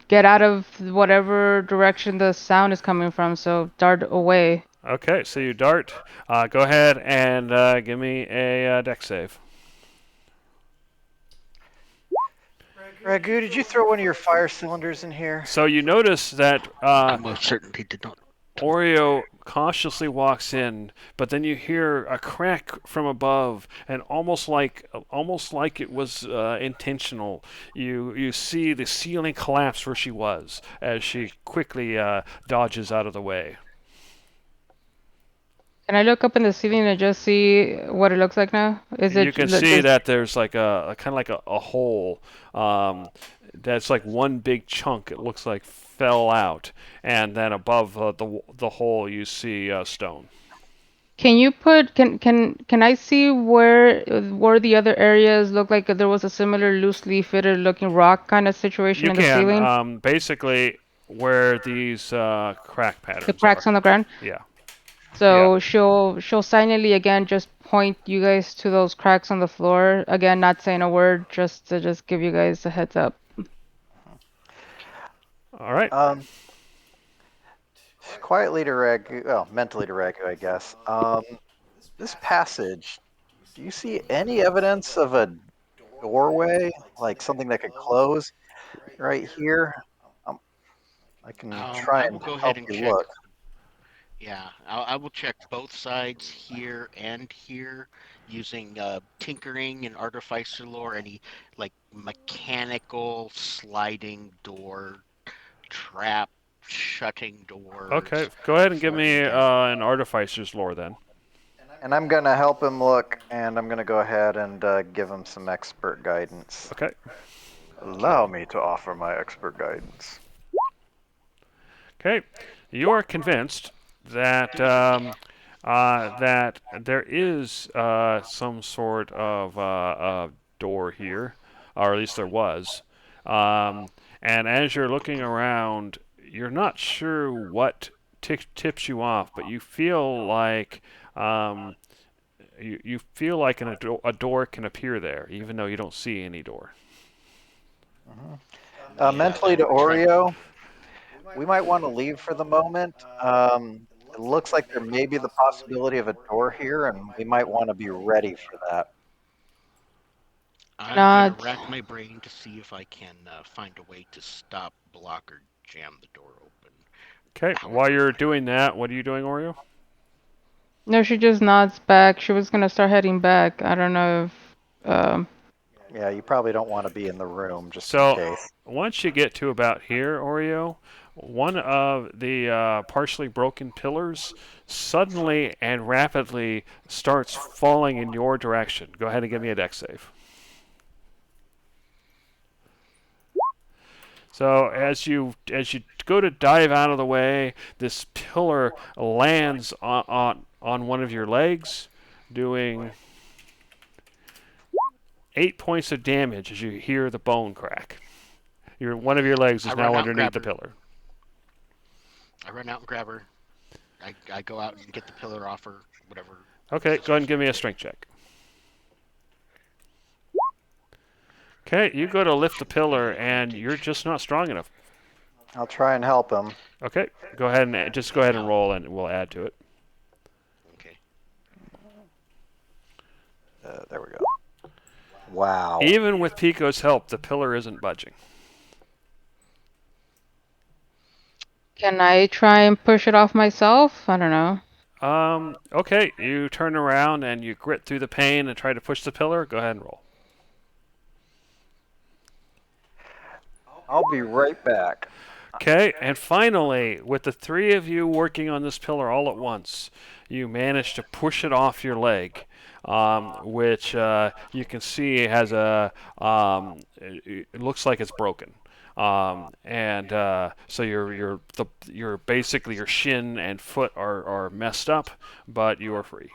get out of whatever direction the sound is coming from, so dart away. Okay, so you dart. Go ahead and give me a dex save. Ragu, did you throw one of your fire cylinders in here? So you notice that I most certainly did not. Oreo cautiously walks in, but then you hear a crack from above, and almost like it was intentional. You see the ceiling collapse where she was as she quickly dodges out of the way. Can I look up in the ceiling and just see what it looks like now? Is You it can see that there's like a kind of like a hole that's like one big chunk. It looks like fell out, and then above the hole you see stone. Can you put can I see where the other areas look like there was a similar loosely fitted looking rock kind of situation You in the can ceiling? basically where these crack The patterns cracks are. on the ground? Yeah, yeah. So she'll silently again just point you guys to those cracks on the floor. Again, not saying a word, just to just give you guys a heads up. All right. Quietly to Ragu, well, mentally to Ragu, I guess. This passage, do you see any evidence of a doorway, like something that could close right here? I can try I will and go ahead help and you check. look. Yeah, I will check both sides here and here using tinkering and artificer lore. Any like mechanical sliding door, trap, shutting Okay. doors, Go ahead and give flooding me down. an artificer's lore then. And I'm gonna help him look, and I'm gonna go ahead and give him some expert guidance. Okay. Allow me to offer my expert guidance. Okay. You are convinced that that there is some sort of door here, or at least there was. And as you're looking around, you're not sure what tips you off, but you feel like you feel like a door can appear there, even though you don't see any door. Mentally to Oreo, we might want to leave for the moment. It looks like there may be the possibility of a door here, and we might want to be ready for that. I'm gonna Not. rack my brain to see if I can find a way to stop, block, or jam the door open. Okay. While you're doing that, what are you doing, Oreo? No, she just nods back. She was gonna start heading back. I don't know if Yeah, you probably don't want to be in the room just in So case. once you get to about here, Oreo, one of the partially broken pillars suddenly and rapidly starts falling in your direction. Go ahead and give me a dex save. So as you go to dive out of the way, this pillar lands on one of your legs, doing 8 points of damage as you hear the bone crack. One of your legs I is run now out and underneath grab the her. pillar. I run out and grab her. I go out and get the pillar off her, whatever. Okay, go ahead and give me a strength check. Okay, you go to lift the pillar and you're just not strong enough. I'll try and help him. Okay, go ahead and roll and we'll add to it. Okay. There we go. Wow. Even with Pico's help, the pillar isn't budging. Can I try and push it off myself? I don't know. Okay, you turn around and you grit through the pain and try to push the pillar. Go ahead and roll. I'll be right back. Okay, and finally, with the three of you working on this pillar all at once, you manage to push it off your leg, which you can see has it looks like it's broken. So you're basically your shin and foot are messed up, but you are free.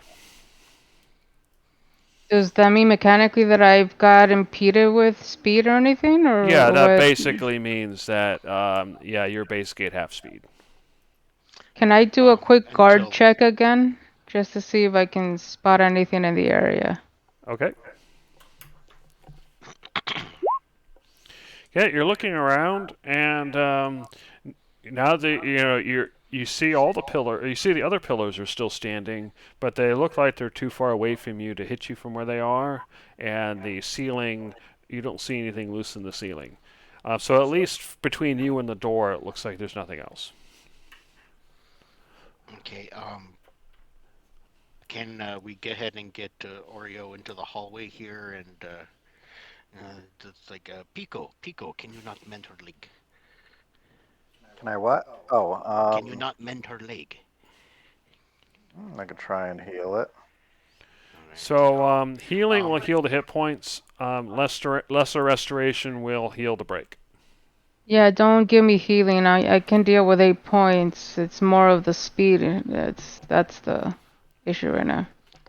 Does that mean mechanically that I've got impeded with speed or anything, or Yeah, that what? basically means that you're basically at half speed. Can I do a quick guard Until check again, just to see if I can spot anything in the area? Okay. Yeah, you're looking around, and now that you see you see the other pillars are still standing, but they look like they're too far away from you to hit you from where they are, and the ceiling, you don't see anything loose in the ceiling. So at least between you and the door, it looks like there's nothing else. okay, can we go ahead and get Oreo into the hallway here and it's like Pico, can you not mend her leg? Can I what? Oh, Can you not mend her leg? I could try and heal it. Alright. So healing will heal the hit points. Lesser restoration will heal the break. Yeah, don't give me healing. I can deal with 8 points. It's more of the speed. That's the issue right now.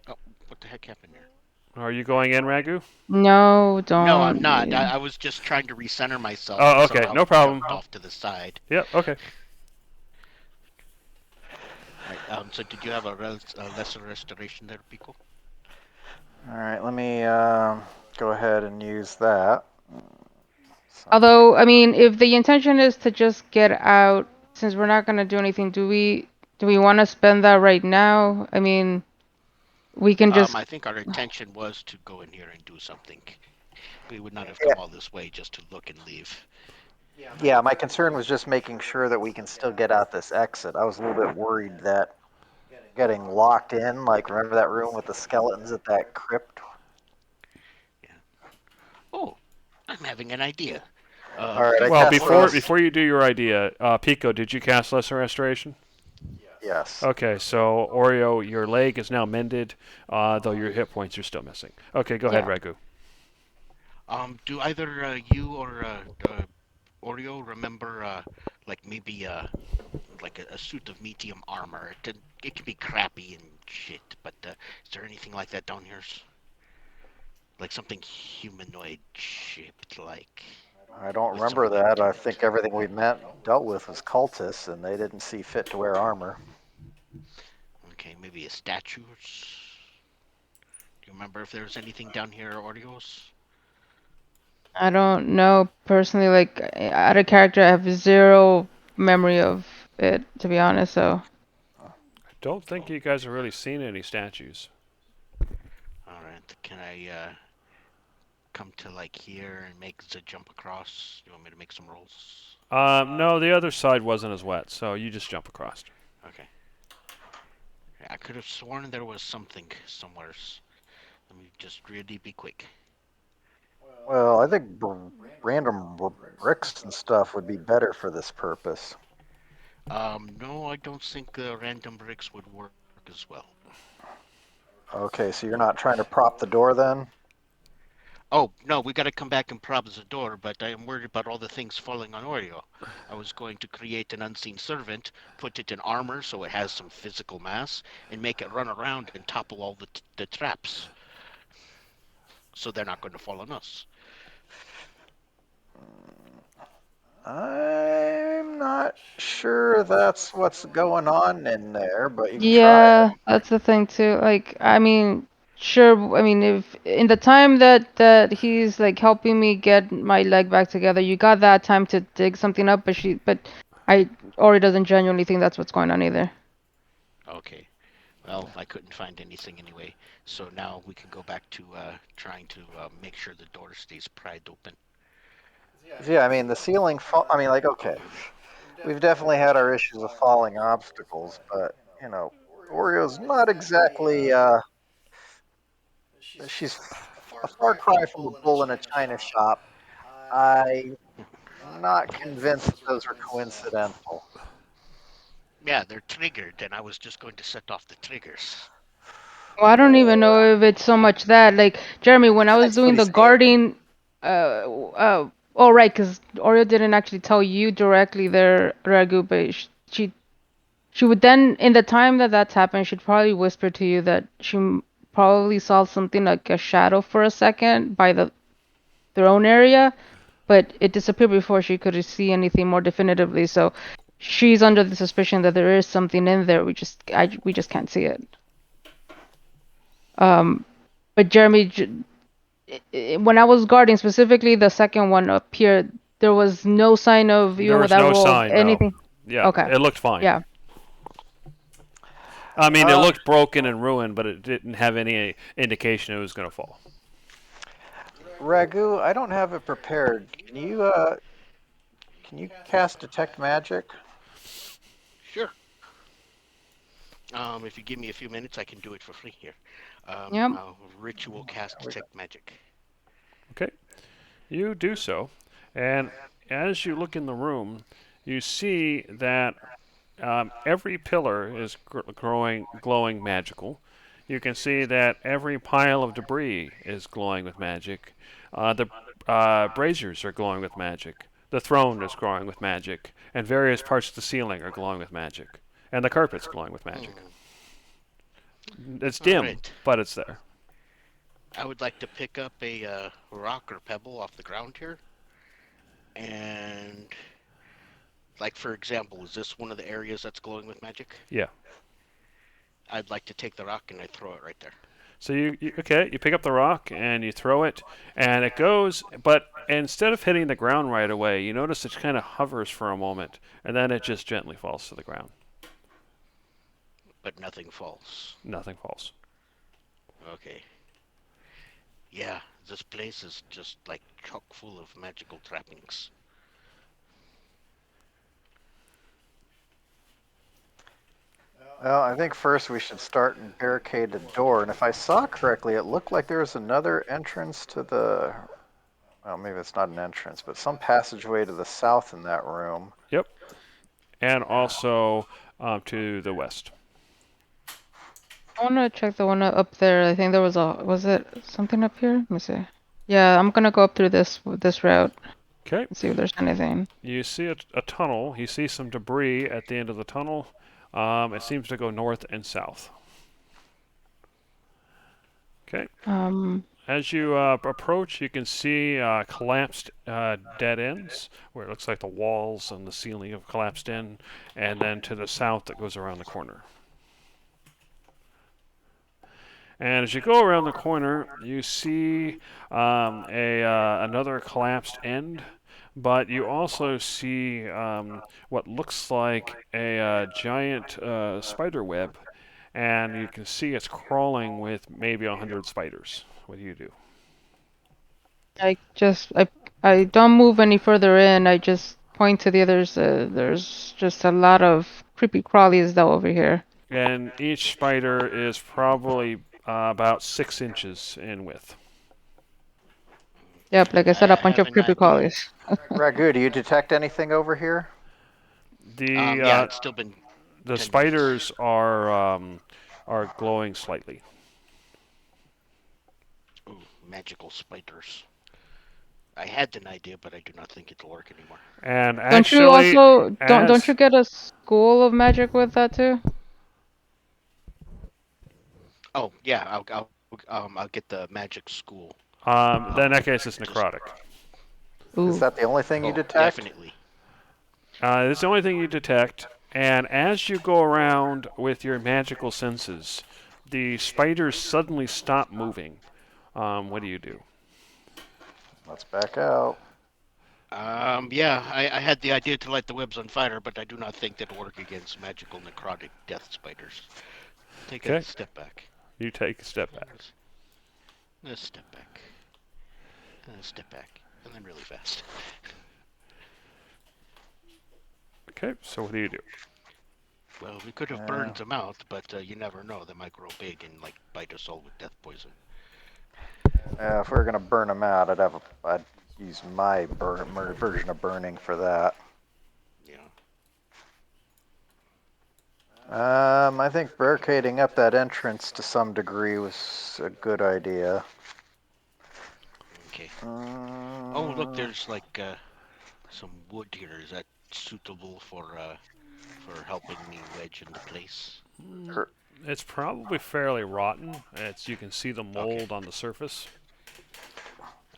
Oh, what the heck happened there? Are you going in, Ragu? No, don't. No, I'm not. Yeah. I was just trying to recenter myself. Oh, And okay, somehow no problem. Jumped off to the side. Yep, okay. Right, so did you have a lesser restoration there, Pico? All right, let me go ahead and use that. Although, I mean, if the intention is to just get out, since we're not gonna do anything, do we want to spend that right now? I mean, we can just. I think our intention was to go in here and do something. We would not have Yeah. come all this way just to look and leave. Yeah, my concern was just making sure that we can still get out this exit. I was a little bit worried that getting locked in, like remember that room with the skeletons at that crypt? Oh, I'm having an idea. All right, I Well, cast Frost. before you do your idea, Pico, did you cast Lesser Restoration? Yes. Okay, so Oreo, your leg is now mended, though your hit points are still missing. Okay, go ahead, Yeah. Ragu. Do either you or Oreo remember, like maybe like a suit of medium armor? It can be crappy and shit, but is there anything like that down here? Like something humanoid shaped, like. I don't with remember some that. weight I to it. think everything we dealt with was cultists, and they didn't see fit to wear armor. Okay, maybe a statue. Do you remember if there was anything down here, Oreos? I don't know personally. Like, out of character, I have zero memory of it, to be honest. So. I don't think you guys have really seen any statues. All right, can I come to like here and make the jump across? You want me to make some rolls? No, the other side wasn't as wet, so you just jump across. Okay. I could have sworn there was something somewhere. Let me just really be quick. Well, I think random bricks and stuff would be better for this purpose. No, I don't think random bricks would work as well. Okay, so you're not trying to prop the door then? Oh, no, we gotta come back and prob the door, but I am worried about all the things falling on Oreo. I was going to create an unseen servant, put it in armor so it has some physical mass, and make it run around and topple all the traps. So they're not going to fall on us. I'm not sure that's what's going on in there, but you can try it. Yeah, that's the thing too. Like, I mean, sure. I mean, if in the time that he's like helping me get my leg back together, you got that time to dig something up, but I Ori doesn't genuinely think that's what's going on either. Okay. Well, I couldn't find anything anyway, so now we can go back to trying to make sure the door stays pried open. Yeah, I mean, the ceiling fall. I mean, like, okay, we've definitely had our issues of falling obstacles, but, Oreo's not exactly, she's a far cry from a bull in a china shop. I'm not convinced that those are coincidental. Yeah, they're triggered, and I was just going to set off the triggers. Well, I don't even know if it's so much that. Like, Jeremy, when I was That's what doing the he's saying. guarding, oh right, because Oreo didn't actually tell you directly there, Ragu, but she would then, in the time that that's happened, she'd probably whisper to you that probably saw something like a shadow for a second by the throne area, but it disappeared before she could see anything more definitively. So she's under the suspicion that there is something in there. We just can't see it. But Jeremy, when I was guarding specifically the second one up here, there was no sign of, There even with was that no roll, of sign, no. anything. Yeah, Okay. it looked fine. Yeah. I mean, it looked broken and ruined, but it didn't have any indication it was going to fall. Ragu, I don't have it prepared. Can you cast detect magic? Sure. If you give me a few minutes, I can do it for free here. Yep. I'll ritual cast detect magic. Okay, you do so, and as you look in the room, you see that every pillar is glowing magical. You can see that every pile of debris is glowing with magic. The braziers are glowing with magic. The throne is glowing with magic, and various parts of the ceiling are glowing with magic, and the carpet's glowing with magic. It's dim, Alright. but it's there. I would like to pick up a rock or pebble off the ground here. And, like, for example, is this one of the areas that's glowing with magic? Yeah. I'd like to take the rock and I throw it right there. So you pick up the rock and you throw it, and it goes, but instead of hitting the ground right away, you notice it kind of hovers for a moment, and then it just gently falls to the ground. But nothing falls. Nothing falls. Okay. Yeah, this place is just like chock full of magical trappings. Well, I think first we should start and barricade the door. And if I saw correctly, it looked like there was another entrance to the. Well, maybe it's not an entrance, but some passageway to the south in that room. Yep. And also to the west. I want to check the one up there. I think there was it something up here? Let me see. Yeah, I'm gonna go up through this route Okay. and see if there's anything. You see a tunnel. You see some debris at the end of the tunnel. It seems to go north and south. Okay. As you approach, you can see collapsed dead ends, where it looks like the walls and the ceiling have collapsed in, and then to the south that goes around the corner. And as you go around the corner, you see another collapsed end, but you also see what looks like a giant spider web, and you can see it's crawling with maybe 100 spiders. What do you do? I don't move any further in. I just point to the others. There's just a lot of creepy crawlies though over here. And each spider is probably about 6 inches in width. Yep, like I said, a bunch have of an creepy idea. crawlies. Ragu, do you detect anything over here? Yeah, it's still been The 10 spiders are glowing slightly. Ooh, magical spiders. I had an idea, but I do not think it'll work anymore. And Don't you actually, also don't you as get a school of magic with that too? Oh yeah, I'll get the magic school. then in that case it's Just necrotic. Is Ooh. that the only thing you oh, detect? definitely. It's the only thing you detect. And as you go around with your magical senses, the spiders suddenly stop moving. What do you do? Let's back out. Yeah, I had the idea to light the webs on fire, but I do not think that'll work against magical necrotic death spiders. Take a Okay, step back. you take a step back. Let's step back. Step back. And then really fast. Okay, so what do you do? Well, we could have burned them out, but you never know. They might grow big and like bite us all with death poison. If we were gonna burn them out, I'd use my version of burning for that. Yeah. I think barricading up that entrance to some degree was a good idea. Okay. Oh, look, there's like some wood here. Is that suitable for helping me wedge into place? It's probably fairly rotten. You can see the mold on the surface.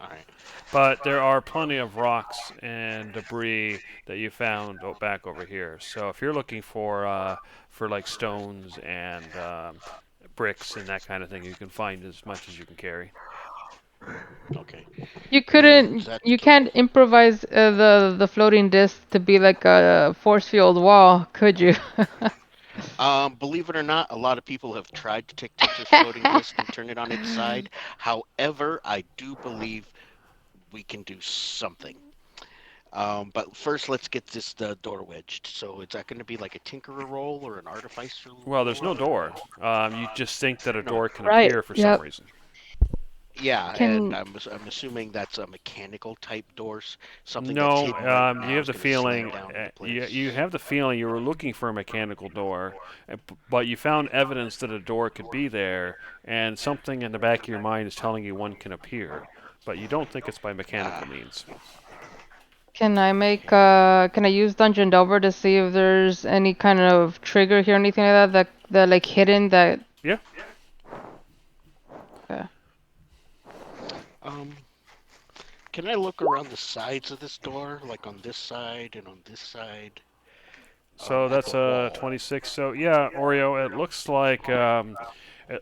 All right. But there are plenty of rocks and debris that you found back over here. So if you're looking for like stones and bricks and that kind of thing, you can find as much as you can carry. Okay. Is that You can't improvise the floating disc to be like a force field wall, could you? Believe it or not, a lot of people have tried to take Tetris floating disk and turn it on its side. However, I do believe we can do something. But first, let's get this door wedged. So is that going to be like a tinkerer roll or an artificer Well, there's no roll? door. You just think that a No. door can Right. appear for some Yep. reason. Yeah, and Can I'm assuming that's a mechanical type doors, something that's No, hidden right now you have is the going to slam feeling. down into You place. you have the feeling you were looking for a mechanical door, but you found evidence that a door could be there, and something in the back of your mind is telling you one can appear, but you don't think it's by mechanical means. can I use Dungeon Delver to see if there's any kind of trigger here, anything like that like hidden that? Yeah. Okay. Um, can I look around the sides of this door, like on this side and on this side? So At that's the a wall. 26. So yeah, Oreo, it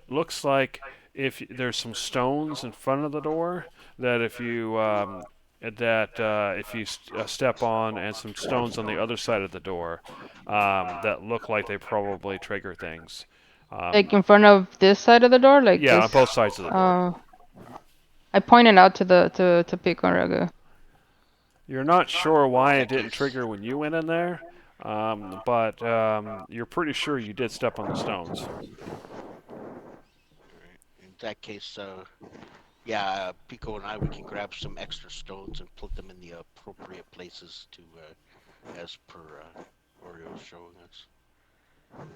looks like if there's some stones in front of the door that if you step on, and some stones on the other side of the door that look like they probably trigger things. Like in front of this side of the door, like Yeah, on this. both sides of the door. I pointed out to Pico and Ragu. You're not sure why it that didn't case- trigger when you went in there, but you're pretty sure you did step on the stones. In that case, yeah, Pico and I, we can grab some extra stones and put them in the appropriate places to, as per Oreo's showing us.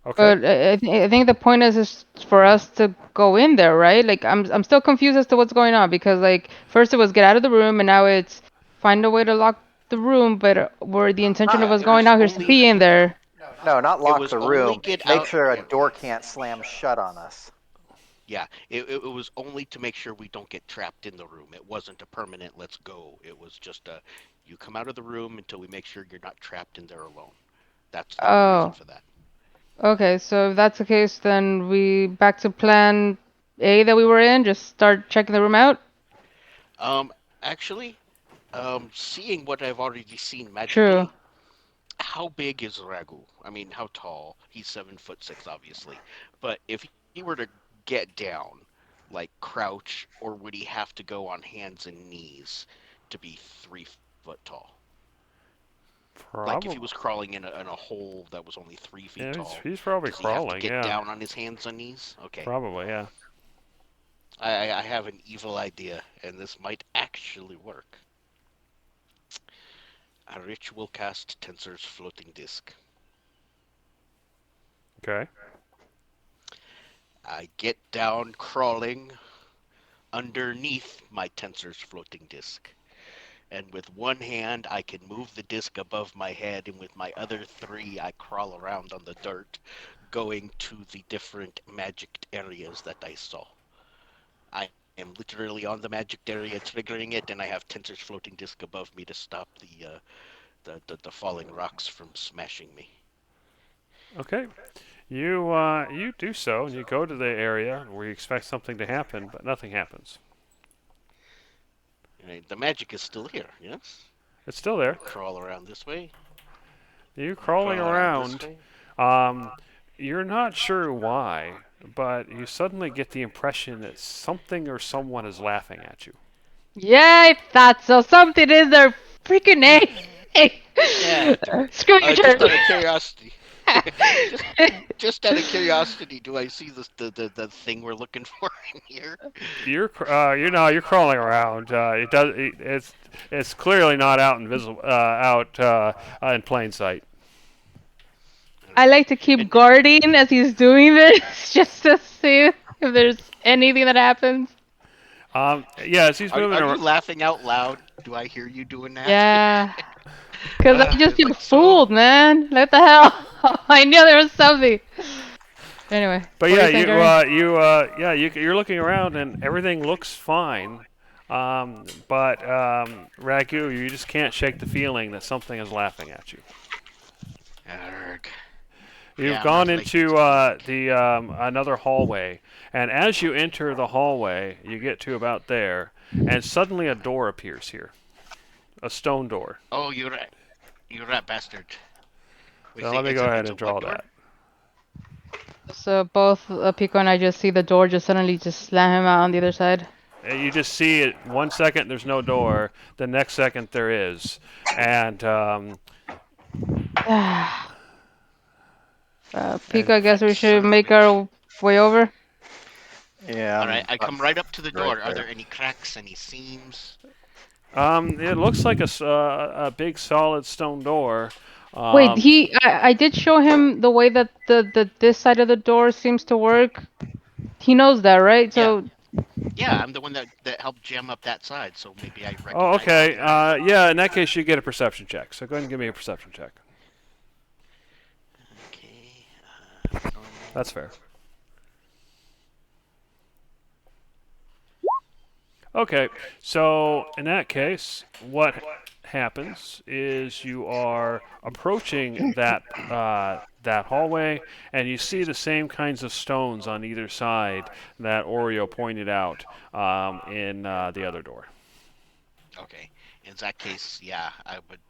Okay. But I think the point is for us to go in there, right? Like I'm still confused as to what's going on because like first it was get out of the room and now it's find a way to lock the room, but where the intention of Yeah, us it going was out here is to only- be in there. No, not lock was the only room. get Make out- sure a yeah. door can't slam shut on us. Yeah, it was only to make sure we don't get trapped in the room. It wasn't a permanent let's go. It was just you come out of the room until we make sure you're not trapped in there alone. That's the reason Oh, for that. okay. So if that's the case, then we back to plan A that we were in. Just start checking the room out. Actually, seeing what I've already seen magically, True. how big is Ragu? I mean, how tall? He's 7'6", obviously. But if he were to get down, like crouch, or would he have to go on hands and knees to be 3 foot tall? Like if he was crawling in a hole that was only 3 feet Yeah, tall, he's probably does he have to crawling. get Yeah, down on his hands and knees? Okay. probably. Yeah. I have an evil idea, and this might actually work. A ritual cast Tensor's floating disk. Okay. I get down crawling underneath my Tensor's floating disk. And with one hand, I can move the disc above my head, and with my other three, I crawl around on the dirt, going to the different magicked areas that I saw. I am literally on the magicked area, triggering it, and I have Tensor's floating disc above me to stop the falling rocks from smashing me. Okay. You do so, and you go to the area where you expect something to happen, but nothing happens. Right, the magic is still here, yes? It's still there. Crawl around this way. You crawling Crawl around this around. way. You're not sure why, but you suddenly get the impression that something or someone is laughing at you. Yeah, I thought so. Something in there. Freaking A. Yeah. Screw your Just turn. out of curiosity. Just out of curiosity, do I see the thing we're looking for in here? You're crawling around. It's clearly not out in plain sight. I like to keep guarding as he's doing this, just to see if there's anything that happens. Yeah, as he's moving Are you around. laughing out loud? Do I hear you doing that? Yeah. Because I just It's get like, fooled, man. What the hell? I knew there was something. Anyway. But what yeah, were you saying, Jerry? you're looking around and everything looks fine. But Ragu, you just can't shake the feeling that something is laughing at you. Arg. You've Yeah, gone I'm like- into the another hallway, and as you enter the hallway, you get to about there, and suddenly a door appears here, a stone door. Oh, you're right. You rat bastard. We So say let me it's go a- ahead it's a and draw what door? that. So both Pico and I just see the door just suddenly just slam him out on the other side. You just see it. 1 second there's no door. The next second there is, and Pico, I guess we should make our way over. Yeah. All right, I come right up to the door. right Are there. there any cracks, any seams? it looks like a big solid stone door. Wait, I did show him the way that this side of the door seems to work. He knows that, right? So Yeah, I'm the one that helped jam up that side, so maybe I recognize. Oh, okay. it. Yeah, in that case, you get a perception check. So go ahead and give me a perception check. Okay. That's fair. Okay, so in that case, what happens is you are approaching that hallway, and you see the same kinds of stones on either side that Oreo pointed out in the other door. Okay. In that case, yeah, I would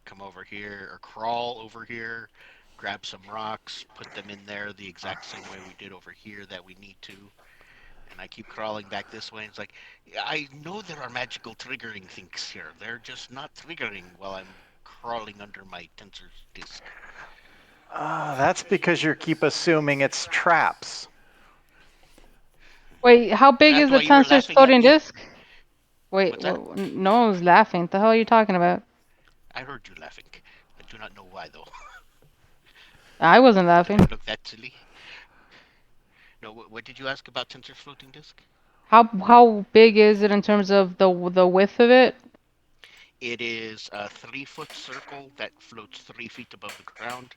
come over here or crawl over here, grab some rocks, put them in there the exact same way we did over here that we need to. And I keep crawling back this way. And it's like, I know there are magical triggering things here. They're just not triggering while I'm crawling under my tensor's disk. That's because you keep assuming it's traps. wait, how big That's is why the you were tensor's laughing at floating me. disk? Wait, What's that? no one was laughing. What the hell are you talking about? I heard you laughing. I do not know why, though. I wasn't laughing. Look that silly. No, what did you ask about tensor's floating disk? How big is it in terms of the width of it? It is a 3-foot circle that floats 3 feet above the ground.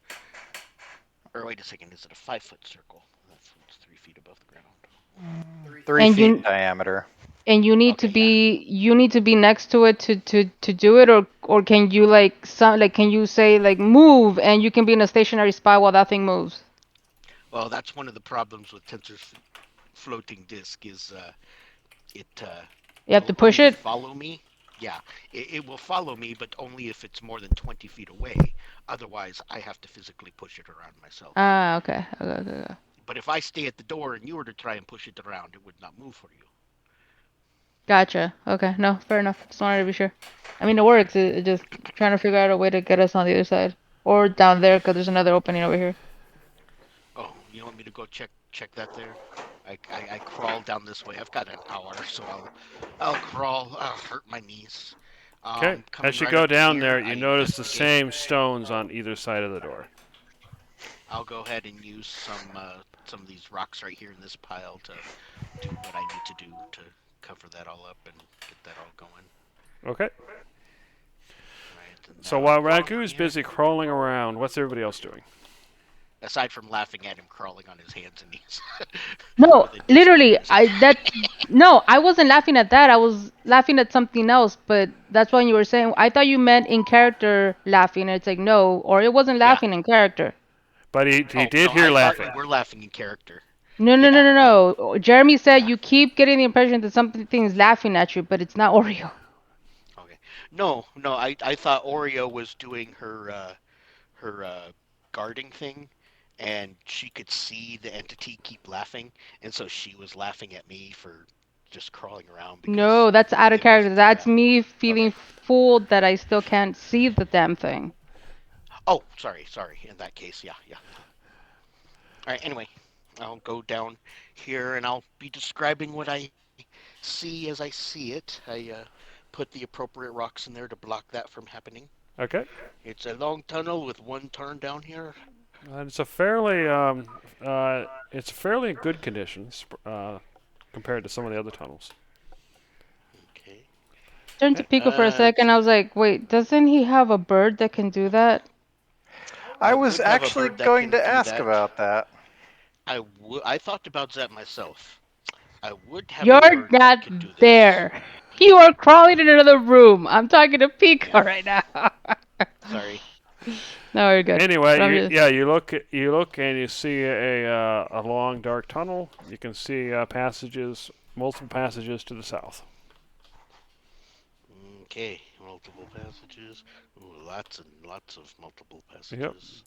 Or wait a second, is it a 5-foot circle that floats 3 feet above the ground? 3 And feet you- diameter. And you need to Okay, be next to it to do it, or can you can you say like move and you can be in a stationary spot while that thing moves? Well, that's one of the problems with tensor's floating disk is it You have to will push only it. follow me. Yeah, it will follow me, but only if it's more than 20 feet away. Otherwise, I have to physically push it around myself. Ah, okay. Okay. But if I stay at the door and you were to try and push it around, it would not move for you. Gotcha. Okay. No, fair enough. Just wanted to be sure. I mean, it works. It just trying to figure out a way to get us on the other side or down there because there's another opening over here. Oh, you want me to go check that there? I crawl down this way. I've got an hour, so I'll crawl. I'll hurt my knees. Okay. Coming As you right go up down here, there, you I notice the investigate. same stones on either side of the door. I'll go ahead and use some of these rocks right here in this pile to do what I need to do to cover that all up and get that all going. Okay. Right. And So now while I go down Ragu's here. busy crawling around, what's everybody else doing? Aside from laughing at him crawling on his hands and knees. No, With a literally, disguise. no, I wasn't laughing at that. I was laughing at something else, but that's when you were saying I thought you meant in character laughing. And it's like no, or it wasn't Yeah. laughing in character. But he Oh did no, hear I thought laughing. you were laughing in character. No, no, no, Yeah. no, no. Jeremy said Yeah. you keep getting the impression that something's laughing at you, but it's not Oreo. Okay. No, no, I thought Oreo was doing her guarding thing, and she could see the entity keep laughing, and so she was laughing at me for just crawling around because No, that's out of it was character. That's yeah. me feeling Okay. fooled that I still can't see the damn thing. Oh, sorry. In that case, yeah. All right. Anyway, I'll go down here and I'll be describing what I see as I see it. I put the appropriate rocks in there to block that from happening. Okay. It's a long tunnel with one turn down here. And it's fairly in good conditions compared to some of the other tunnels. Okay. Turned to Pico for a It's, second. I was like, wait, doesn't he have a bird that can do that? I I was would have a actually bird that going can to do ask that. about that. I thought about that myself. I would have a You're bird that not could do this. there. You are crawling in another room. I'm talking to Pico Yeah. right now. Sorry. No, you're good. Anyway, But I'm just... you look and you see a long dark tunnel. You can see multiple passages to the south. Okay. Multiple passages. Ooh, lots and lots of multiple Yep. passages.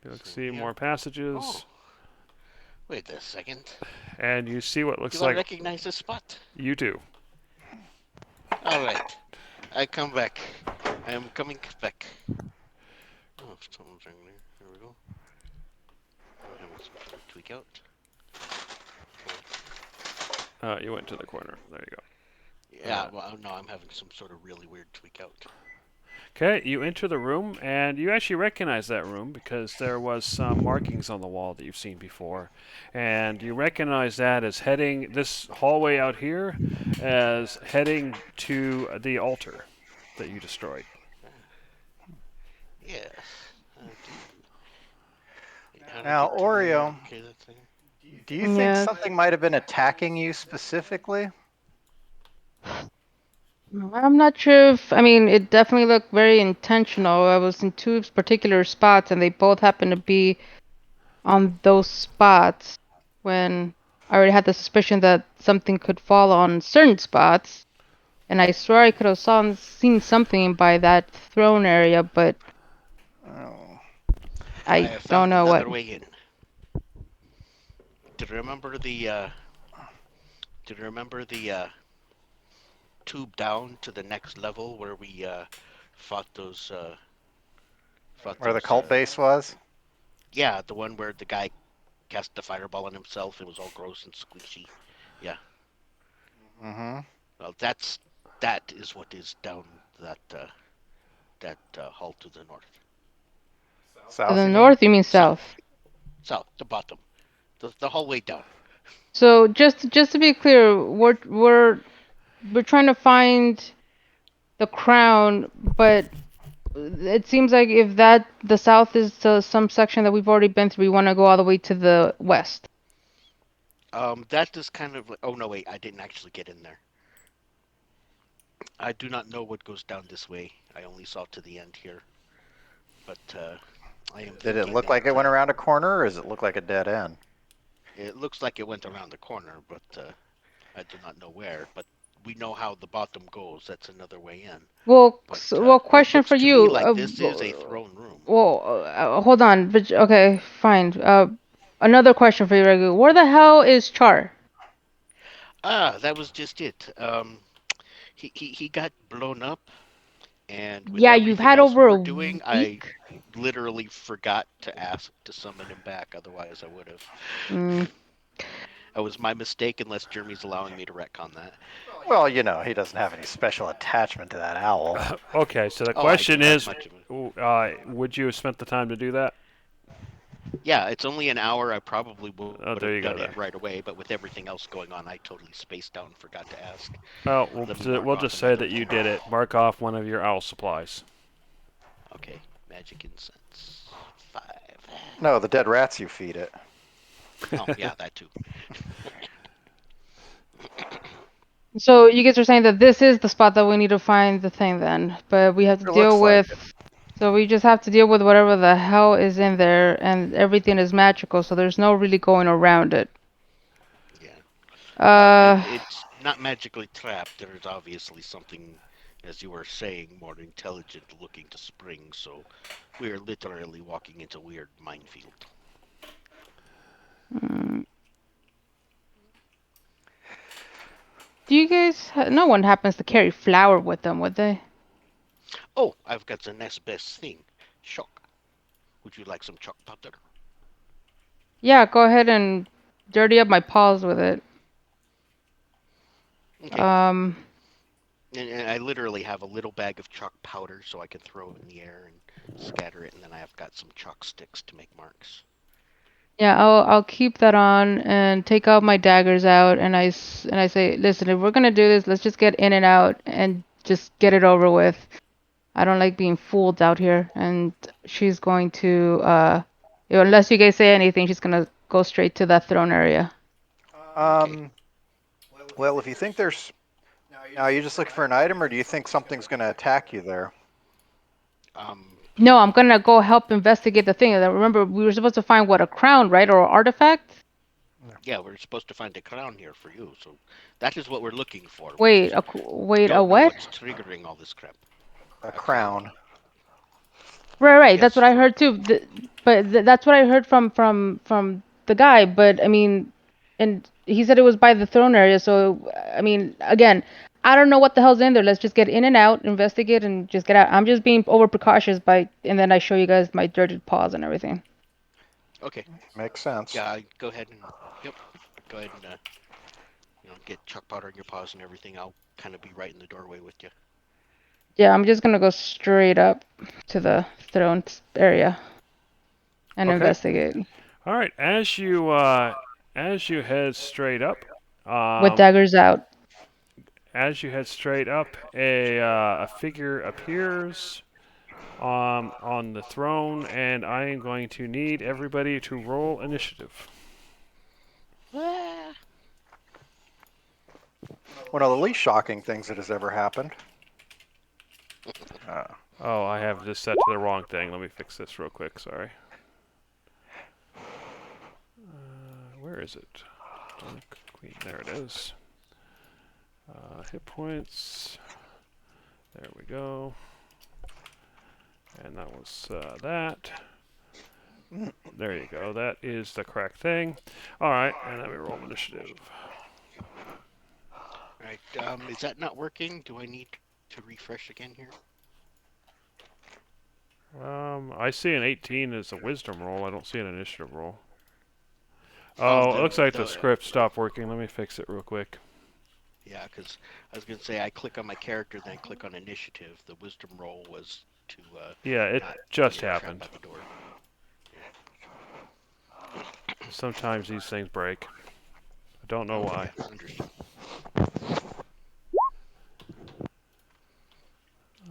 You can So, see yeah. more passages, Oh, wait a second. and you see what looks Do I like recognize this spot? you do. All right. I come back. I am coming back. Oh, someone's in there. There we go. I'm having some sort of tweak out. You went to the corner. There you go. Yeah, well, no, I'm having some sort of really weird tweak out. Okay, you enter the room, and you actually recognize that room because there was some markings on the wall that you've seen before, and you recognize that as heading this hallway out here as heading to the altar that you destroyed. Yes, I do. How to Now, get to the, Oreo, okay, that thing. do you think Yes. something might have been attacking you specifically? I'm not sure if, I mean, it definitely looked very intentional. I was in two particular spots, and they both happened to be on those spots when I already had the suspicion that something could fall on certain spots. And I swear I could have seen something by that throne area, but Oh. I I have don't found know another what. way in. Do you remember the tube down to the next level where we fought those Where the cult base was? Yeah, the one where the guy cast the fireball on himself. It was all gross and squishy. Mm-hmm. Well, that is what is down that hall to the north. To South, the you mean? north, you mean south? South, the bottom, the whole way down. So just to be clear, we're trying to find the crown, but it seems like if the south is some section that we've already been through, we want to go all the way to the west. That is kind of like, oh no, wait, I didn't actually get in there. I do not know what goes down this way. I only saw to the end here. But I am. Did it thinking look like that, it went around a corner, or does it look like a dead end? It looks like it went around the corner, but I do not know where. But we know how the bottom goes. That's another way in. Well, But well, it question looks for to me you. like this is a throne room. Well, hold on. Okay, fine. Another question for you, Regu. Where the hell is Char? That was just it. He got blown up, and with Yeah, you've everything had else we over were a doing, I week. literally forgot to ask to summon him back. Otherwise, I would have. Mm. That was my mistake, unless Jeremy's allowing me to retcon that. Well, he doesn't have any special attachment to that owl. Okay, so the Oh, I question don't have is, much of it. would you have spent the time to do that? Yeah, it's only an hour. I probably would Oh, there you have go done then. it right away, but with everything else going on, I totally spaced out and forgot to ask. Well, Let me mark we'll off just say another that you one. did it. Mark off one of your owl supplies. Okay, magic incense 5. No, the dead rats you feed it. Oh yeah, that too. So you guys are saying that this is the spot that we need to find the thing then, but we have to It deal looks like with. So we just have to deal with whatever the hell is in there, and everything is magical, so there's no really going around it. Yeah. It's not magically trapped. There is obviously something, as you were saying, more intelligent looking to spring. So we are literally walking into a weird minefield. Do you guys? No one happens to carry flour with them, would they? Oh, I've got the next best thing. Chalk. Would you like some chalk powder? Yeah, go ahead and dirty up my paws with it. Okay. Um, And I literally have a little bag of chalk powder, so I can throw it in the air and scatter it, and then I have got some chalk sticks to make marks. yeah, I'll keep that on and take out my daggers out, and I say, listen, if we're gonna do this, let's just get in and out and just get it over with. I don't like being fooled out here, and she's going to unless you guys say anything, she's gonna go straight to that throne area. Well, if you think there's... Now, are you just looking for an item, or do you think something's going to attack you there? No, I'm gonna go help investigate the thing. Remember, we were supposed to find what, a crown, right, or an artifact? Yeah, we're supposed to find a crown here for you, so that is what we're looking for. Wait, Don't a know what? what's triggering all this crap. A crown. Right. That's Yes. what I heard too. That's what I heard from the guy. But I mean, and he said it was by the throne area. So I mean, again, I don't know what the hell's in there. Let's just get in and out, investigate, and just get out. I'm just being over precautious and then I show you guys my dirty paws and everything. Okay. Makes sense. Yeah, go ahead and go ahead and get chalk powder in your paws and everything. I'll kind of be right in the doorway with you. Yeah, I'm just gonna go straight up to the throne area and Okay. investigate All right, as you head straight up, with daggers out. as you head straight up, a figure appears on the throne, and I am going to need everybody to roll initiative. One of the least shocking things that has ever happened. Oh, I have this set to the wrong thing. Let me fix this real quick. Sorry. Where is it? Queen. There it is. Hit points. There we go. And that was that. There you go. That is the correct thing. All right, and then we roll initiative. All right. Is that not working? Do I need to refresh again here? I see an 18 as a wisdom roll. I don't see an initiative roll. Oh, it looks like the script stopped working. Let me fix it real quick. Yeah, because I was going to say I click on my character, then I click on initiative. The wisdom roll was to. Yeah, it not just get trapped happened. by the door. Sometimes these things break. I don't know why. Understood.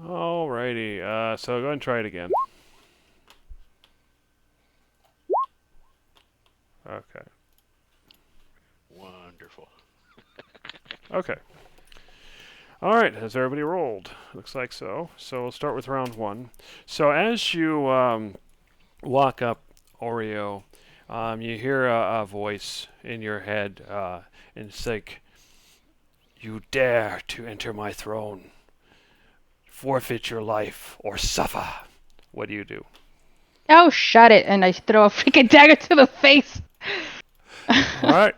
Alrighty, so go ahead and try it again. Okay. Wonderful. Okay. Alright, has everybody rolled? Looks like so. So we'll start with round one. So as you walk up, Oreo, you hear a voice in your head, and it's like, "You dare to enter my throne. Forfeit your life or suffer." What do you do? Oh, shut it! And I throw a freaking dagger to the face. Alright.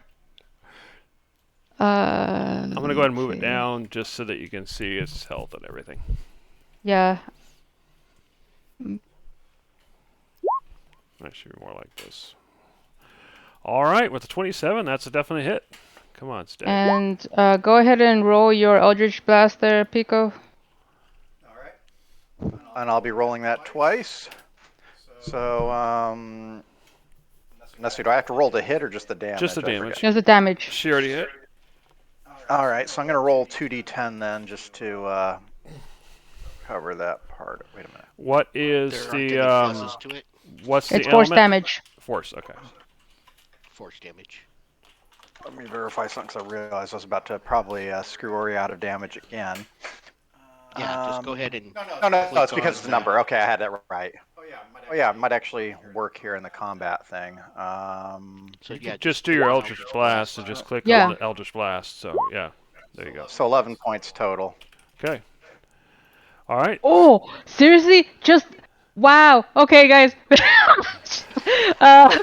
I'm I'm going to go ahead and move it down just so that you can see its health and everything. Yeah. That should be more like this. All right, with the 27, that's a definite hit. Come on, stay. And go ahead and roll your Eldritch Blast there, Pico. And I'll be rolling that twice. So, let's see, do I have to roll the hit or just the damage? Just the I forget. damage. There's the damage. She already hit. All right, so I'm going to roll 2d10 then just to cover that part. Wait a minute. What is There aren't the any pluses to it. what's It's the force element? damage. Force. Okay. Force damage. Let me verify something because I realized I was about to probably screw Ori out of damage again. Yeah, just go ahead and. No, click it's because on it's the number. that. Okay, I had that right. Oh yeah, it might actually work here in the combat thing. So yeah, Just do your Eldritch Blast and just click Yeah. on the Eldritch Blast. So yeah, there you go. So 11 points total. Okay. All right. Oh, seriously? Just wow. Okay, guys.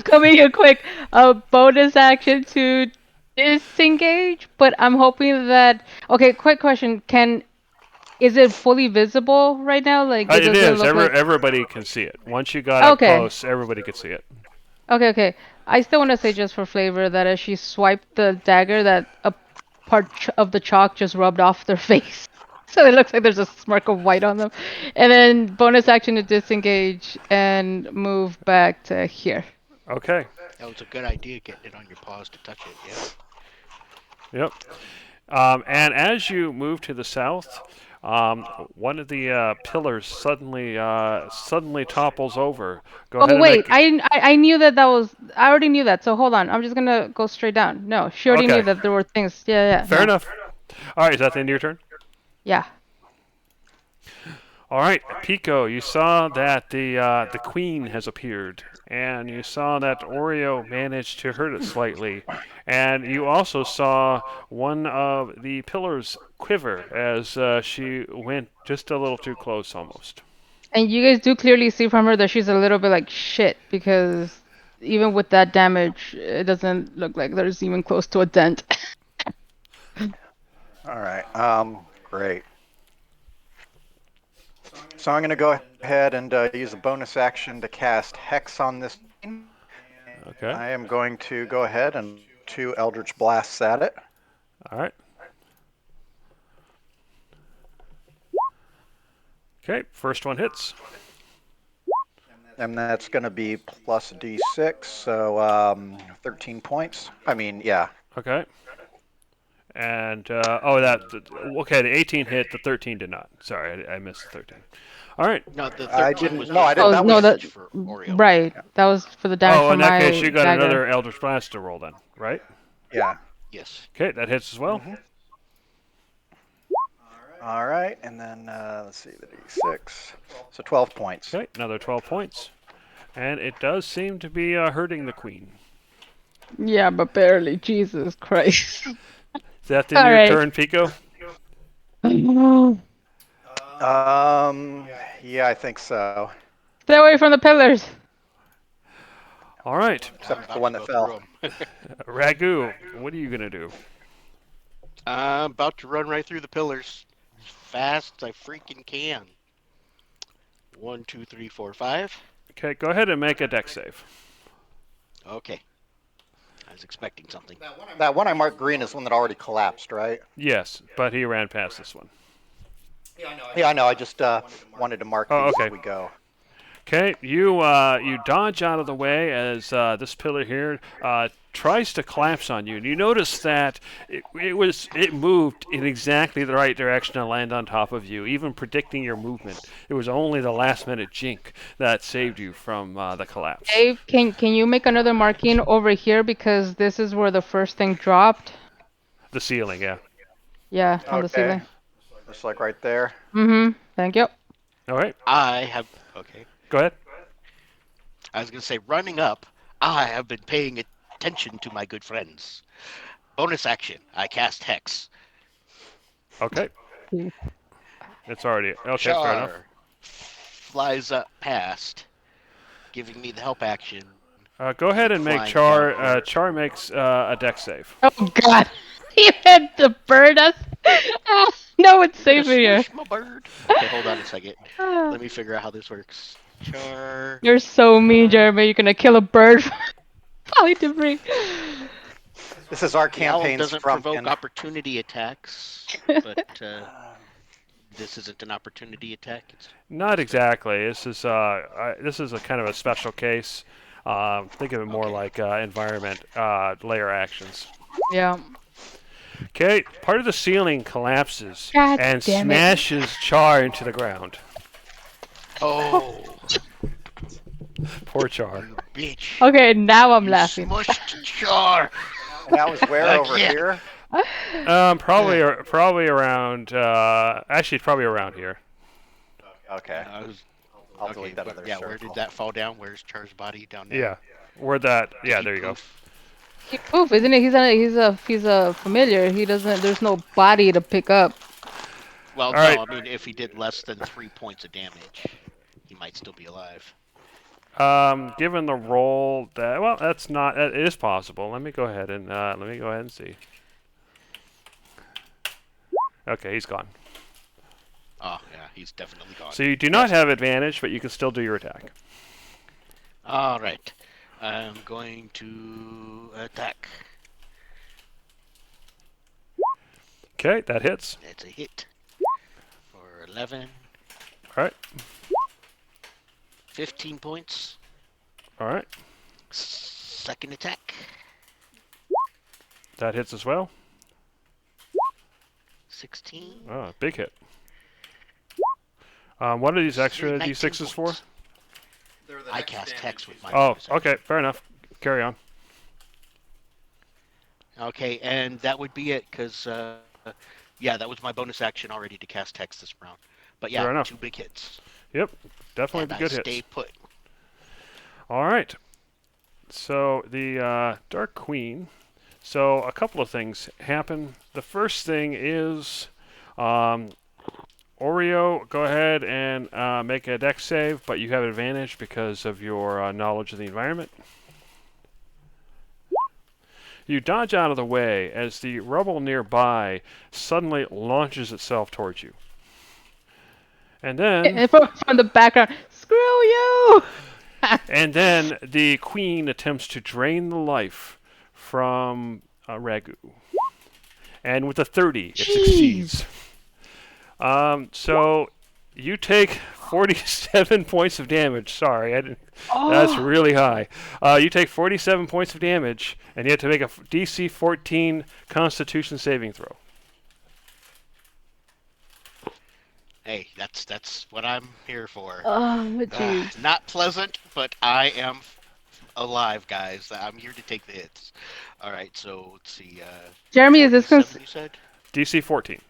Coming in quick. A bonus action to disengage, but I'm hoping that. Okay, quick question. Is it fully visible right now? Like It does is. look like... Everybody can see it. Once you got up Okay. close, everybody could see it. Okay. I still want to say just for flavor that as she swiped the dagger, that a part of the chalk just rubbed off their face. So it looks like there's a smirk of white on them. And then bonus action to disengage and move back to here. Okay. That was a good idea, getting it on your paws to touch it. Yeah. Yep. And as you move to the south, one of the pillars suddenly topples over. Go ahead Oh and wait, make. I knew that was I already knew that. So hold on, I'm just gonna go straight down. No, she already Okay. knew that there were things. Yeah. Fair no. enough. All right. Is that the end of your turn? Yeah. All right, Pico, you saw that the queen has appeared, and you saw that Oreo managed to hurt it slightly, and you also saw one of the pillars quiver as she went just a little too close, almost. And you guys do clearly see from her that she's a little bit like shit because even with that damage, it doesn't look like there's even close to a dent. All right. Great. So I'm going to go ahead and use a bonus action to cast Hex on this. Okay. I am going to go ahead and 2 Eldritch Blasts at it. All right. Okay, first one hits. And that's going to be plus D6, so 13 points. I mean, yeah. Okay. And okay, the 18 hit, the 13 did not. Sorry, I missed the 13. All right. No, the 13 I didn't. was No, I just didn't. Oh, That no, was that- for Oreo. Right. That was for the damage Oh, in from that my case, you got dagger. another Eldritch Blast to roll then, right? yeah. Yes. Okay, that hits as well. All right, and then let's see the D6. So 12 points. Okay, another 12 points. And it does seem to be hurting the queen. Yeah, but barely. Jesus Christ. Is that the end of All your right. turn, Pico? Yeah, I think so. Stay away from the pillars. All right. Except I'm the one about that to go fell. through 'em. Ragu, what are you going to do? I'm about to run right through the pillars as fast as I freaking can. 1, 2, 3, 4, 5. Okay, go ahead and make a deck save. Okay. I was expecting something. That one I marked green is one that already collapsed, right? Yes, but he ran past this one. Yeah, I know. I just wanted to mark Oh, these okay. as we go. Okay, you dodge out of the way as this pillar here tries to collapse on you. And you notice that it moved in exactly the right direction to land on top of you, even predicting your movement. It was only the last minute jink that saved you from the collapse. Dave, can you make another marking over here because this is where the first thing dropped? The ceiling, yeah. Yeah, on the Okay. ceiling. Just like right there. Mm-hmm. Thank you. All right, Okay. go ahead. I was going to say, running up, I have been paying attention to my good friends. Bonus action, I cast Hex. Okay. Hmm. It's already okay. Fair enough. Char flies up past, giving me the help action. Go ahead and make Flying Char. down. Char makes a deck save. Oh God! You had to burn us. No, it's safe in here. Squish my bird. Okay, hold on a second. Let me figure out how this works. Char. You're so mean, Jeremy. You're gonna kill a bird. Holly debris. This is our The owl campaign's doesn't provoke Frumpkin. opportunity attacks, but this isn't an opportunity attack. It's Not exactly. This is a kind of a special case. Think of it more Okay. like environment layer actions. Yeah. Okay, part of the ceiling collapses God and damn it. smashes Char into the ground. oh, Poor Char. you bitch! Okay, now I'm You laughing. smushed Char. And that was where over Yeah. here? Probably around. Actually, it's probably around here. Okay. I was- I'll okay, delete that but other yeah, circle. where did that fall down? Where's Char's body down there? Yeah. Where that? Did Yeah, he there you go. poof? He poof, isn't it? He's a familiar. He doesn't. There's no body to pick up. Well, All no, right. I mean if he did less than 3 points of damage, he might still be alive. Given the roll that, well, that's not. It is possible. Let me go ahead and see. Okay, he's gone. Oh yeah, he's definitely gone. So you do not have advantage, but you can still do your attack. All right, I'm going to attack. Okay, that hits. It's a hit for 11, All right. 15 points. All right. Second attack, That hits as well. 16. Oh, big hit. What are these extra 19 d6s for? points. I cast hex with my Oh, bonus action. okay, fair enough. Carry on. Okay, and that would be it, because, yeah, that was my bonus action already to cast hex this round. But Fair yeah, enough. 2 big hits. Yep, definitely And the I good stay hits. put. All right. So the Dark Queen. So a couple of things happen. The first thing is, Oreo, go ahead and make a dex save, but you have advantage because of your knowledge of the environment. You dodge out of the way as the rubble nearby suddenly launches itself towards you. And then, And from the background, screw you! and then the queen attempts to drain the life from Ragu. And with a 30, it succeeds. So you take 47 points of damage. Sorry, I didn't. That's really high. You take 47 points of damage, and you have to make a DC 14 Constitution saving throw. Hey, that's what I'm here for. Oh, jeez. Not pleasant, but I am alive, guys. I'm here to take the hits. All right, so let's see. Jeremy, is this 47, you said? DC 14.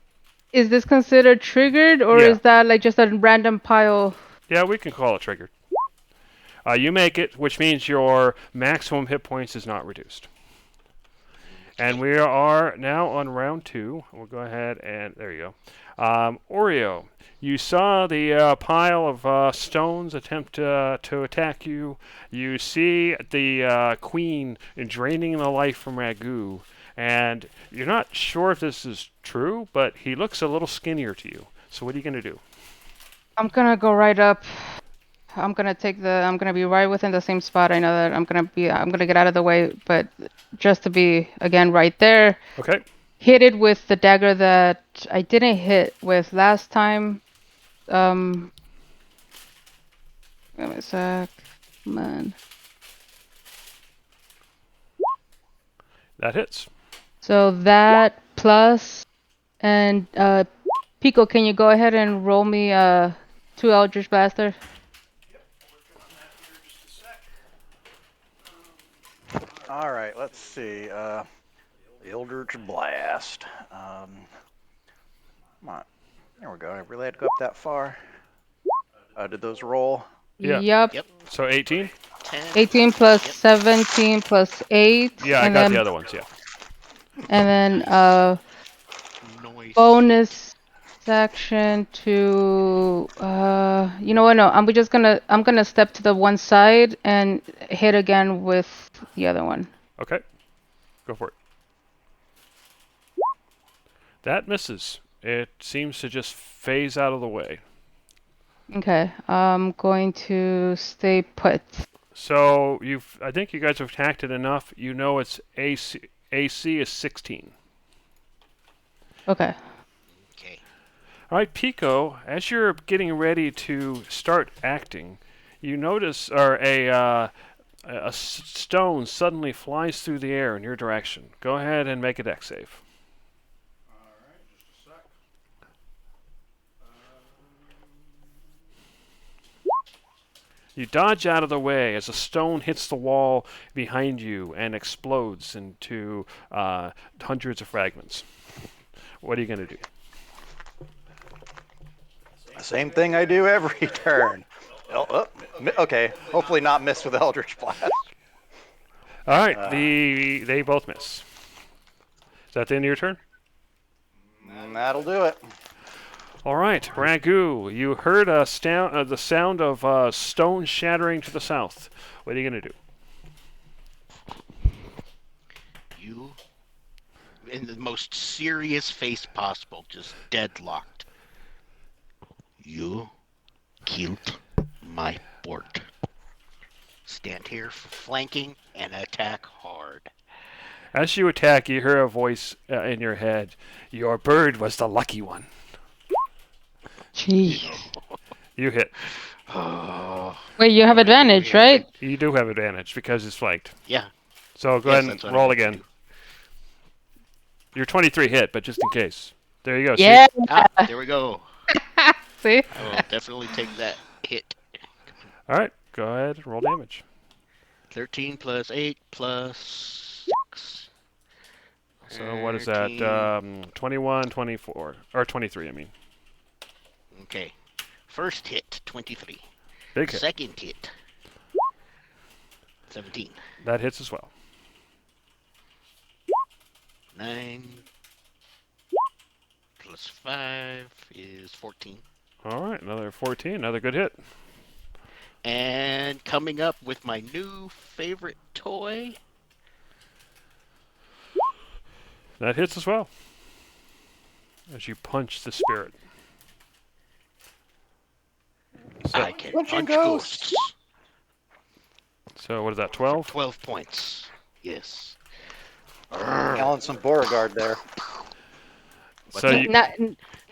is this considered triggered, or Yeah. is that like just a random pile? Yeah, we can call it triggered. You make it, which means your maximum hit points is not reduced. And we are now on round 2. We'll go ahead and there you go. Oreo, you saw the pile of stones attempt to attack you. You see the queen draining the life from Ragu, and you're not sure if this is true, but he looks a little skinnier to you. So what are you going to do? I'm gonna go right up. I'm gonna be right within the same spot. I know that I'm gonna get out of the way, but just to be again right there, Okay. hit it with the dagger that I didn't hit with last time. Give me a sec. Come on. That hits. So that plus, and Pico, can you go ahead and roll me 2 Eldritch Blaster? All right, let's see. The Eldritch Blast. Come on. There we go. I really had to go up that far. Did those roll? Yeah. Yep. Yep. So 18? 10. 18 plus Yep. 17 plus 8. Yeah, I and got then, the other ones, yeah. And then Noise. bonus action to you know what? No, I'm gonna step to the one side and hit again with the other one. Okay. Go for it. That misses. It seems to just phase out of the way. Okay, I'm going to stay put. So I think you guys have attacked it enough. You know its AC is 16. Okay. Okay. All right, Pico. As you're getting ready to start acting, you notice, a stone suddenly flies through the air in your direction. Go ahead and make a dex save. You dodge out of the way as a stone hits the wall behind you and explodes into hundreds of fragments. What are you going to do? Same thing I do every turn. Okay, hopefully not miss with Eldritch Blast. All right, they both miss. Is that the end of your turn? That'll do it. All right, Ragu, you heard the sound of stone shattering to the south. What are you going to do? You, in the most serious face possible, just deadlocked. You killed my port. Stand here flanking and attack hard. As you attack, you hear a voice in your head. Your bird was the lucky one. Jeez. You hit. Wait, you have advantage, right? You do have advantage because it's flanked. Yeah. So go Yes, ahead that's and what I roll meant to again. do. Your 23 hit, but just in case. There you go. Yeah. There we go. See? I will definitely take that hit. All right, go ahead and roll damage. 13 plus 8 plus 6. So what is that? 21, 24, or 23, I mean. Okay. First hit, 23. Big hit. Second hit, 17. That hits as well. 9 plus 5 is 14. All right, another 14, another good hit. And coming up with my new favorite toy. That hits as well. As you punch the spirit. So, I can Punching punch ghosts. ghosts. so what is that, 12? 12 points. Yes. Calling some Beauregard there. So you,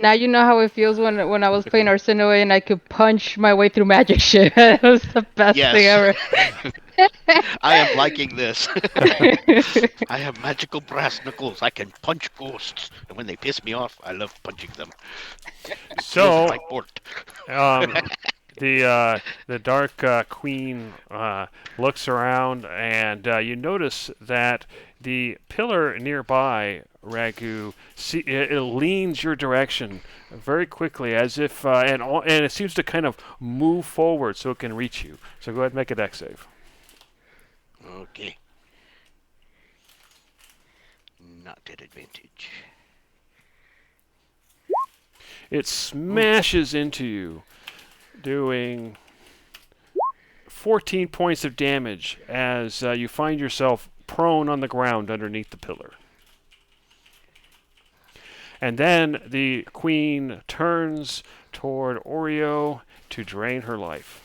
Now you know how it feels when I was playing Arsinoe and I could punch my way through magic shit. It was the best thing ever. I am liking this. I have magical brass knuckles. I can punch ghosts. And when they piss me off, I love punching them. so My port. the Dark Queen looks around, and you notice that the pillar nearby, Ragu, it leans your direction very quickly, as if and it seems to kind of move forward so it can reach you. So go ahead and make a dex save. Okay. Not at advantage. It smashes into you, doing 14 points of damage as you find yourself prone on the ground underneath the pillar. And then the queen turns toward Oreo to drain her life.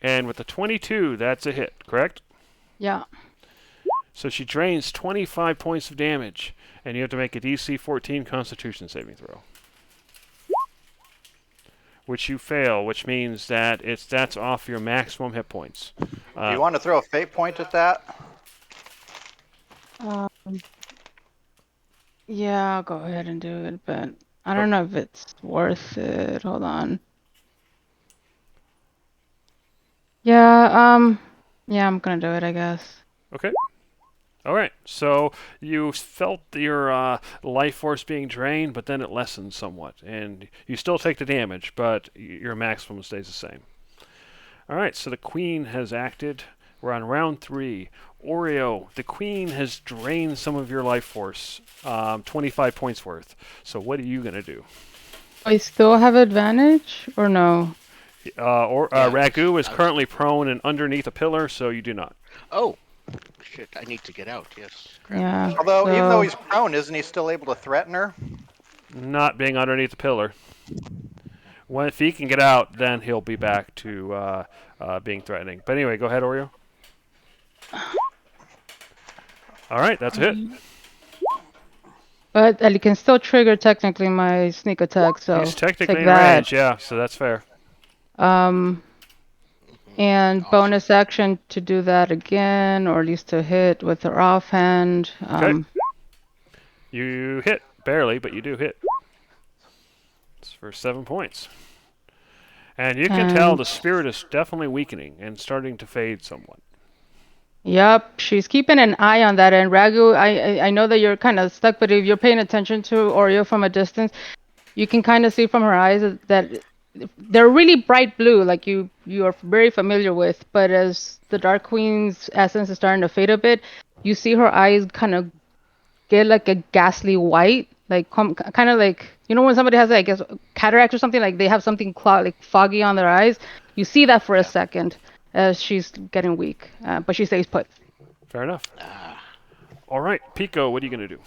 And with the 22, that's a hit, correct? Yeah. So she drains 25 points of damage, and you have to make a DC 14 Constitution saving throw. Which you fail, which means that that's off your maximum hit points. Do you want to throw a fate point at that? Yeah, I'll go ahead and do it, but I don't know if it's worth it. Hold on. Yeah, yeah, I'm gonna do it, I guess. Okay. All right. So you felt your life force being drained, but then it lessens somewhat, and you still take the damage, but your maximum stays the same. All right. So the queen has acted. We're on round 3. Oreo, the queen has drained some of your life force, 25 points worth. So what are you gonna do? I still have advantage or no? Ragu is currently prone and underneath a pillar, so you do not. Oh, shit! I need to get out. Yes. Crap. Yeah. Although, even though so- he's prone, isn't he still able to threaten her? Not being underneath the pillar. When if he can get out, then he'll be back to being threatening. But anyway, go ahead, Oreo. All right, that's a hit. But I can still trigger technically my sneak attack, so He's technically take in that. range, yeah, so that's fair. And Awesome. bonus action to do that again, or at least to hit with her offhand. Okay. You hit barely, but you do hit. It's for 7 points. And you can tell And- the spirit is definitely weakening and starting to fade somewhat. Yep, she's keeping an eye on that. And Ragu, I know that you're kind of stuck, but if you're paying attention to Oreo from a distance, you can kind of see from her eyes that they're really bright blue, like you are very familiar with. But as the Dark Queen's essence is starting to fade a bit, you see her eyes kind of get like a ghastly white, like kind of like, you know, when somebody has, I guess, cataract or something, like they have something like foggy on their eyes. You see that for a second as she's getting weak, but she stays put. Fair enough. All right, Pico, what are you going to do?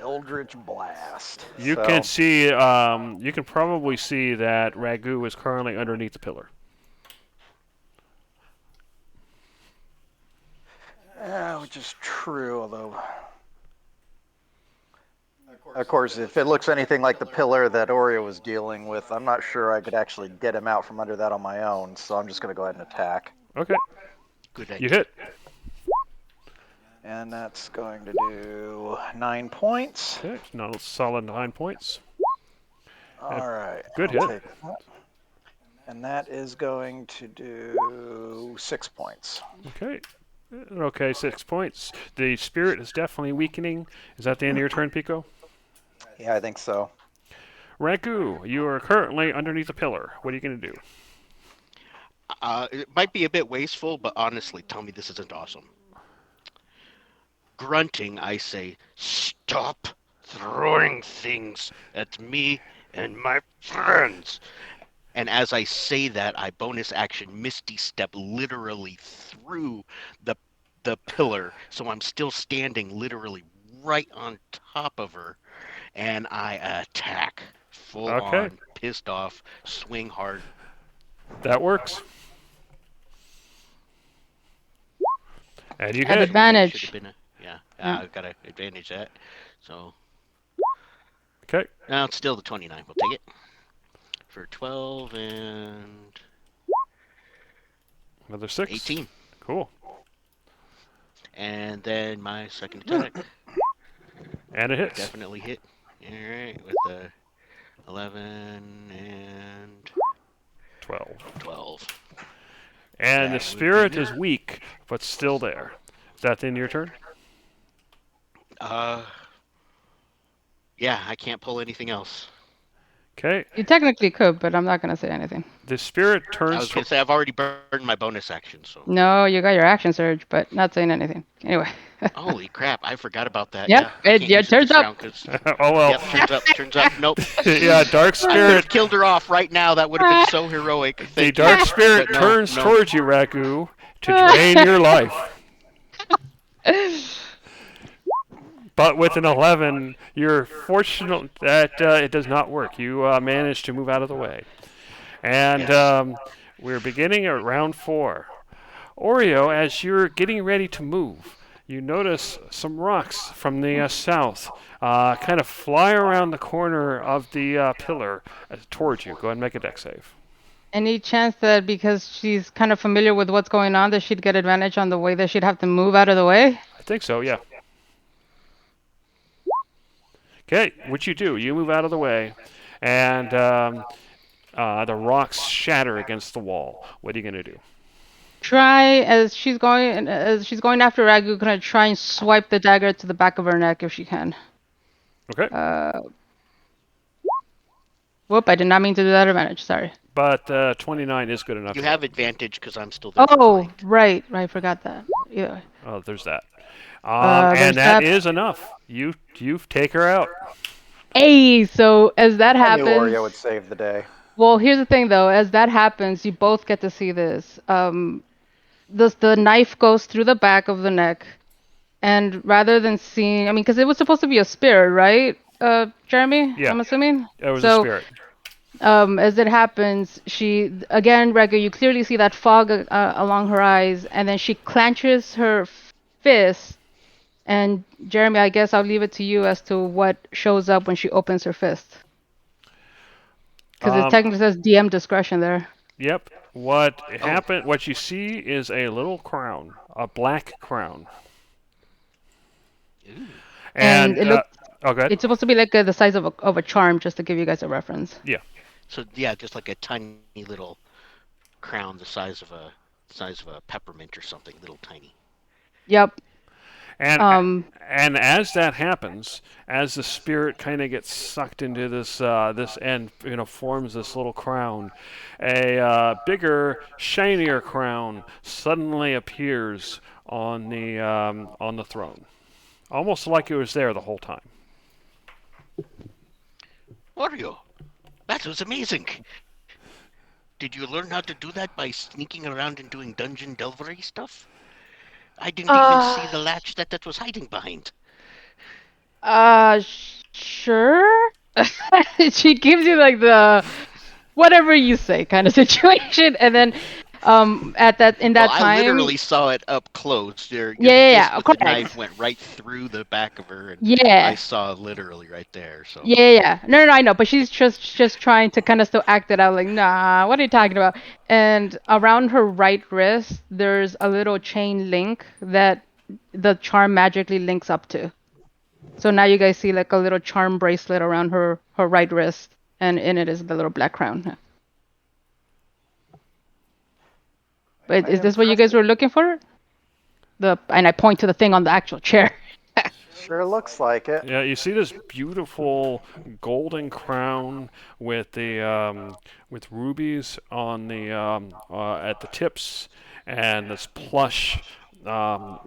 Eldritch Blast. You So, can see, you can probably see that Ragu is currently underneath the pillar. which is true, although. Of course, if it looks anything like the pillar that Oreo was dealing with, I'm not sure I could actually get him out from under that on my own, so I'm just going to go ahead and attack. Okay, Good you idea. hit. And that's going to do 9 points. Okay, not a solid 9 points. All right. Good I'll hit. take that. And that is going to do 6 points. Okay. Okay, 6 points. The spirit is definitely weakening. Is that the end of your turn, Pico? Yeah, I think so. Ragu, you are currently underneath a pillar. What are you going to do? It might be a bit wasteful, but honestly, tell me this isn't awesome. Grunting, I say, stop throwing things at me and my friends. And as I say that, I bonus action Misty Step literally through the pillar, so I'm still standing literally right on top of her, and I attack full Okay. on, pissed off, swing hard. That works. And you At hit. advantage. Should have been Yeah. I've got to advantage that. So Okay. now it's still the 29. We'll take it for 12 and Another 6. 18. Cool. And then my second attack And it hits. definitely hit. All right, with the 11 and 12. 12. And the That would spirit be is weak, but still there. Is that the end of your turn? Yeah, I can't pull anything else. Okay. You technically could, but I'm not gonna say anything. The spirit I turns was gonna say I've already burned my bonus action, so No, you got your action surge, but not saying anything. Anyway. holy crap, I forgot about that. Yep, Yeah, I it- can't yeah, use it turns this up. round 'cause- Oh well. Yep, turns up. Nope. Yeah, dark I would spirit. have killed her off right now. That would have been so heroic. The Thank dark you. spirit But no, turns no. towards you, Ragu, to drain your life. But with an 11, you're fortunate that it does not work. You managed to move out of the way. And we're beginning at round 4. Oreo, as you're getting ready to move, you notice some rocks from the south kind of fly around the corner of the pillar towards you. Go ahead and make a dex save. Any chance that because she's kind of familiar with what's going on, that she'd get advantage on the way that she'd have to move out of the way? I think so, yeah. Okay, what you do, you move out of the way, and the rocks shatter against the wall. What are you going to do? Try as she's going after Ragu, gonna try and swipe the dagger to the back of her neck if she can. Okay, Whoop! I did not mean to do that advantage. Sorry. but 29 is good enough. You have advantage because I'm still there. Oh, right. Forgot that. Yeah. Oh, there's that. There's And that that. is enough. You take her out. Hey, so as that I knew happens, Oreo would save the day. well, here's the thing though. As that happens, you both get to see this. The knife goes through the back of the neck, and rather than because it was supposed to be a spear, right? Jeremy? Yeah. I'm assuming. It was So- a spirit. As it happens, she again, Regu, you clearly see that fog along her eyes, and then she clenches her fist. And Jeremy, I guess I'll leave it to you as to what shows up when she opens her fist, because it Um, technically says DM discretion there. yep. What Oh, happened? What you see is a little crown, a black crown, ooh. And and oh, good. it's supposed to be like the size of a charm, just to give you guys a reference. Yeah. So yeah, just like a tiny little crown the size of a peppermint or something, little tiny. Yep. And Um, and as that happens, as the spirit kind of gets sucked into this and forms this little crown, a bigger, shinier crown suddenly appears on the throne, almost like it was there the whole time. Oreo, that was amazing. Did you learn how to do that by sneaking around and doing dungeon delvery stuff? I didn't even see the uh, latch that was hiding behind. sure. She gives you like the whatever you say kind of situation, and then, at that in Well, that I time, literally saw it up close. Your yeah, yeah, fist yeah, with the knife correct. went right through the back of her, and I Yeah. saw literally right there. So Yeah, yeah, yeah. No, no, no, I know, but she's just trying to kind of still act it out, like, nah, what are you talking about? And around her right wrist, there's a little chain link that the charm magically links up to. So now you guys see like a little charm bracelet around her right wrist, and in it is the little black crown. But Quite is this what you guys impressive. were looking for? And I point to the thing on the actual chair. Sure looks like it. Yeah, you see this beautiful golden crown with the with rubies on the at the tips, and this plush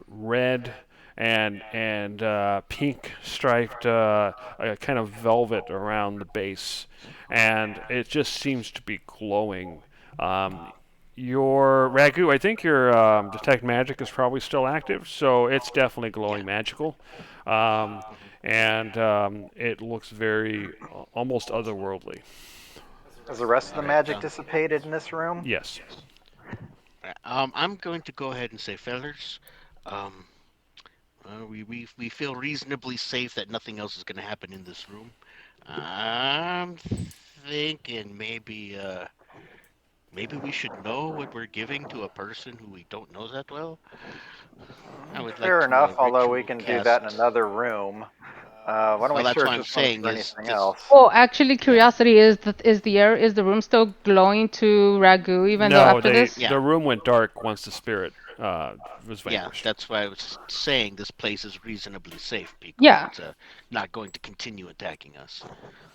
red and pink striped kind of velvet around the base, and it just seems to be glowing. Your Ragu, I think your detect magic is probably still active, so it's definitely yeah. glowing magical. Um, and it looks very almost otherworldly. Has the rest of All the right. magic dissipated in this room? Yes. I'm going to go ahead and say, fellas, um, we feel reasonably safe that nothing else is going to happen in this room. I'm thinking maybe we should know what we're giving to a person who we don't know that well. I would like Fair to enough, although we ritual can do that in cast. another room. Why don't Well, we that's what search I'm this one saying for is anything this. else? Oh, actually, Yeah, curiosity is the room still glowing to Ragu even though No, after they this? yeah, the room went dark once the spirit was yeah. vanquished. That's why I was saying this place is reasonably safe, Pico. Yeah. It's not going to continue attacking us.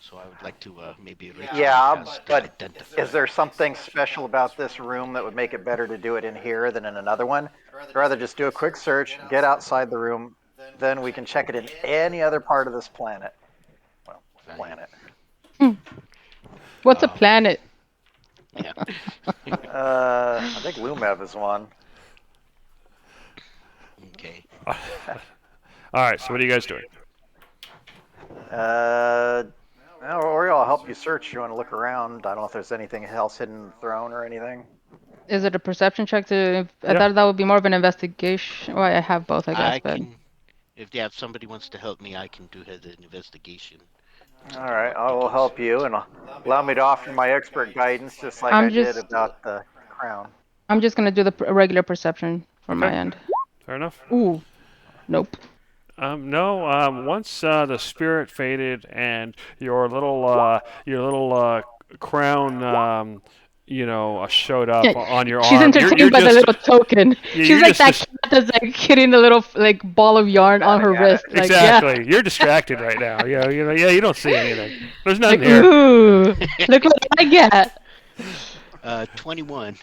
So I would like to maybe ritual Yeah, cast but identify. is there something special about this room that would make it better to do it in here than in another one? I'd rather just do a quick search, get outside the room, then we can check it in any other part of this planet. Well, Fine. planet. Hmm. What's a Um, planet? yeah. I think Lumev is one. Okay. All right. So what are you guys doing? Oriole, I'll help you search. You want to look around? I don't know if there's anything else hidden in the throne or anything. Is it a perception check to? I Yeah. thought that would be more of an investigation. Well, I have both, I guess, I but can, if somebody wants to help me, I can do the investigation. All Something right, about I will piggies. help you and allow me to offer my expert guidance, just like I'm I did just about the crown. I'm just gonna do the regular perception from Okay. my end. Fair enough. Ooh, nope. No. Once the spirit faded and your little crown showed up Yeah, on your she's arm, you're entertained by the just little token. She's you're like just that cat that's like hitting the little like ball of yarn on her Batting at it. wrist. Like, yeah, exactly. You're distracted right now. Yeah. You don't see anything. There's nothing like here. ooh, look what I get. 21.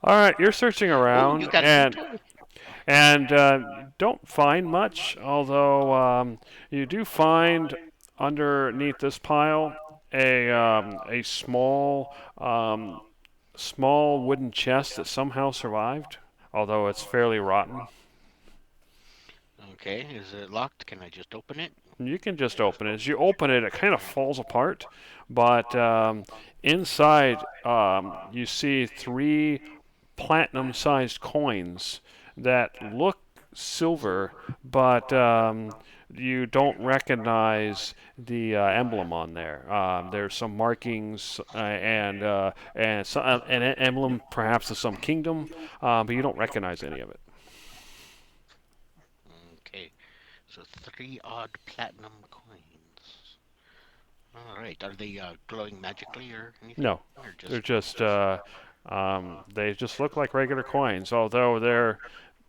All right, you're searching Oh, you around got some toy. and don't find much. Although you do find underneath this pile a small wooden chest that somehow survived, although it's fairly rotten. Okay, is it locked? Can I just open it? You can just open it. As you open it, it kind of falls apart, but inside you see three platinum-sized coins that look silver, but you don't recognize the emblem on there. There's some markings and an emblem, perhaps of some kingdom, but you don't recognize any of it. Okay. So 3 odd platinum coins. All right. Are they glowing magically or anything? No, Or they're just they just look like regular coins, although they're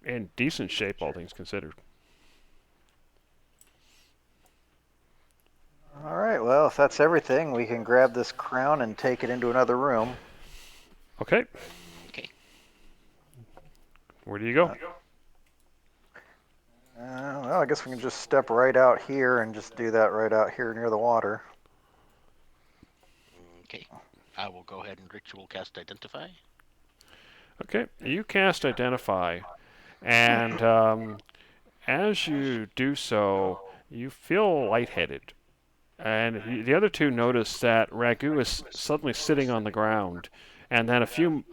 in decent shape, all things considered. All right, well, if that's everything, we can grab this crown and take it into another room. Okay, Okay. where do you go? Well, I guess we can just step right out here and just do that right out here near the water. Okay. I will go ahead and ritual cast identify. Okay, you cast Identify, and as you do so, you feel lightheaded. And the other two notice that Ragu is suddenly sitting on the ground. And then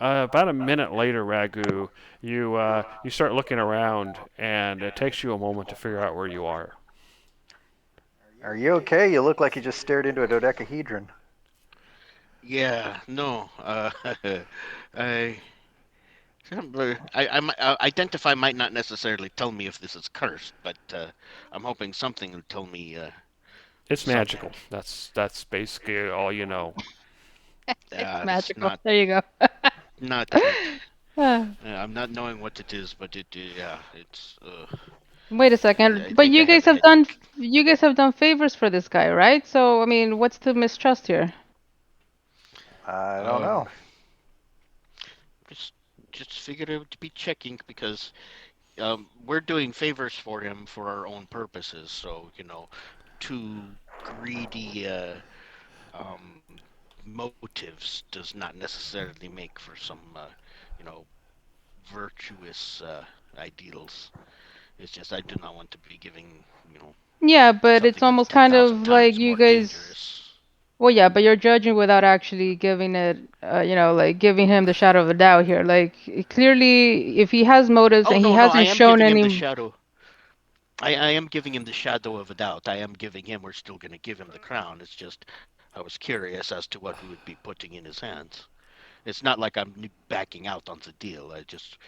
about a minute later, Ragu, you start looking around, and it takes you a moment to figure out where you are. Are you okay? You look like you just stared into a dodecahedron. Yeah. No. I. Identify might not necessarily tell me if this is cursed, but I'm hoping something will tell me It's something. magical. That's basically all you know. It's It's magical. There you go. not good. Ah, I'm not knowing what it is, but yeah, it's. wait a I second. But think I have a headache. you guys have done favors for this guy, right? So, I mean, what's the mistrust here? I don't know. Just just figured it would be checking because we're doing favors for him for our own purposes. So too greedy um, motives does not necessarily make for some you know virtuous ideals. It's just I do not want to be giving Yeah, but it's something that's almost ten kind thousand of like times you more guys. dangerous. Well, yeah, but you're judging without actually giving it, like giving him the shadow of a doubt here. Like, clearly, if he has motives Oh and he no, I hasn't am shown giving him the any. shadow. I am giving him the shadow of a doubt. I am giving him. We're still going to give him the crown. It's just I was curious as to what we would be putting in his hands. It's not like I'm backing out on the deal. I just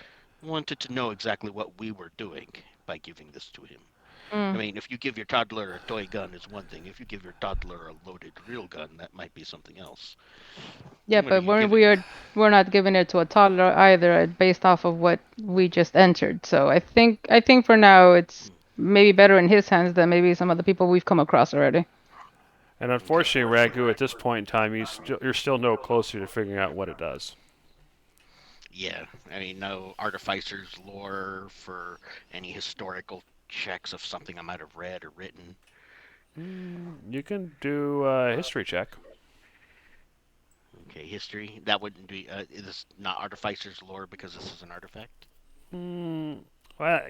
wanted to know exactly what we were doing by giving this to him. I Mm. mean, if you give your toddler a toy gun, it's one thing. If you give your toddler a loaded real gun, that might be something else. Yeah, What are but you giving? we're not giving it to a toddler either, based off of what we just entered. So I think for now it's maybe better in his hands than maybe some of the people we've come across already. And unfortunately, Ragu, at this point in time, you're still no closer to figuring out what it does. Yeah, I mean, no artificer's lore for any historical checks of something I might have read or written. You can do a history check. Okay, history. That wouldn't be. Is this not artificer's lore because this is an artifact? Well,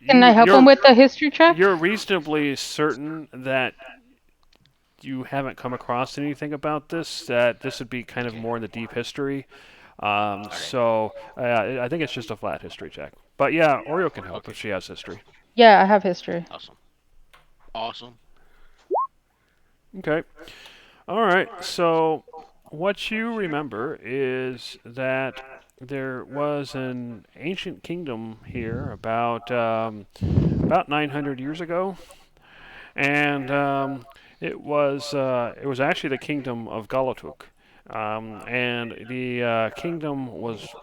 Can I help him with the history check? you're reasonably certain that you haven't come across anything about this. That this would be kind of Okay. more in the deep history. All right. So I think it's just a flat history check. But yeah, Oreo can help Okay. if she has history. Yeah, I have history. Awesome. Awesome. Okay. All right. So what you remember is that there was an ancient kingdom here about 900 years ago, and it was actually the kingdom of Galatuk. And the kingdom was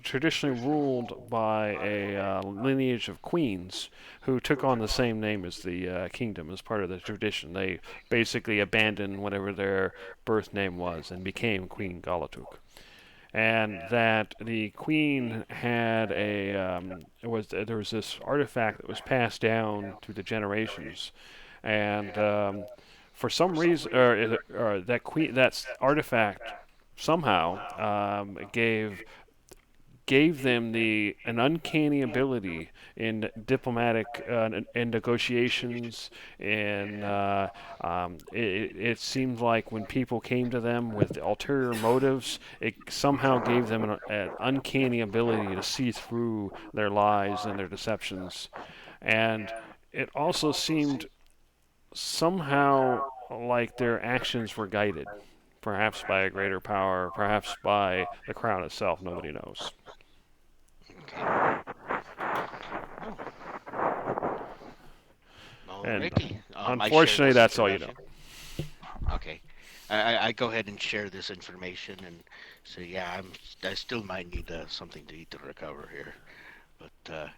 traditionally ruled by a lineage of queens who took on the same name as the kingdom as part of the tradition. They basically abandoned whatever their birth name was and became Queen Galatuk. And that the queen had there was this artifact that was passed down through the generations, and for some reason, that artifact somehow gave gave them an uncanny ability in diplomatic and negotiations, and it seemed like when people came to them with ulterior motives, it somehow gave them an uncanny ability to see through their lies and their deceptions. And it also seemed somehow like their actions were guided, perhaps by a greater power, perhaps by the crown itself. Nobody knows. Okay. And Alrighty. I share unfortunately, this that's all you know. information. Okay. I go ahead and share this information and say, yeah, I still might need something to eat to recover here, but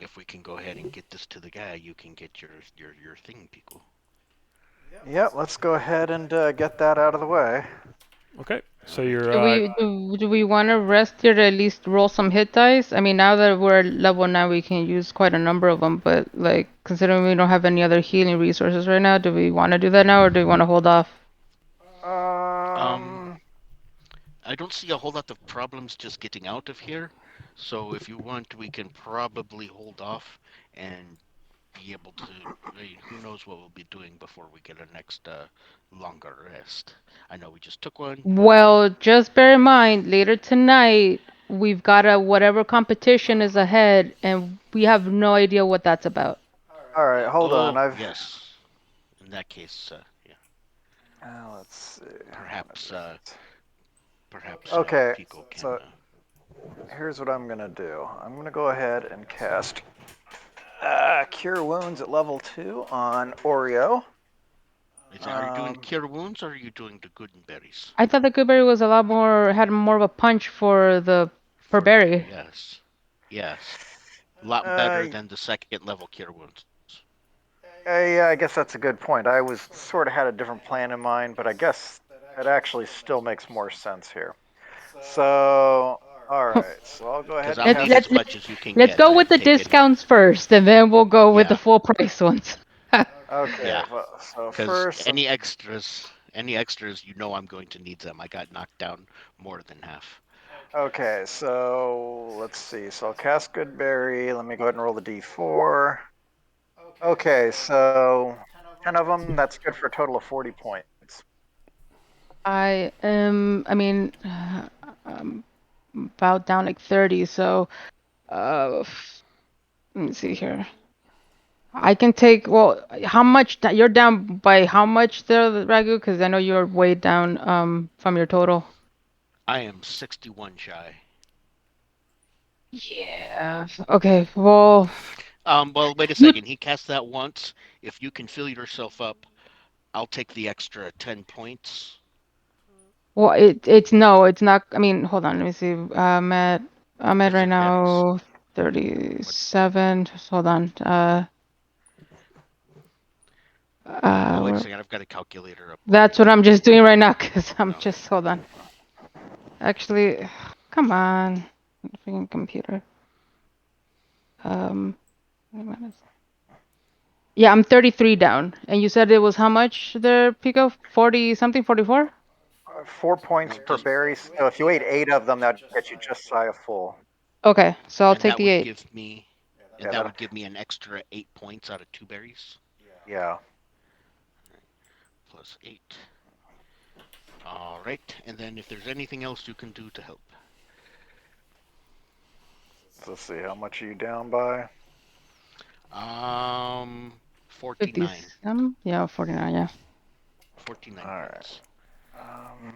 if we can go ahead and get this to the guy, you can get your thing, Pico. Yep, let's go ahead and get that out of the way. Okay, so you're Do we want to rest here to at least roll some hit dice? I mean, now that we're at level 9, we can use quite a number of them, but like considering we don't have any other healing resources right now, do we want to do that now or do we want to hold off? I don't see a whole lot of problems just getting out of here. So if you want, we can probably hold off and be able to. Who knows what we'll be doing before we get our next longer rest. I know we just took one. Well, just bear in mind, later tonight, we've got a whatever competition is ahead, and we have no idea what that's about. All right, hold on. Yes. In that case, yeah. Let's see. Perhaps. Okay, Pico can. so here's what I'm gonna do. I'm gonna go ahead and cast Cure Wounds at level 2 on Oreo. Are you doing Cure Wounds or are you doing the Good Berries? I thought the Goodberry was had more of a punch for the per berry. Yes. Yes. A lot better than the second level Cure Wounds. Yeah, I guess that's a good point. I was sort of had a different plan in mind, but I guess it actually still makes more sense here. So, all right. So I'll go ahead and as much as you can let's go with the discounts first, and then we'll go with the full price ones. Okay. Yeah. Well, so Because first, any extras, you know I'm going to need them. I got knocked down more than half. Okay, so let's see. So I'll cast Goodberry. Let me go ahead and roll the d4. Okay, so 10 of them. That's good for a total of 40 points. I'm about down like 30, so let me see here. I can take, well, how much, you're down by how much there, Ragu? Because I know you're way down from your total. I am 61 shy. Yeah, okay, well. Well, wait a second. He cast that once. If you can fill yourself up, I'll take the extra 10 points. Well, it's not. I mean, hold on. Let me see. I'm at right now 37. Just hold on. Wait a second. I've got a calculator up. That's what I'm just doing right now because I'm just hold on. Actually, come on, freaking computer. Yeah, I'm 33 down, and you said it was how much there, Pico? 40 something, 44? 4 points per berry. So if you ate 8 of them, that'd get you just shy of full. Okay, so I'll take the 8. That would give me an extra 8 points out of 2 berries. Yeah. Plus 8. All right, and then if there's anything else you can do to help. Let's see, how much are you down by? 49. 50, yeah, 49, yeah. 49 All points. Right.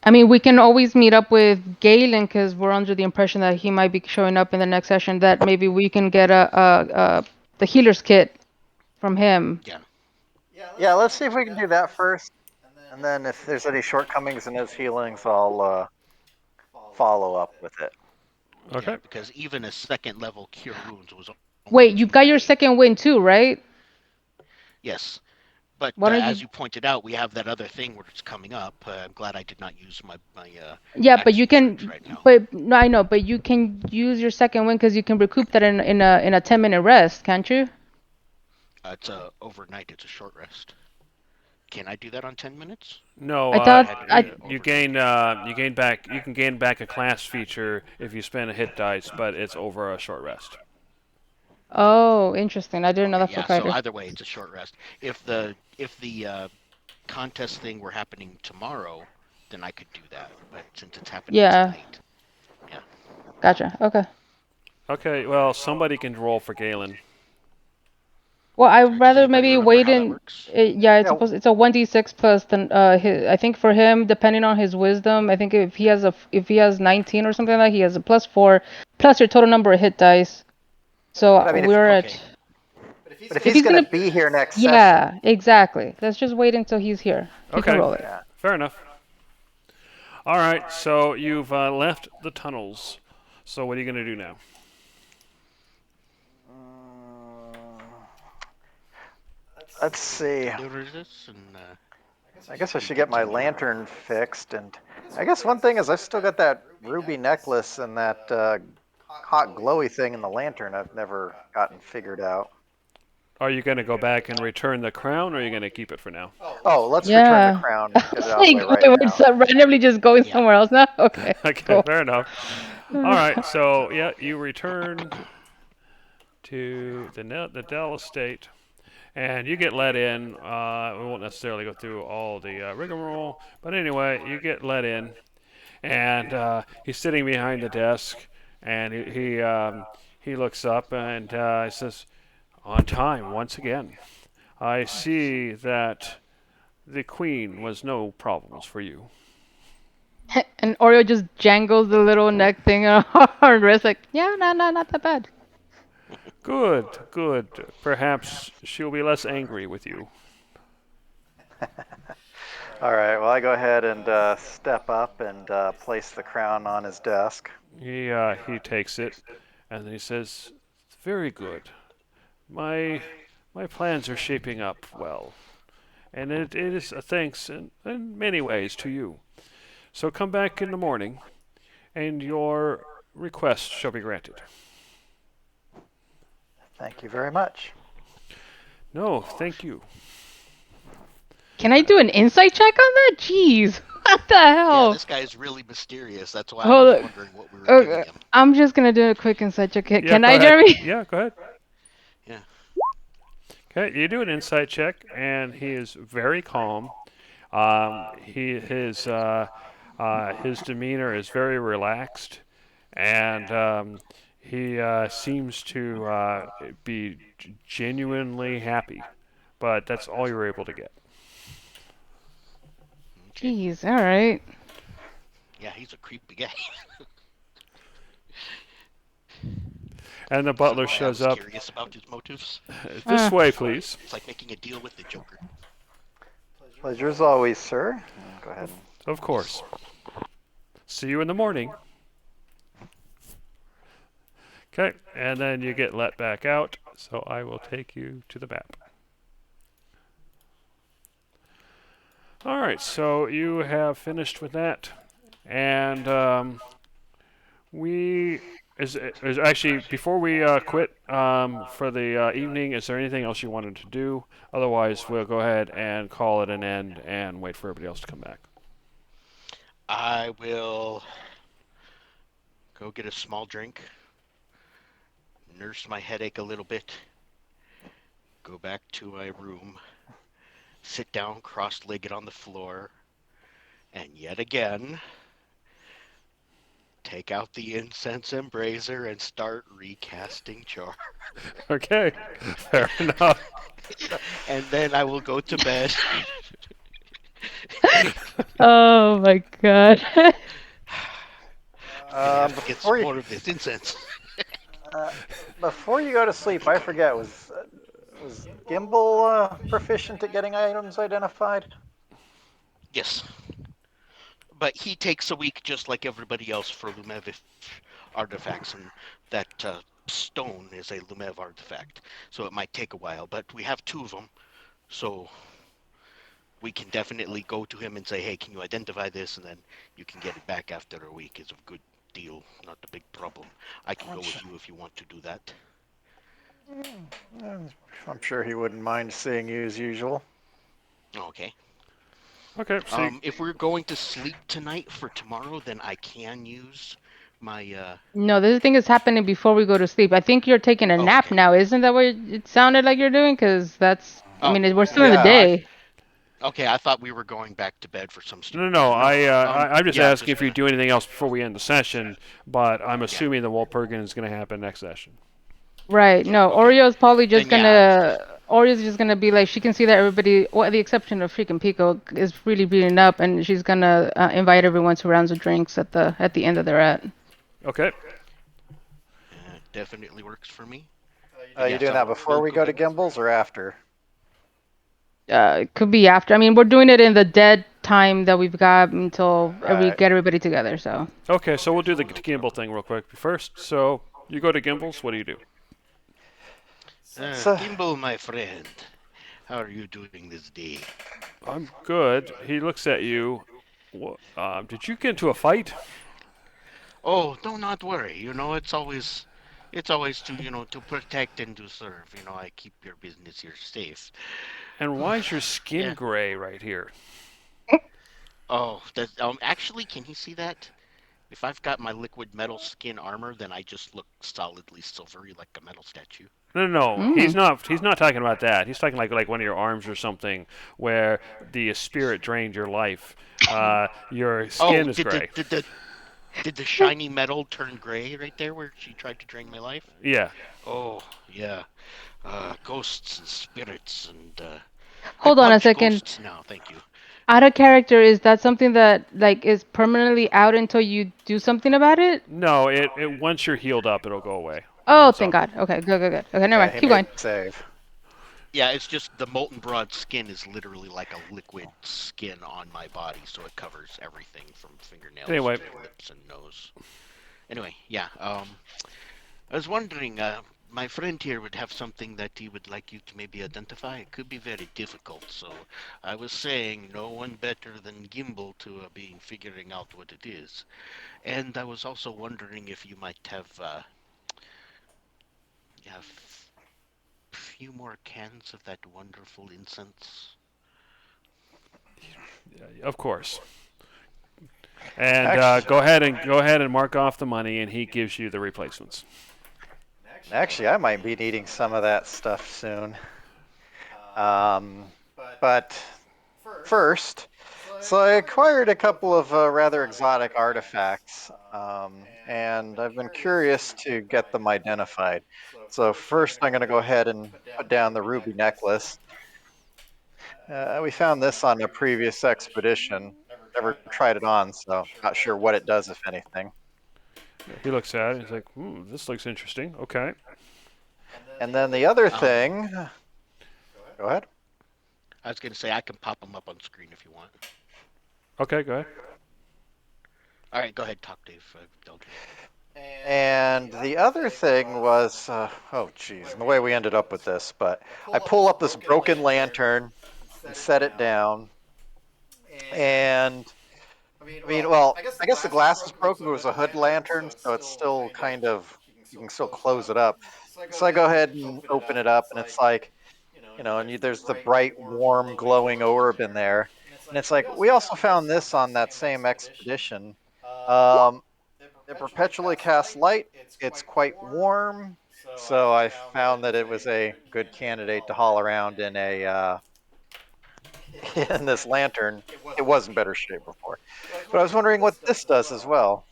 I mean, we can always meet up with Galen because we're under the impression that he might be showing up in the next session. That maybe we can get the healer's kit from him. Yeah, let's see if we can do that first, and then if there's any shortcomings in his healings, I'll follow up with it. Okay. Yeah, because even a second level Cure Wounds was. Wait, you've got your second win too, right? Yes. But as you pointed out, we have that other thing where it's coming up. I'm glad I did not use my yeah, but you can. Right now. But no, I know, but you can use your second win because you can recoup that in a 10-minute rest, can't you? It's a overnight. It's a short rest. Can I do that on 10 minutes? No, I thought you gain you can gain back a class feature if you spend a hit dice, but it's over a short rest. Oh, interesting. I didn't know Okay, that for yeah. So fighters. either way, it's a short rest. If the contest thing were happening tomorrow, then I could do that. But since it's happening Yeah, tonight, yeah. gotcha. Okay. Okay, well somebody can roll for Galen. Well, I'd Sorry, does rather anybody maybe remember wait how that and works? yeah, Yeah, it's a 1d6 plus then I think for him depending on his wisdom, I think if he has 19 or something like that, he has a +4 plus your total number of hit dice. So but I mean, we're Okay. at if if he's he's gonna gonna be here next session, yeah, exactly. Let's just wait until he's here. He can Okay, roll it. yeah. fair enough. All right, so you've left the tunnels. So what are you gonna do now? Let's see. Deliver this and I guess I should get my lantern fixed, and I guess one thing is I still got that ruby necklace and that hot glowy thing in the lantern. I've never gotten figured out. Are you gonna go back and return the crown, or are you gonna keep it for now? Oh, let's return the Yeah. crown I and get was it out of the way like, right we're now. so randomly just going yeah. somewhere else now? Okay, Okay, cool. fair enough. All right, so yeah, you return to the Dell estate, and you get let in. We won't necessarily go through all the rigmarole, but anyway, you get let in, and he's sitting behind the desk, and he looks up and he says, "On time once again. I see that the queen was no problems for you." And Oreo just jangles the little neck thing on her wrist, like, yeah, no, no, not that bad. Good, good. Perhaps she'll be less angry with you. All right. Well, I go ahead and step up and place the crown on his desk. He takes it, and he says, "Very good. My my plans are shaping up well, and it is a thanks in many ways to you. So come back in the morning, and your request shall be granted." Thank you very much. No, thank you. Can I do an insight check on that? Jeez, what the Yeah, hell? this guy is really mysterious. That's why I Hold was on. wondering what we were giving him. I'm just gonna do a quick insight check. Yeah, Can go I, ahead. Jeremy? Yeah, go ahead. Yeah. Okay, you do an insight check, and he is very calm. His demeanor is very relaxed, and he seems to be genuinely happy. But that's all you were able to get. Okay. Jeez, all right. Yeah, he's a creepy guy. And the See butler why I shows was up. curious about his motives. This way, please. It's like making a deal with the Joker. Pleasure's always, sir. Go ahead. Of course. See you in the morning. Okay, and then you get let back out, so I will take you to the map. All right, so you have finished with that, and is actually before we quit for the evening. Is there anything else you wanted to do? Otherwise, we'll go ahead and call it an end and wait for everybody else to come back. I will go get a small drink, nurse my headache a little bit, go back to my room, sit down cross-legged on the floor, and yet again take out the incense and brazier and start recasting Char. Okay, fair enough. And then I will go to bed. Oh my god. Gonna have to get Before some you, more of this incense. before you go to sleep, I forget, was Gimbal proficient at getting items identified? Yes. But he takes a week just like everybody else for Lumev artifacts, and that stone is a Lumev artifact, so it might take a while. But we have two of them, so we can definitely go to him and say, hey, can you identify this? And then you can get it back after a week. It's a good deal, not a big problem. I can go with you if you want to do that. I'm sure he wouldn't mind seeing you as usual. Okay. Okay, so If we're going to sleep tonight for tomorrow, then I can use my. No, this thing is happening before we go to sleep. I think you're taking a Oh, nap okay. now. Isn't that what it sounded like you're doing? Because that's, I Oh, mean, we're still in the no. Yeah. day. Okay, I thought we were going back to bed for some no, stupid no. reason. No. I'm just Yeah, I'm asking just if you gonna. do anything else before we end the session. But I'm Yeah. assuming the Walpurgin is going to happen next session. Right. Yeah. No, Okay. Oreo's probably just Then yeah, I was just. Oreo's just gonna be like, she can see that everybody, well, the exception of freaking Pico, is really beating up, and she's gonna invite everyone to rounds of drinks at the end that they're at. Okay. Definitely works for me. Are you Yeah. doing So that before we'll we go go to ahead. Gimbals or after? It could be after. I mean, we're doing it in the dead time that we've got until we Right. get everybody together. So. Okay, so we'll do the Gimbal thing real quick first. So you go to Gimbals. What do you do? So, Gimbal, my friend, how are you doing this day? I'm good. He looks at you. Did you get into a fight? Oh, do not worry. It's always to to protect and to serve. I keep your business here safe. And why is your skin Yeah. gray right here? Oh, that actually, can you see that? If I've got my liquid metal skin armor, then I just look solidly silvery like a metal statue. No, no, no. He's Mm. not. He's not talking about that. He's talking like one of your arms or something, where the spirit drained your life. Your Oh, skin is gray. did the shiny metal turn gray right there where she tried to drain my life? Yeah. Oh, yeah. Ghosts and spirits and I Hold on a punch second. ghosts now. Thank you. Out of character, is that something that like is permanently out until you do something about it? No. It once you're healed up, it'll go away. Oh, That's thank all. God. Okay, good, good, good. Okay, never yeah, mind. he Keep made going. the save. Yeah, it's just the molten broad skin is literally like a liquid skin on my body, so it covers everything from fingernails Anyway. to lips and nose. Anyway, yeah. I was wondering, my friend here would have something that he would like you to maybe identify. It could be very difficult, so I was saying no one better than Gimbal to be figuring out what it is. And I was also wondering if you might have, yeah, few more cans of that wonderful incense. Yeah, of course. And go ahead and mark off the money, and he gives you the replacements. Actually, I might be needing some of that stuff soon. But first, so I acquired a couple of rather exotic artifacts, and I've been curious to get them identified. So first, I'm going to go ahead and put down the ruby necklace. We found this on a previous expedition. Never tried it on, so not sure what it does, if anything. He looks at it. He's like, this looks interesting. Okay. And then the other thing, go ahead. I was gonna say I can pop them up on screen if you want. Okay, go ahead. All right, go ahead, talk, Dave. And the other thing was, oh geez, and the way we ended up with this, but I pull up this broken lantern and set it down. And I mean, well, I guess the glass is broken. It was a hood lantern, so it's still kind of, you can still close it up. So I go ahead and open it up, and it's like, and there's the bright, warm, glowing orb in there. And it's like, we also found this on that same expedition. It perpetually casts light. It's quite warm. So I found that it was a good candidate to haul around in a in this lantern. It was in better shape before. But I was wondering what this does as well.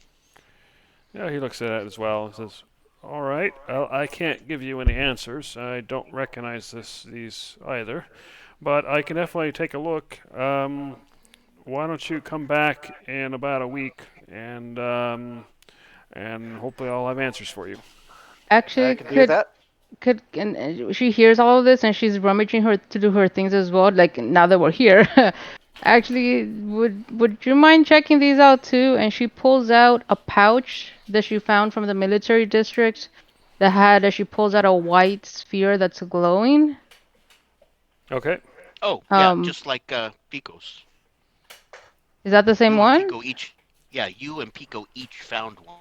Yeah, he looks at it as well and says, "All right, well, I can't give you any answers. I don't recognize these either, but I can definitely take a look. Why don't you come back in about a week, and hopefully I'll have answers for you." I Actually, can do that. and she hears all of this and she's rummaging her to do her things as well. Like now that we're here, actually, would you mind checking these out too? And she pulls out a pouch that she found from the military district she pulls out a white sphere that's glowing. Okay. Oh, yeah, Um, just like Pico's. is that the same You and one? Pico each, yeah, you and Pico each found one.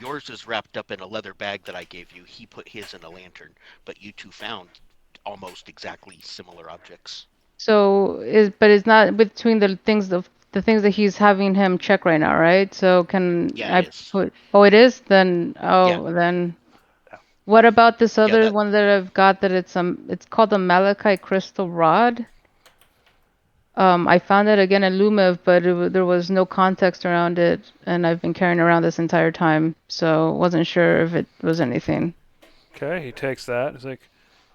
Yours is wrapped up in a leather bag that I gave you. He put his in a lantern, but you two found almost exactly similar objects. So but it's not between the things that he's having him check right now, right? So can Yeah, I it is. put? Oh, it is. Then Yeah. then. What about this Yeah, other that one that I've got that it's called the Malachite crystal rod? I found it again in Lumiv, but there was no context around it, and I've been carrying around this entire time, so wasn't sure if it was anything. Okay, he takes that. He's like,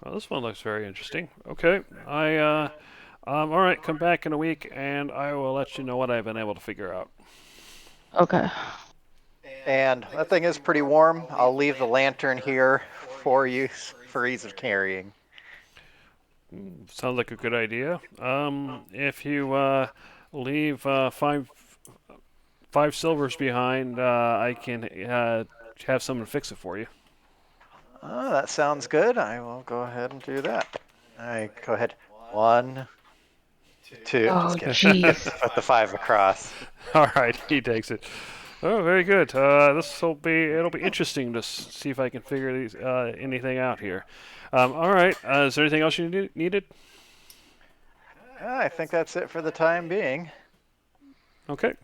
well, this one looks very interesting. Okay, all right, come back in a week, and I will let you know what I've been able to figure out. Okay. And that thing is pretty warm. I'll leave the lantern here for you for ease of carrying. Sounds like a good idea. If you leave five silvers behind, I can have someone fix it for you. Oh, that sounds good. I will go ahead and do that. All right, go ahead. 1, 2. Oh, Just kidding. jeez. Put the 5 across. All right, he takes it. Oh, very good. It'll be interesting to see if I can figure anything out here. All right. Is there anything else you needed? I think that's it for the time being. Okay.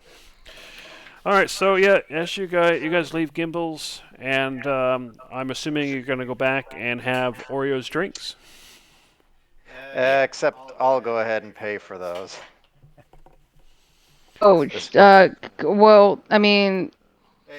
All right. So yeah, as you guys leave Gimbals, and I'm assuming you're gonna go back and have Oreo's drinks. Except I'll go ahead and pay for those. Oh, well, I mean,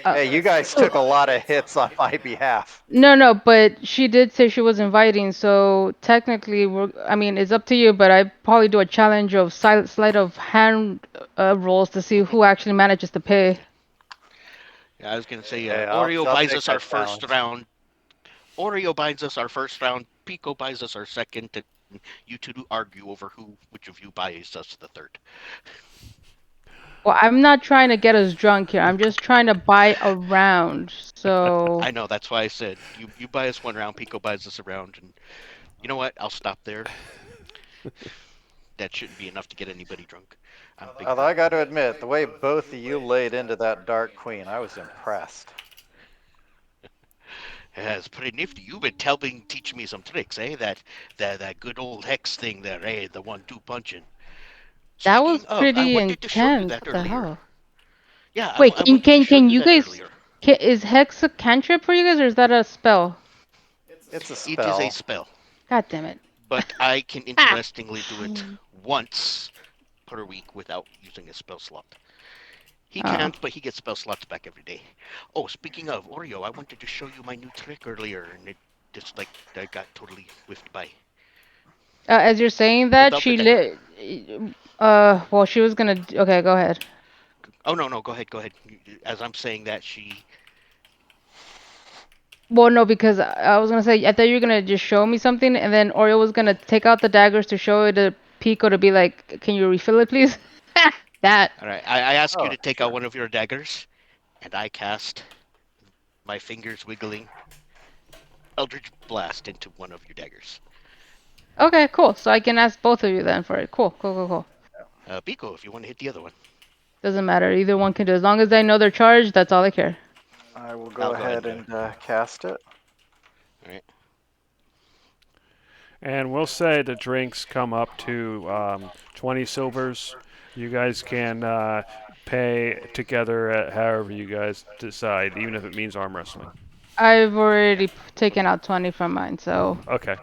Hey, you guys took a lot of hits on my behalf. no, but she did say she was inviting, so technically, I mean, it's up to you, but I probably do a challenge of sleight of hand rolls to see who actually manages to pay. Yeah, I was gonna say, Yeah, Oreo I'll buys take us our that first challenge. round. Oreo buys us our first round. Pico buys us our second, and you two argue over which of you buys us the third. Well, I'm not trying to get us drunk here. I'm just trying to buy a round. So, I know, that's why I said you buy us one round, Pico buys us a round, and you know what? I'll stop there. That shouldn't be enough to get anybody drunk. I'm a big Although I fan. got to admit, the way both of you laid into that Dark Queen, I was impressed. Yeah, it's pretty nifty. You've been teaching me some tricks, eh? That good old hex thing there, eh? The 1-2 punching. that was Speaking of, I pretty wanted to show you intense. that What the earlier. hell? Yeah, Wait, I wanted to show can you you that guys, earlier. is Hex a cantrip for you guys, or is that a spell? It's a It is a spell. spell, God damn it. but I can Ah! interestingly do it once per week without using a spell slot. He Oh. can't, but he gets spell slots back every day. Oh, speaking of Oreo, I wanted to show you my new trick earlier, and it just like I got totally whiffed by. As you're saying that, Without the she dagger. well, she was gonna, okay, go ahead. Oh no, go ahead. As I'm saying that, she. Well, no, because I was gonna say, I thought you were gonna just show me something, and then Oreo was gonna take out the daggers to show it to Pico to be like, can you refill it, please? That. All right, I ask you Oh, to take sure. out one of your daggers, and I cast, my fingers wiggling, Eldritch Blast into one of your daggers. Okay, cool. So I can ask both of you then for it. Cool. Pico, if you want to hit the other one. Doesn't matter. Either one can do. As long as I know they're charged, that's all I care. I will I'll go ahead and and cast it. all right. And we'll say the drinks come up to 20 silvers. You guys can pay together at however you guys decide, even if it means arm wrestling. I've already taken out 20 from mine, so. Okay.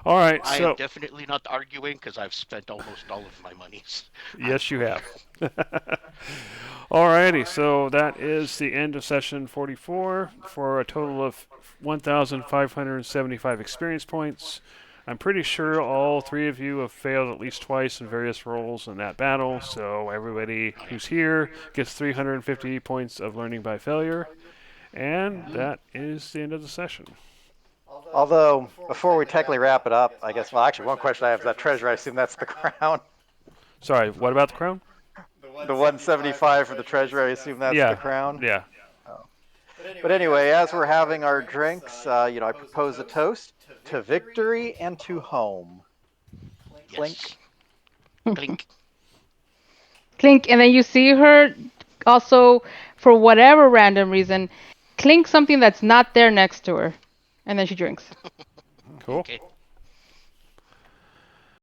All right. I am So definitely not arguing because I've spent almost all of my monies. yes, you have. Alrighty. So that is the end of session 44 for a total of 1,575 experience points. I'm pretty sure all three of you have failed at least twice in various roles in that battle, so everybody who's here gets 350 points of learning by failure. And that is the end of the session. Although, before we technically wrap it up, I guess, well, actually, one question I have is that treasure. I assume that's the crown. Sorry, what about the crown? The 175 for the treasure. I assume that's Yeah. the crown. Yeah. But anyway, as we're having our drinks, I propose a toast to victory and to home. Yes. Clink. Clink, and then you see her also, for whatever random reason, clink something that's not there next to her. And then she drinks. Cool. Okay.